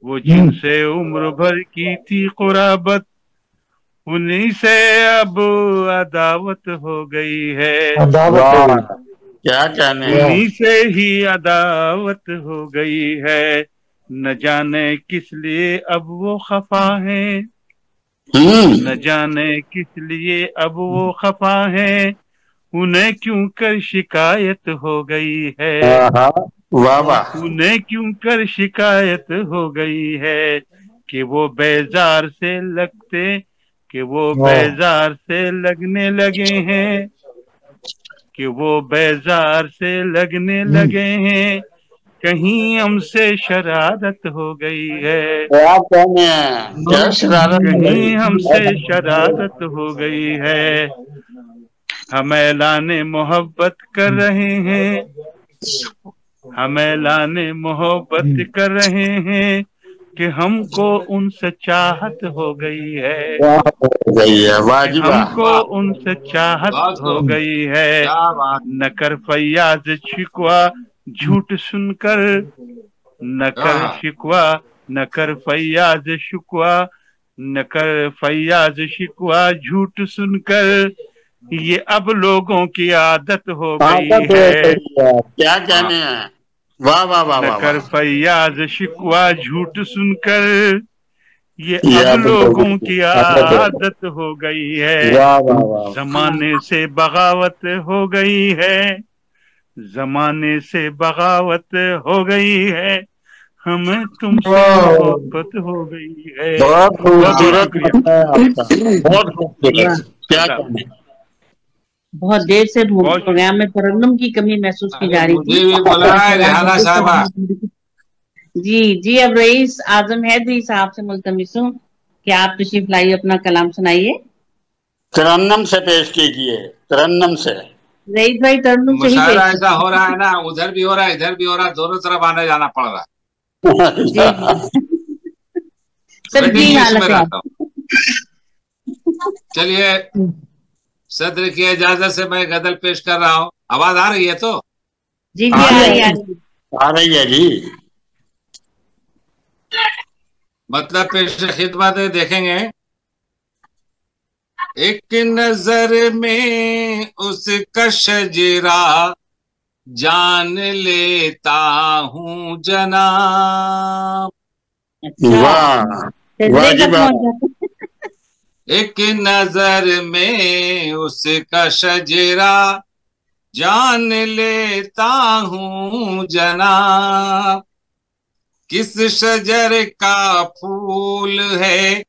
वो जिनसे उम्र भर की थी कुराबत, उन्हीं से अब अदावत हो गई है। क्या कहने, उन्हीं से ही अदावत हो गई है। न जाने किस लिए अब वो खफा हैं, न जाने किस लिए अब वो खफा हैं, उन्हें क्यों कर शिकायत हो गई है। वाह वाह, उन्हें क्यों कर शिकायत हो गई है कि वो बेजार से लगते, कि वो बेजार से लगने लगे हैं, कि वो बेजार से लगने लगे हैं, कहीं हमसे शरारत हो गई है। क्या कहने हैं, क्या शरारत, कहीं हमसे शरारत हो गई है। हम ऐलाने मोहब्बत कर रहे हैं, हम ऐलाने मोहब्बत कर रहे हैं कि हमको उनसे चाहत हो गई है, हमको उनसे चाहत हो गई है। न कर फैयाज शिकवा झूठ सुनकर, न कर शिकवा, न कर फैयाज शिकवा, न कर फैयाज शिकवा झूठ सुनकर, ये अब लोगों की आदत हो गई है। क्या कहने हैं, वाह वाह वाह वाह, न कर फैयाज शिकवा झूठ सुनकर, ये अब लोगों की आदत हो गई है। जमाने से बगावत हो गई है, जमाने से बगावत हो गई है, हमें तुमसे मोहब्बत हो गई है। बहुत खूबसूरत, बहुत खूबसूरत। क्या कहने, बहुत देर से प्रोग्राम में तरन्नुम की कमी महसूस की जा रही थी। जी जी, अब रईस आजम हैदरी साहब से मुल्तमिस हूँ कि आप तशरीफ लाइए, अपना कलाम सुनाइए। तरन्नुम से पेश कीजिए, तरन्नुम से। रईस भाई तरन्नुम से ही पेश, ऐसा हो रहा है ना, उधर भी हो रहा है इधर भी हो रहा है, दोनों तरफ आने जाना पड़ रहा है। सर जी हालत है। चलिए, सदर की इजाजत से मैं गजल पेश कर रहा हूँ। आवाज आ रही है तो? जी जी आ रही है जी। मतलब पेश खिदमत देखेंगे। एक नजर में उसका शजरा जान लेता हूँ जनाब। वाह वाह जी वाह। एक नजर में उसका शजरा जान लेता हूँ जनाब। किस शजर का फूल है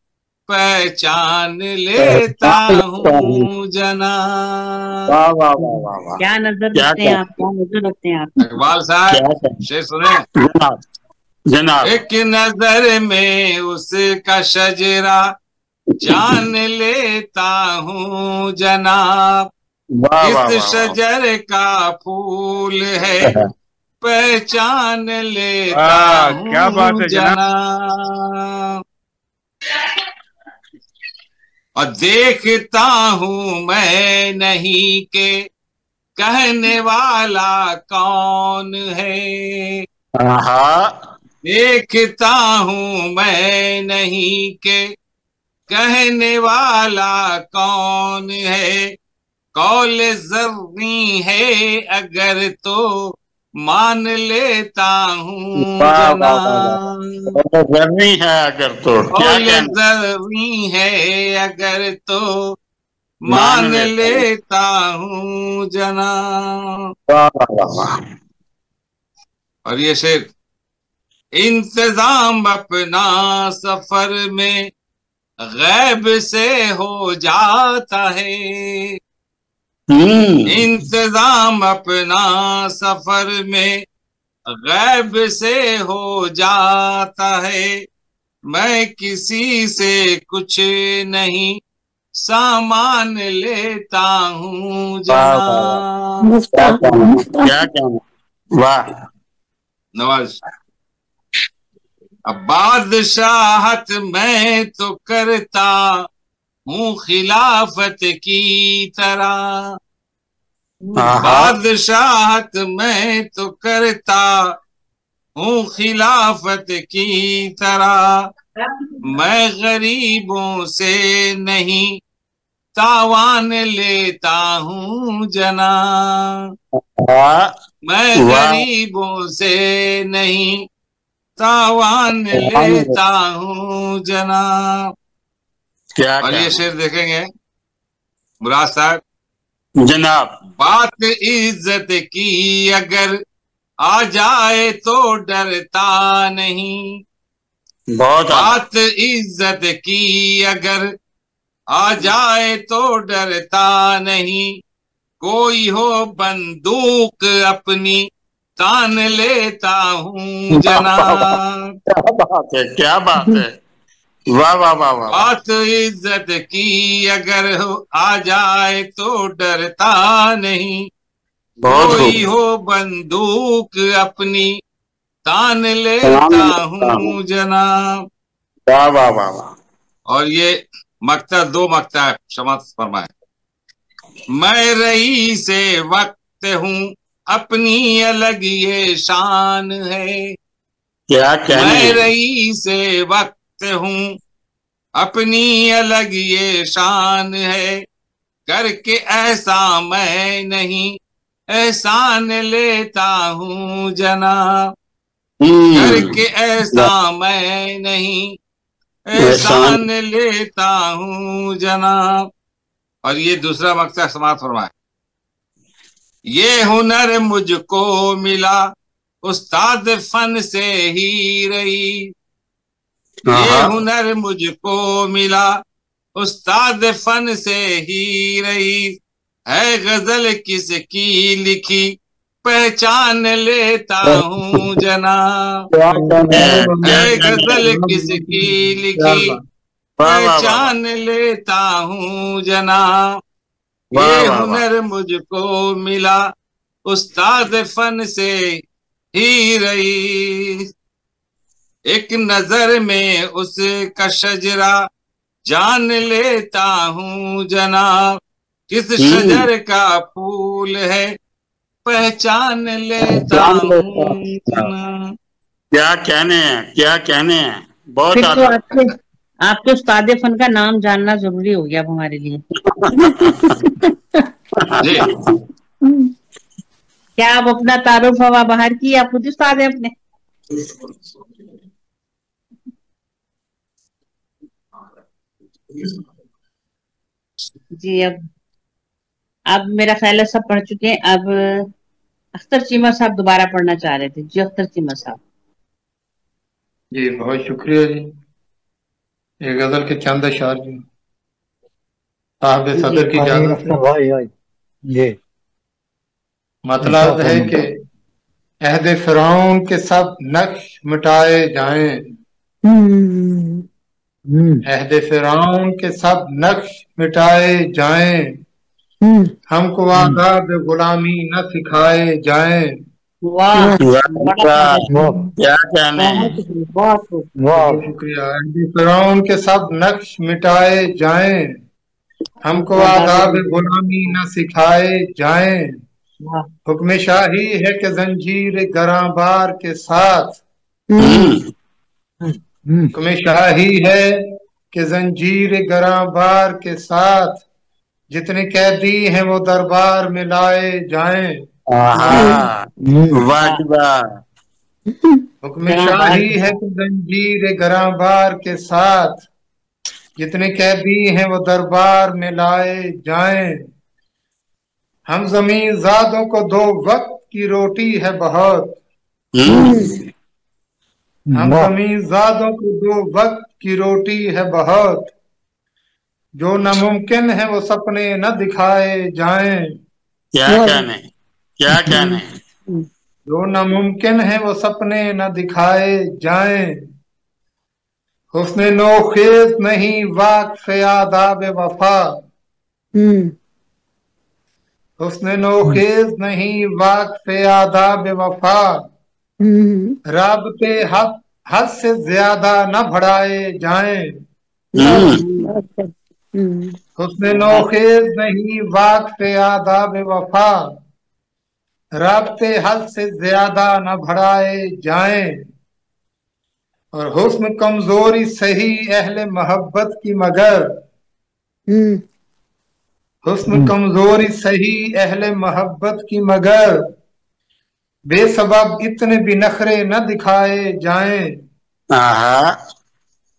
पहचान लेता हूँ जनाब। वाह वाह वाह वाह वाह, क्या नजर रखते हैं आप, क्या नजर रखते हैं आप। इकबाल साहब शेर सुने जनाब। एक नजर में उसका शजरा जान लेता हूँ जनाब। किस शजर का फूल है पहचान लेता हूँ क्या बात है जनाब। और देखता हूँ मैं नहीं के कहने वाला कौन है। देखता हूँ मैं नहीं के कहने वाला कौन है, कौल ज़र्री है अगर तो मान लेता हूँ जना। ज़र्री है अगर तो, कौल ज़र्री है अगर तो मान लेता हूँ जना। और ये शेर, इंतजाम अपना सफर में गैब से हो जाता है, इंतजाम अपना सफर में गैब से हो जाता है। मैं किसी से कुछ नहीं सामान लेता हूँ जना। क्या कहना, वाह नवाज। अब बादशाहत मैं तो करता हूँ खिलाफत की तरह, बादशाहत मैं तो करता हूँ खिलाफत की तरह। मैं गरीबों से नहीं तावान लेता हूँ जना, मैं गरीबों से नहीं तावान लेता हूँ जना। क्या और ये शेर देखेंगे मुराद साहब जनाब, बात इज्जत की अगर आ जाए तो डरता नहीं, बात इज्जत की अगर आ जाए तो डरता नहीं। कोई हो बंदूक अपनी तान लेता हूँ जना। क्या बात है, क्या बात है, वाह वाह वाह वाह। बात इज्जत की अगर आ जाए तो डरता नहीं, कोई हो बंदूक अपनी तान लेता हूँ जना। वाह वाह वाह वाह। और ये मक्ता, दो मक्ता है, क्षमा फरमाए। मैं रही से वक्त हूँ अपनी अलग ये शान है, क्या कहने, मैं रही से वक्त हूँ अपनी अलग ये शान है। करके ऐसा मैं नहीं एहसान लेता हूँ जना, करके ऐसा मैं नहीं एहसान लेता हूँ जना। और ये दूसरा मकसद समाप्त फरमाए। ये हुनर मुझको मिला उस्ताद फन से ही रही, ये हुनर मुझको मिला उस्ताद फन से ही रही। है गजल किसकी लिखी पहचान लेता हूँ जना, है गजल किसकी लिखी पहचान लेता हूँ जना। ये हुनर मुझको मिला उस्ताद फन से ही रही। एक नजर में उसका शजरा जान लेता हूँ जना, किस शजर का फूल है पहचान लेता हूँ जना। क्या कहने हैं, क्या कहने हैं, बहुत तो आपके उस्ताद फन का नाम जानना जरूरी हो गया अब हमारे लिए। जी। क्या आप अपना तारुफ हवा बाहर की, आप खुद उस्ताद है अपने? जी। अब मेरा ख्याल है सब पढ़ चुके हैं। अब अख्तर चीमा साहब दोबारा पढ़ना चाह रहे थे। जी अख्तर चीमा साहब। जी बहुत शुक्रिया जी। ये गजल के चंद अशार जी साहब सदर की इजाजत से। मतलब है कि अहद फिरौन के सब नक्श मिटाए जाएं, अहद फिरौन के सब नक्श मिटाए जाएं, हमको आदाब गुलामी न सिखाए जाएं। वाह क्या कहने, बहुत शुक्रिया। अहद फिरौन के सब नक्श मिटाए जाएं, हमको आदाब गुलामी न सिखाए जाएं। हुक्म शाही है कि जंजीर गराबार के साथ, हुक्म शाही है कि जंजीर गरां बार के साथ जितने कैदी हैं वो दरबार में लाए जाएं। हुक्म शाही है कि जंजीर गरां बार के साथ जितने कैदी हैं वो दरबार में लाए जाएं। हम जमीन ज़ादों को 2 वक्त की रोटी है बहुत। हम जमीन ज़ादों को 2 वक्त की रोटी है बहुत। जो नामुमकिन है वो सपने न दिखाए जाएं। क्या कहने, क्या कहने? जो नामुमकिन है वो सपने न दिखाए जाएं। हुस्न नोखेज नहीं वाक़ आदाब वफा। हुस्न नोखेज नहीं वाक़ आदाब वफा। राबते हद से ज्यादा न बढ़ाए जाएं। हुस्न नोखेज नहीं वाक़ आदाब वफा। राबते हद से ज्यादा न बढ़ाए जाएं। और हुस्न कमजोरी सही अहले मोहब्बत की मगर। हुस्न कमजोरी सही अहले मोहब्बत की मगर। बेसबब इतने भी नखरे न दिखाए जाएं।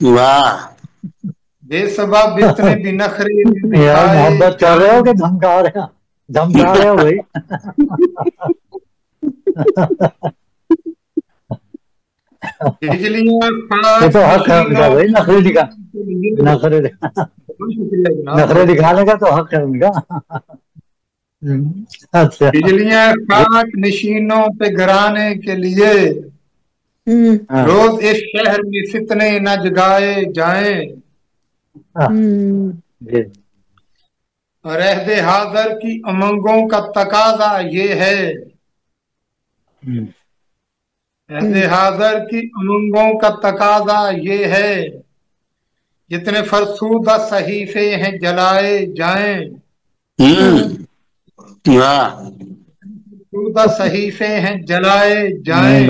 वाह, बेसबब इतने भी नखरे न यार दिखाए मोहब्बत कर रहे हो कि धमका रहे हो? धमका रहे हो भाई? बिजलियां ये तो हक है उनका भाई, नखरे दिखा, नखरे दिखाने का तो हक है उनका। अच्छा, बिजलियां खाक नशीनों पे गिराने के लिए रोज इस शहर में फितने न जगाए जाएं। और अहदे हाज़र की उमंगों का तकाजा ये है। अहदे हाज़र की उमंगों का तकाजा ये है। जितने फरसूदा सहीफे हैं जलाए जाएं। फरसूदा सहीफे हैं जलाए जाएं।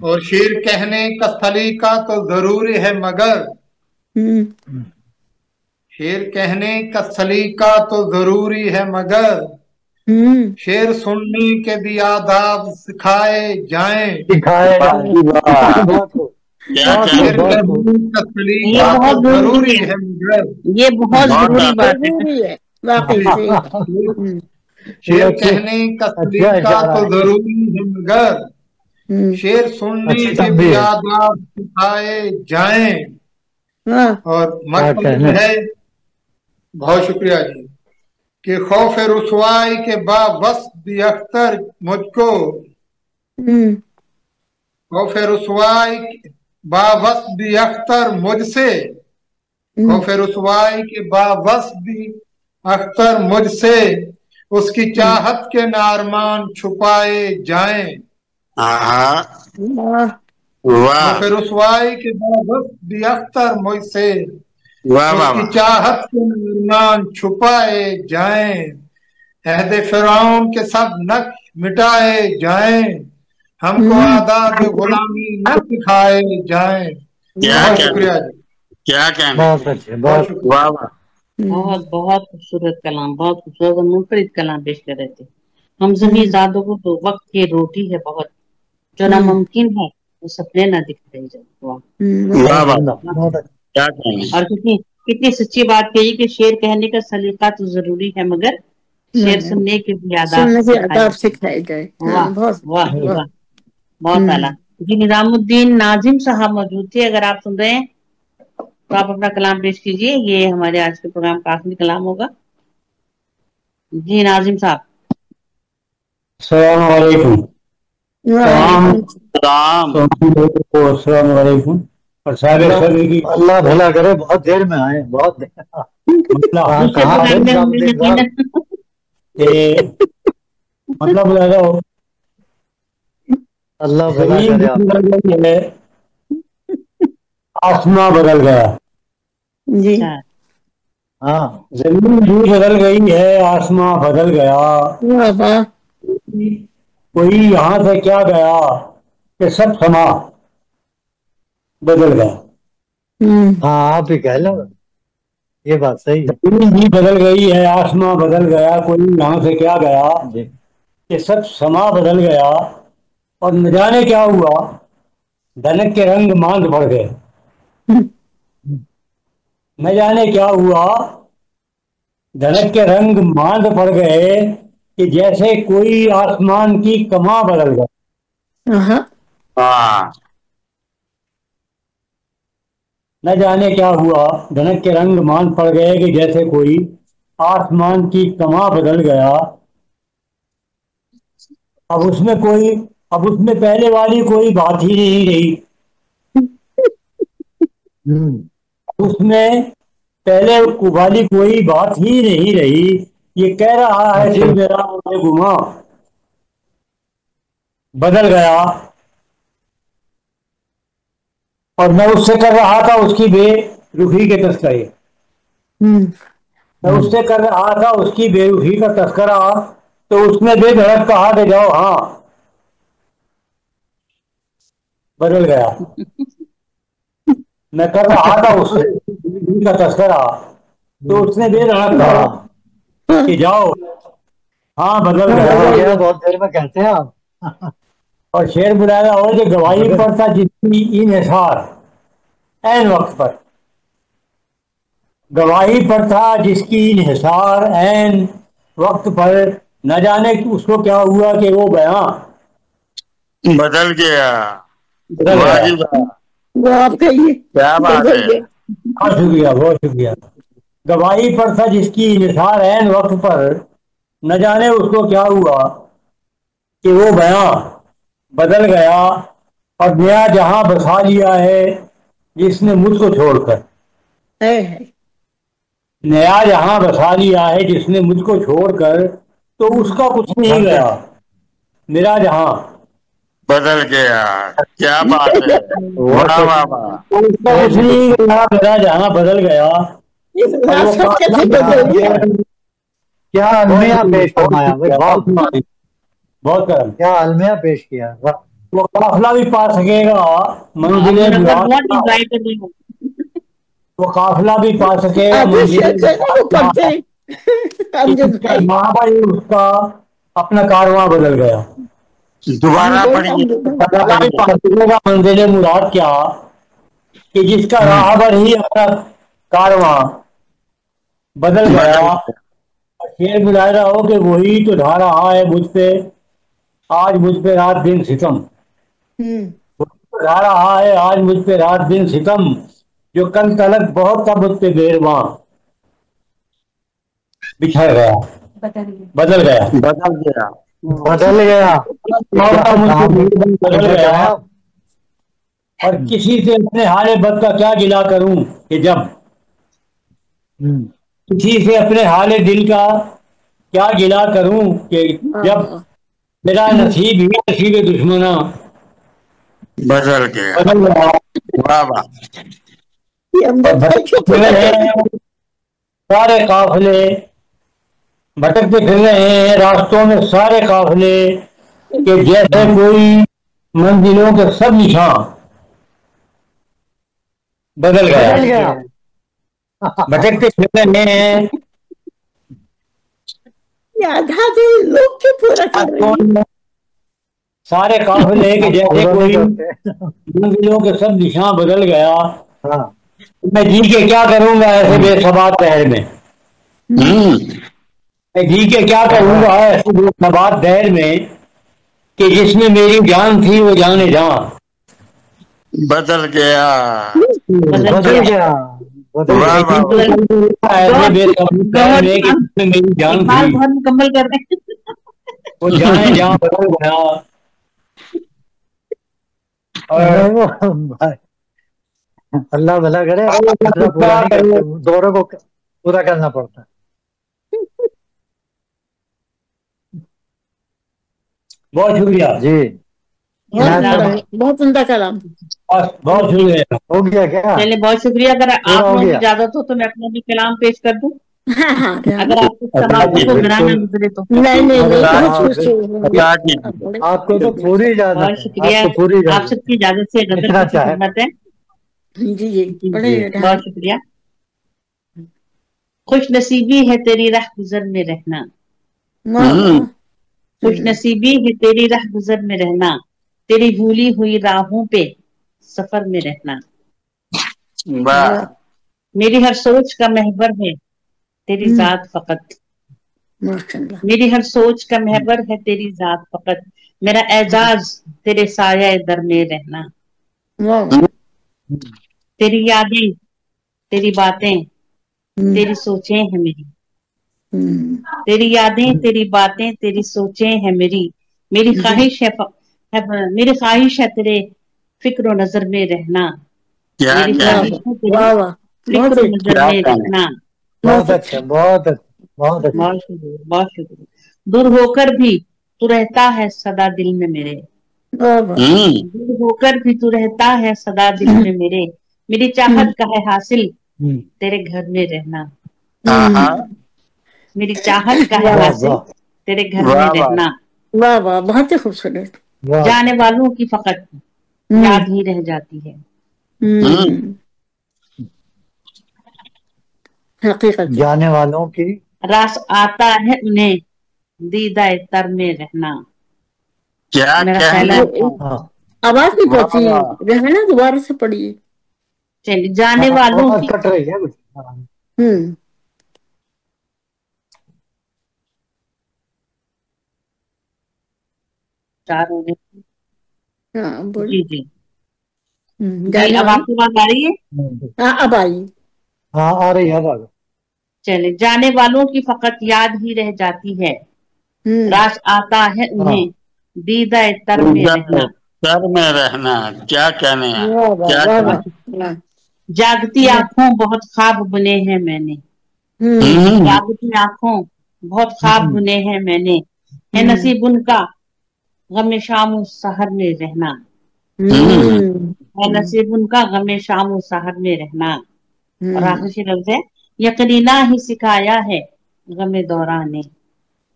और शेर कहने का सलीका तो जरूरी है मगर। शेर कहने का सलीका तो जरूरी है मगर। शेर सुनने के भी आदाब सिखाए जाएं। शेर कहने का सलीका तो जरूरी है मगर। ये बहुत जरूरी बात है वाकई से। शेर कहने का सलीका तो जरूरी है मगर। शेर सुनने के भी आदाब सिखाए जाएं। और मतलब है, बहुत शुक्रिया जी, कि खौफ रुसवाई के बावस भी अख्तर मुझको। खौफ रुसवाई बावस भी अख्तर मुझसे। खौफ रुसवाई के बावस भी अख्तर मुझसे। उसकी चाहत के नारमान छुपाए जाएं। खौफ रुसवाई के बावस भी अख्तर मुझसे। उसकी चाहत के नारमान छुपाए जाएं। अहदे फिरौन के सब नक्श मिटाए जाएं। हमको आदाब गुलामी न सिखाए जाएं। बहुत शुक्रिया जी। क्या कहना, बहुत अच्छे, बहुत वाह वाह, बहुत बहुत खूबसूरत कलाम, बहुत खूबसूरत और मुनफरिद कलाम पेश कर रहे थे। हम जमीन ज़ादों को 2 वक्त की रोटी है बहुत। जो नामुमकिन है वो सपने न दिखाए जाए। वाह वाह, क्या कहना। और कितनी कितनी सच्ची बात कही कि शेर कहने का सलीका तो जरूरी है मगर शेर सुनने के भी आदाब सिखाए जाए। वाह वाह वाह, बहुत आला जी। निजामुद्दीन नाजिम साहब मौजूद थे, अगर आप सुन रहे हैं तो आप अपना कलाम पेश कीजिए। ये हमारे आज के प्रोग्राम का आखिरी कलाम होगा। जी नाजिम साहब। अस्सलाम वालेकुम। अस्सलाम वालेकुम। और सारे सभी अल्लाह भला करे, बहुत देर में आए, बहुत मतलब लगा अल्लाह भला करे। आसमां बदल गया जी। हाँ, जमीन भी बदल गई है, आसमां बदल गया। कोई यहाँ से क्या गया कि सब समा बदल गया। ہاں آپ ہی کہہ لو، یہ بات صحیح ہے. زمین بھی بدل گئی ہے، آسماں بدل گیا، کوئی یہاں سے کیا گیا، یہ سب سما بدل گیا، اور نہ جانے کیا ہوا، دھنک کے رنگ ماند پڑ گئے. نہ جانے کیا ہوا، دھنک کے رنگ ماند پڑ گئے کہ جیسے کوئی آسمان کی کماں بدل گیا. نہ جانے کیا ہوا، دھنک کے رنگ ماند پڑ گئے کہ جیسے کوئی آسمان کی کماں بدل گیا. اب اس میں پہلے والی کوئی بات ہی نہیں رہی. اس میں پہلے والی کوئی بات ہی نہیں رہی. یہ کہہ رہا ہے دل میرا گما بدل گیا، اور میں اس سے کر رہا تھا اس کی بے رخی کے تذکرے. میں اس سے کر رہا تھا اس کی بے رخی کا تذکرہ، تو اس نے بے دھڑک کہا کہ جاؤ ہاں بدل گیا. میں کر رہا تھا اس سے کا تذکرہ، تو اس نے بے دھڑک کہا کہ جاؤ ہاں بدل گیا. بہت دیر میں کہتے ہیں آپ. اور شعر بلایا ہو کہ گواہی پر تھا جس کی انحصار عین وقت پر. گواہی پر تھا جس کی انحصار عین وقت پر، نہ جانے اس کو کیا ہوا کہ وہ بیاں بدل گیا. کیا بات ہے، بہت شکریہ بہت شکریہ. گواہی پر تھا جس کی انحصار عین وقت پر، نہ جانے اس کو کیا ہوا کہ وہ بیاں بدل گیا. اور نیا جہاں بسا لیا ہے جس نے مجھ کو چھوڑ کر. نیا جہاں بسا لیا ہے جس نے مجھ کو چھوڑ کر، تو اس کا کچھ نہیں گیا میرا جہاں بدل گیا. کیا بات ہے، واہ واہ واہ. اس کا کچھ نہیں گیا میرا جہاں بدل گیا. کیا المیہ پیش فرمایا، بہت کرم. کیا المیہ پیش کیا. وہ قافلہ بھی پا سکے گا منزل وہ قافلہ بھی پا سکے گا اس کا اپنا کارواں بدل گیا. دوبارہ پڑھیے. منزل مراد کیا کہ جس کا راہبر ہی اپنا کارواں بدل گیا. شعر مظاہرہ ہو کہ وہی تو ڈھا رہا ہے مجھ پہ آج مجھ پہ رات دن ستم. ڈھا رہا ہے آج مجھ پہ رات دن ستم، جو کل تلک بہت تھا مجھ پہ بیرواں بچھڑ گیا بدل گیا بدل گیا. بدل گیا. اور کسی سے اپنے حال بد کا کیا گلا کروں کہ جب کسی سے اپنے حال دل کا کیا گلا کروں کہ جب میرا نصیب ہی نصیب دشمنا بدل گیا. واہ واہ. سارے قافلے بھٹکتے پھر رہے ہیں راستوں میں سارے قافلے، کہ جیسے کوئی منزلوں کے سب نشان بدل گیا. بھٹکتے پھر رہے ہیں سارے قافلے کہ جیسے کوئی منزلوں کے سب نشان بدل گیا. میں جی کے کیا کروں گا ایسے بے ثبات دہر میں. میں جی کے کیا کروں گا ایسے بے ثبات دہر میں، کہ جس میں میری جان تھی وہ جانے جان بدل گیا. بدل گیا. ایسے بے ثبات دہر میں کہ جس میں میری جان تھی مکمل کر رہے ہیں. وہ جانے جان بدل گیا. اللہ بھلا کرے، دوروں کو پورا کرنا پڑتا ہے. بہت شکریہ جی. بہت عمدہ کلام. بہت شکریہ. ہو گیا کیا؟ چلے بہت شکریہ. اگر آپ لوگوں کی اجازت ہو تو میں اپنا بھی کلام پیش کر دوں. اگر آپ کو سماعتوں کو گرانا گزرے تو. آپ کو تو پوری اجازت. بہت شکریہ. آپ سب کی اجازت سے غزل کی خدمت ہے. जी जी बड़े बहुत शुक्रिया। खुश नसीबी है तेरी राह गुजर में रहना, खुश नसीबी है तेरी राह गुजर में रहना, तेरी भूली हुई राहों पे सफर में रहना। मेरी हर सोच का महवर है तेरी जात फकत, मेरी हर सोच का महवर है तेरी जात फकत, मेरा एजाज तेरे साया दर में रहना। तेरी यादें तेरी बातें तेरी सोचें हैं मेरी, तेरी यादें तेरी बातें तेरी सोचें हैं मेरी, मेरी ख्वाहिश है मेरी ख्वाहिश है तेरे फिक्र नजर में रहना, मेरी ख्वाहिश है तेरे फिक्र नजर में रहना। बहुत अच्छा बहुत अच्छा बहुत अच्छा। बहुत शुक्रिया बहुत शुक्रिया। दूर होकर भी तू रहता है सदा दिल में मेरे, दूर होकर भी तू रहता है सदा दिल में मेरे, मेरी चाहत का है हासिल तेरे घर में रहना, मेरी चाहत का है हासिल तेरे घर में रहना। वाह वाह बहुत ही खूबसूरत। जाने वालों की फकत याद ही रह जाती है, हकीकत जाने वालों की रास आता है उन्हें दीदा तर में रहना। क्या मेरा कहना आवाज नहीं पहुंची, रहना दोबारा से पढ़िए। चलिए जाने वालों की कट रही है कुछ। हाँ जी जी जी अब आपकी बात आ रही है? हाँ अब आई। हाँ आ रही है बात। चले जाने वालों की फकत याद ही रह जाती है, रास आता है उन्हें दीदा तर में रहना। तर में रहना क्या कहने क्या कहने? जागती आंखों बहुत ख्वाब बुने हैं मैंने, जागती आंखों बहुत ख्वाब बुने हैं मैंने, है नसीब उनका गमे शाम सहर में रहना, है नसीब उनका गमे शाम सहर में रहना। और आखिरी लफ्ज है ये करीना ही सिखाया है गमे दौराने,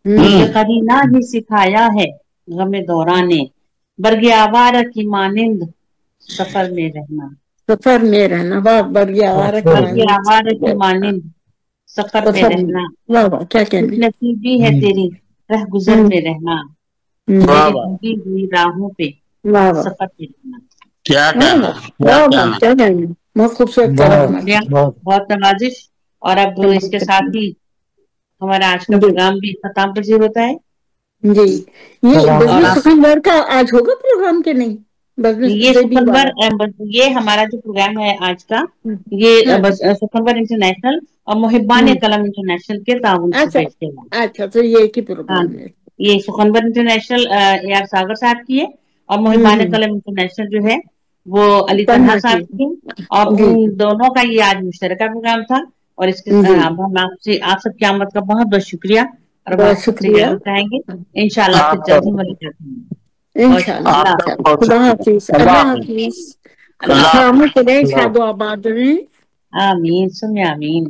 ये करीना ही सिखाया है गमे दौराने, बरगे आवारा की मानिंद सफर में रहना, सफर में रहना। वाह बरगे आवारा की मानिंद सफर में रहना। वाह वाह क्या कहने। नसीबी है तेरी रह गुजर में रहना, तेरी भूली हुई राहों पे सफर में रहना। क्या कहना क्या कहना। बहुत खूबसूरत, बहुत नवाजिश। और अब इसके साथ ही हमारा आज का प्रोग्राम भी खत्म पजीर होता है। जी ये सुखनवर का आज होगा प्रोग्राम के नहीं? ये सुखनवर ये हमारा जो प्रोग्राम है आज का, ये सुखनवर इंटरनेशनल और मुहिबान कलम इंटरनेशनल के ताउन से पेश किया। अच्छा तो ये एक ही प्रोग्राम है। ये सुखनवर इंटरनेशनल AR सागर साहब की है और मुहिबान कलम इंटरनेशनल जो है वो अली तन्हा साहब की, और उन दोनों का ये आज मुश्तरका प्रोग्राम था। और इसके हम आपसे आप सबकी आमद का बहुत बहुत शुक्रिया और बहुत शुक्रिया चाहेंगे। इंशाल्लाह फिर जल्द ही मुलाकात होगी। इंशाल्लाह। खुदा हाफिज। अल्लाह हाफिज। आमीन सुम्मा आमीन।